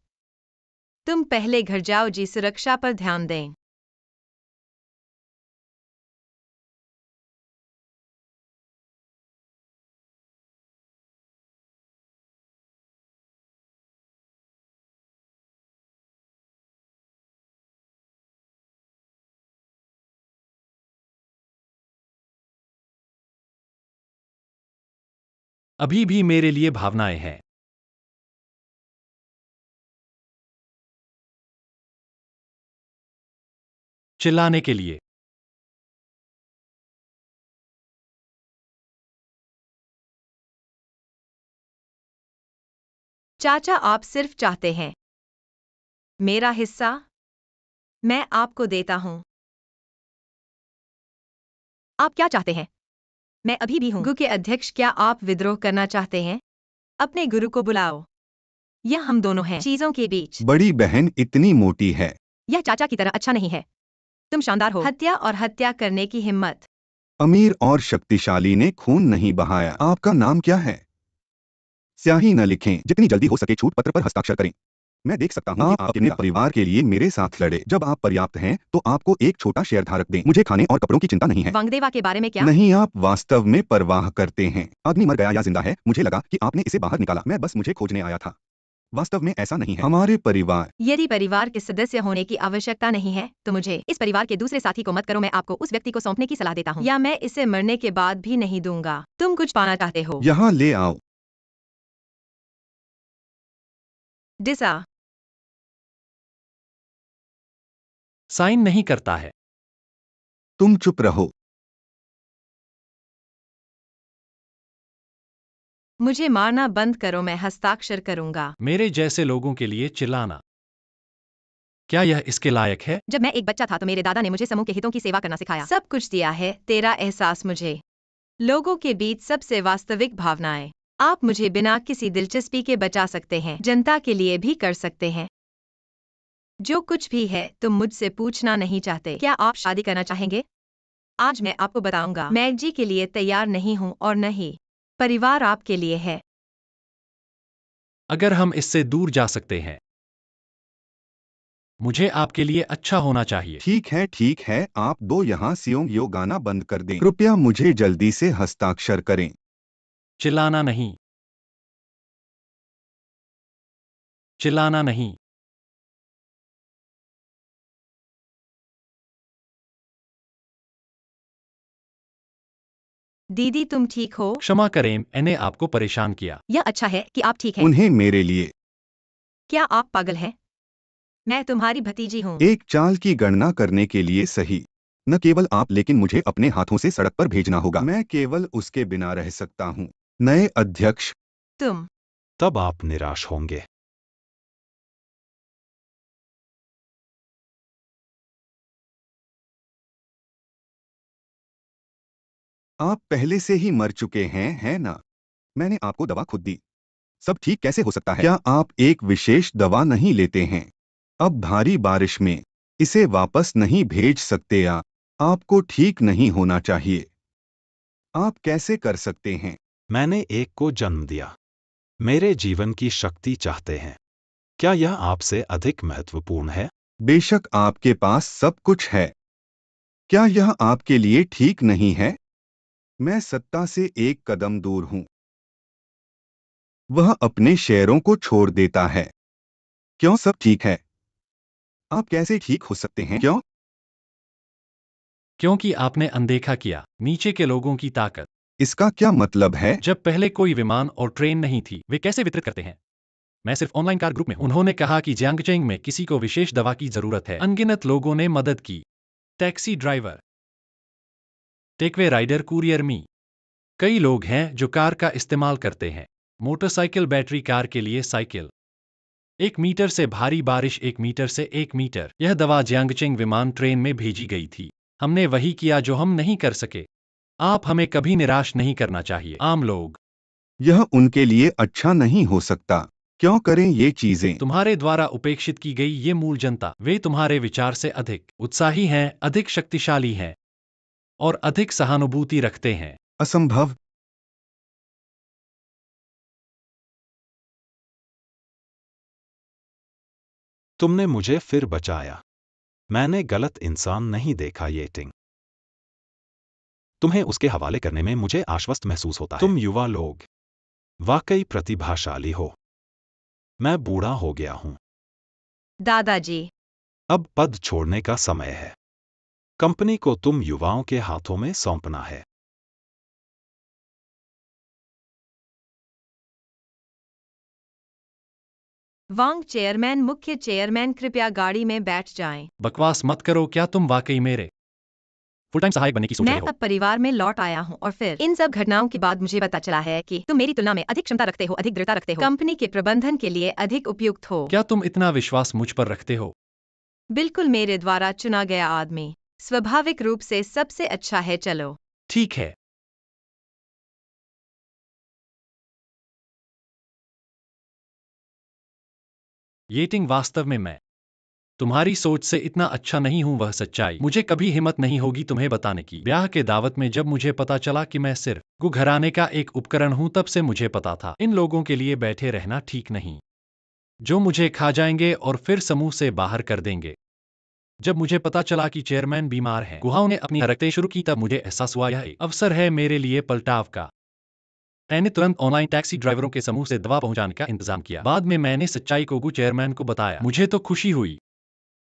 तुम पहले घर जाओ जी, सुरक्षा पर ध्यान दें। अभी भी मेरे लिए भावनाएं हैं। चिल्लाने के लिए। चाचा, आप सिर्फ चाहते हैं मेरा हिस्सा। मैं आपको देता हूं। आप क्या चाहते हैं? मैं अभी भी हूं। गु के अध्यक्ष, क्या आप विद्रोह करना चाहते हैं? अपने गुरु को बुलाओ। यह हम दोनों हैं चीजों के बीच। बड़ी बहन इतनी मोटी है। यह चाचा की तरह अच्छा नहीं है। तुम शानदार हो। हत्या और हत्या करने की हिम्मत। अमीर और शक्तिशाली ने खून नहीं बहाया। आपका नाम क्या है? स्याही न लिखें, जितनी जल्दी हो सके छूट पत्र पर हस्ताक्षर करें। मैं देख सकता हूँ आप अपने परिवार के लिए मेरे साथ लड़े। जब आप पर्याप्त हैं तो आपको एक छोटा शेयर धारक दें। मुझे खाने और कपड़ों की चिंता नहीं है। वंगदेवा के बारे में क्या? नहीं, आप वास्तव में परवाह करते हैं। आदमी मर गया या जिंदा है, मुझे लगा कि आपने इसे बाहर निकाला। मैं बस मुझे खोजने आया था। वास्तव में ऐसा नहीं है। हमारे परिवार। यदि परिवार के सदस्य होने की आवश्यकता नहीं है तो मुझे इस परिवार के दूसरे साथी को मत करो। मैं आपको उस व्यक्ति को सौंपने की सलाह देता हूँ, या मैं इसे मरने के बाद भी नहीं दूंगा। तुम कुछ पाना चाहते हो? यहाँ ले आओ। डिसा। साइन नहीं करता है। तुम चुप रहो। मुझे मारना बंद करो, मैं हस्ताक्षर करूंगा। मेरे जैसे लोगों के लिए चिल्लाना, क्या यह इसके लायक है? जब मैं एक बच्चा था तो मेरे दादा ने मुझे समूह के हितों की सेवा करना सिखाया। सब कुछ दिया है। तेरा एहसास मुझे लोगों के बीच सबसे वास्तविक भावनाएं। आप मुझे बिना किसी दिलचस्पी के बचा सकते हैं, जनता के लिए भी कर सकते हैं। जो कुछ भी है तुम मुझसे पूछना नहीं चाहते। क्या आप शादी करना चाहेंगे? आज मैं आपको बताऊंगा। मैं जी के लिए तैयार नहीं हूं और न ही परिवार आपके लिए है। अगर हम इससे दूर जा सकते हैं, मुझे आपके लिए अच्छा होना चाहिए। ठीक है, आप दो यहाँ सियोंग यो गाना बंद कर दें। कृपया मुझे जल्दी से हस्ताक्षर करें। चिल्लाना नहीं। चिल्लाना नहीं। दीदी, तुम ठीक हो? क्षमा करें, मैंने आपको परेशान किया। यह अच्छा है कि आप ठीक हैं। उन्हें मेरे लिए। क्या आप पागल हैं? मैं तुम्हारी भतीजी हूँ। एक चाल की गणना करने के लिए सही। न केवल आप, लेकिन मुझे अपने हाथों से सड़क पर भेजना होगा। मैं केवल उसके बिना रह सकता हूँ। नए अध्यक्ष। तुम। तब आप निराश होंगे। आप पहले से ही मर चुके हैं, है ना? मैंने आपको दवा खुद दी। सब ठीक कैसे हो सकता है? क्या आप एक विशेष दवा नहीं लेते हैं? अब भारी बारिश में इसे वापस नहीं भेज सकते। आपको ठीक नहीं होना चाहिए। आप कैसे कर सकते हैं? मैंने एक को जन्म दिया। मेरे जीवन की शक्ति चाहते हैं। क्या यह आपसे अधिक महत्वपूर्ण है? बेशक आपके पास सब कुछ है। क्या यह आपके लिए ठीक नहीं है? मैं सत्ता से एक कदम दूर हूं। वह अपने शेयरों को छोड़ देता है। क्यों सब ठीक है? आप कैसे ठीक हो सकते हैं? क्यों? क्योंकि आपने अनदेखा किया नीचे के लोगों की ताकत। इसका क्या मतलब है? जब पहले कोई विमान और ट्रेन नहीं थी, वे कैसे वितरित करते हैं? मैं सिर्फ ऑनलाइन कार ग्रुप में हूं। उन्होंने कहा कि जियांगचेंग में किसी को विशेष दवा की जरूरत है। अनगिनत लोगों ने मदद की। Taxi driver, takeaway rider, courier मी। कई लोग हैं जो कार का इस्तेमाल करते हैं। मोटरसाइकिल, बैटरी कार के लिए साइकिल। 1 मीटर से भारी बारिश, 1 मीटर से 1 मीटर। यह दवा जियांगचेंग विमान ट्रेन में भेजी गई थी। हमने वही किया जो हम नहीं कर सके। आप हमें कभी निराश नहीं करना चाहिए। आम लोग, यह उनके लिए अच्छा नहीं हो सकता। क्यों करें ये चीजें? तुम्हारे द्वारा उपेक्षित की गई ये मूल जनता, वे तुम्हारे विचार से अधिक उत्साही हैं, अधिक शक्तिशाली हैं और अधिक सहानुभूति रखते हैं। असंभव। तुमने मुझे फिर बचाया। मैंने गलत इंसान नहीं देखा येटिंग। तुम्हें उसके हवाले करने में मुझे आश्वस्त महसूस होता है। तुम युवा लोग वाकई प्रतिभाशाली हो। मैं बूढ़ा हो गया हूं। दादाजी, अब पद छोड़ने का समय है। कंपनी को तुम युवाओं के हाथों में सौंपना है। वांग चेयरमैन, मुख्य चेयरमैन, कृपया गाड़ी में बैठ जाएं। बकवास मत करो। क्या तुम वाकई मेरे फुल टाइम सहायक बनने की सोच मैं रहे हो? अब परिवार में लौट आया हूं और फिर इन सब घटनाओं के बाद मुझे पता चला है कि तुम मेरी तुलना में अधिक क्षमता रखते हो, अधिक दृढ़ता रखते हो, कंपनी के प्रबंधन के लिए अधिक उपयुक्त हो। क्या तुम इतना विश्वास मुझ पर रखते हो? बिल्कुल, मेरे द्वारा चुना गया आदमी स्वाभाविक रूप से सबसे अच्छा है। चलो, ठीक है। येटिंग, वास्तव में मैं तुम्हारी सोच से इतना अच्छा नहीं हूं। वह सच्चाई, मुझे कभी हिम्मत नहीं होगी तुम्हें बताने की। ब्याह के दावत में जब मुझे पता चला कि मैं सिर्फ गु घराने का एक उपकरण हूं, तब से मुझे पता था इन लोगों के लिए बैठे रहना ठीक नहीं, जो मुझे खा जाएंगे और फिर समूह से बाहर कर देंगे। जब मुझे पता चला कि चेयरमैन बीमार है, गुहाओं ने अपनी हरकतें शुरू की, तब मुझे एहसास हुआ यह एक अवसर है मेरे लिए पलटाव का। मैंने तुरंत ऑनलाइन टैक्सी ड्राइवरों के समूह से दवा पहुंचाने का इंतजाम किया। बाद में मैंने सच्चाई को गु चेयरमैन को बताया। मुझे तो खुशी हुई।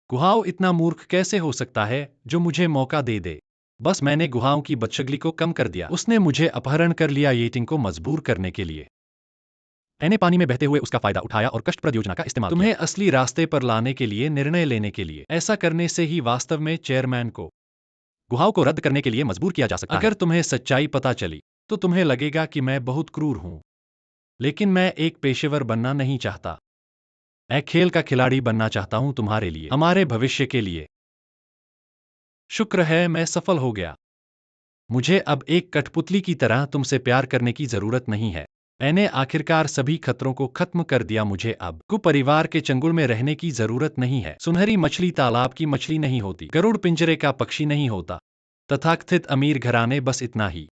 गुहाओं इतना मूर्ख कैसे हो सकता है जो मुझे मौका दे दे। बस मैंने गुहाओं की बदशगली को कम कर दिया। उसने मुझे अपहरण कर लिया येटिंग को मजबूर करने के लिए। मैंने पानी में बहते हुए उसका फायदा उठाया और कष्टप्रद योजना का इस्तेमाल किया। तुम्हें असली रास्ते पर लाने के लिए, निर्णय लेने के लिए। ऐसा करने से ही वास्तव में चेयरमैन को गुहाओं को रद्द करने के लिए मजबूर किया जा सकता है। अगर तुम्हें सच्चाई पता चली तो तुम्हें लगेगा कि मैं बहुत क्रूर हूं, लेकिन मैं एक पेशेवर बनना नहीं चाहता। मैं खेल का खिलाड़ी बनना चाहता हूं, तुम्हारे लिए, हमारे भविष्य के लिए। शुक्र है मैं सफल हो गया। मुझे अब एक कठपुतली की तरह तुमसे प्यार करने की जरूरत नहीं है। मैंने आखिरकार सभी खतरों को खत्म कर दिया। मुझे अब परिवार के चंगुल में रहने की जरूरत नहीं है। सुनहरी मछली तालाब की मछली नहीं होती, गरुड़ पिंजरे का पक्षी नहीं होता, तथाकथित अमीर घराने बस इतना ही।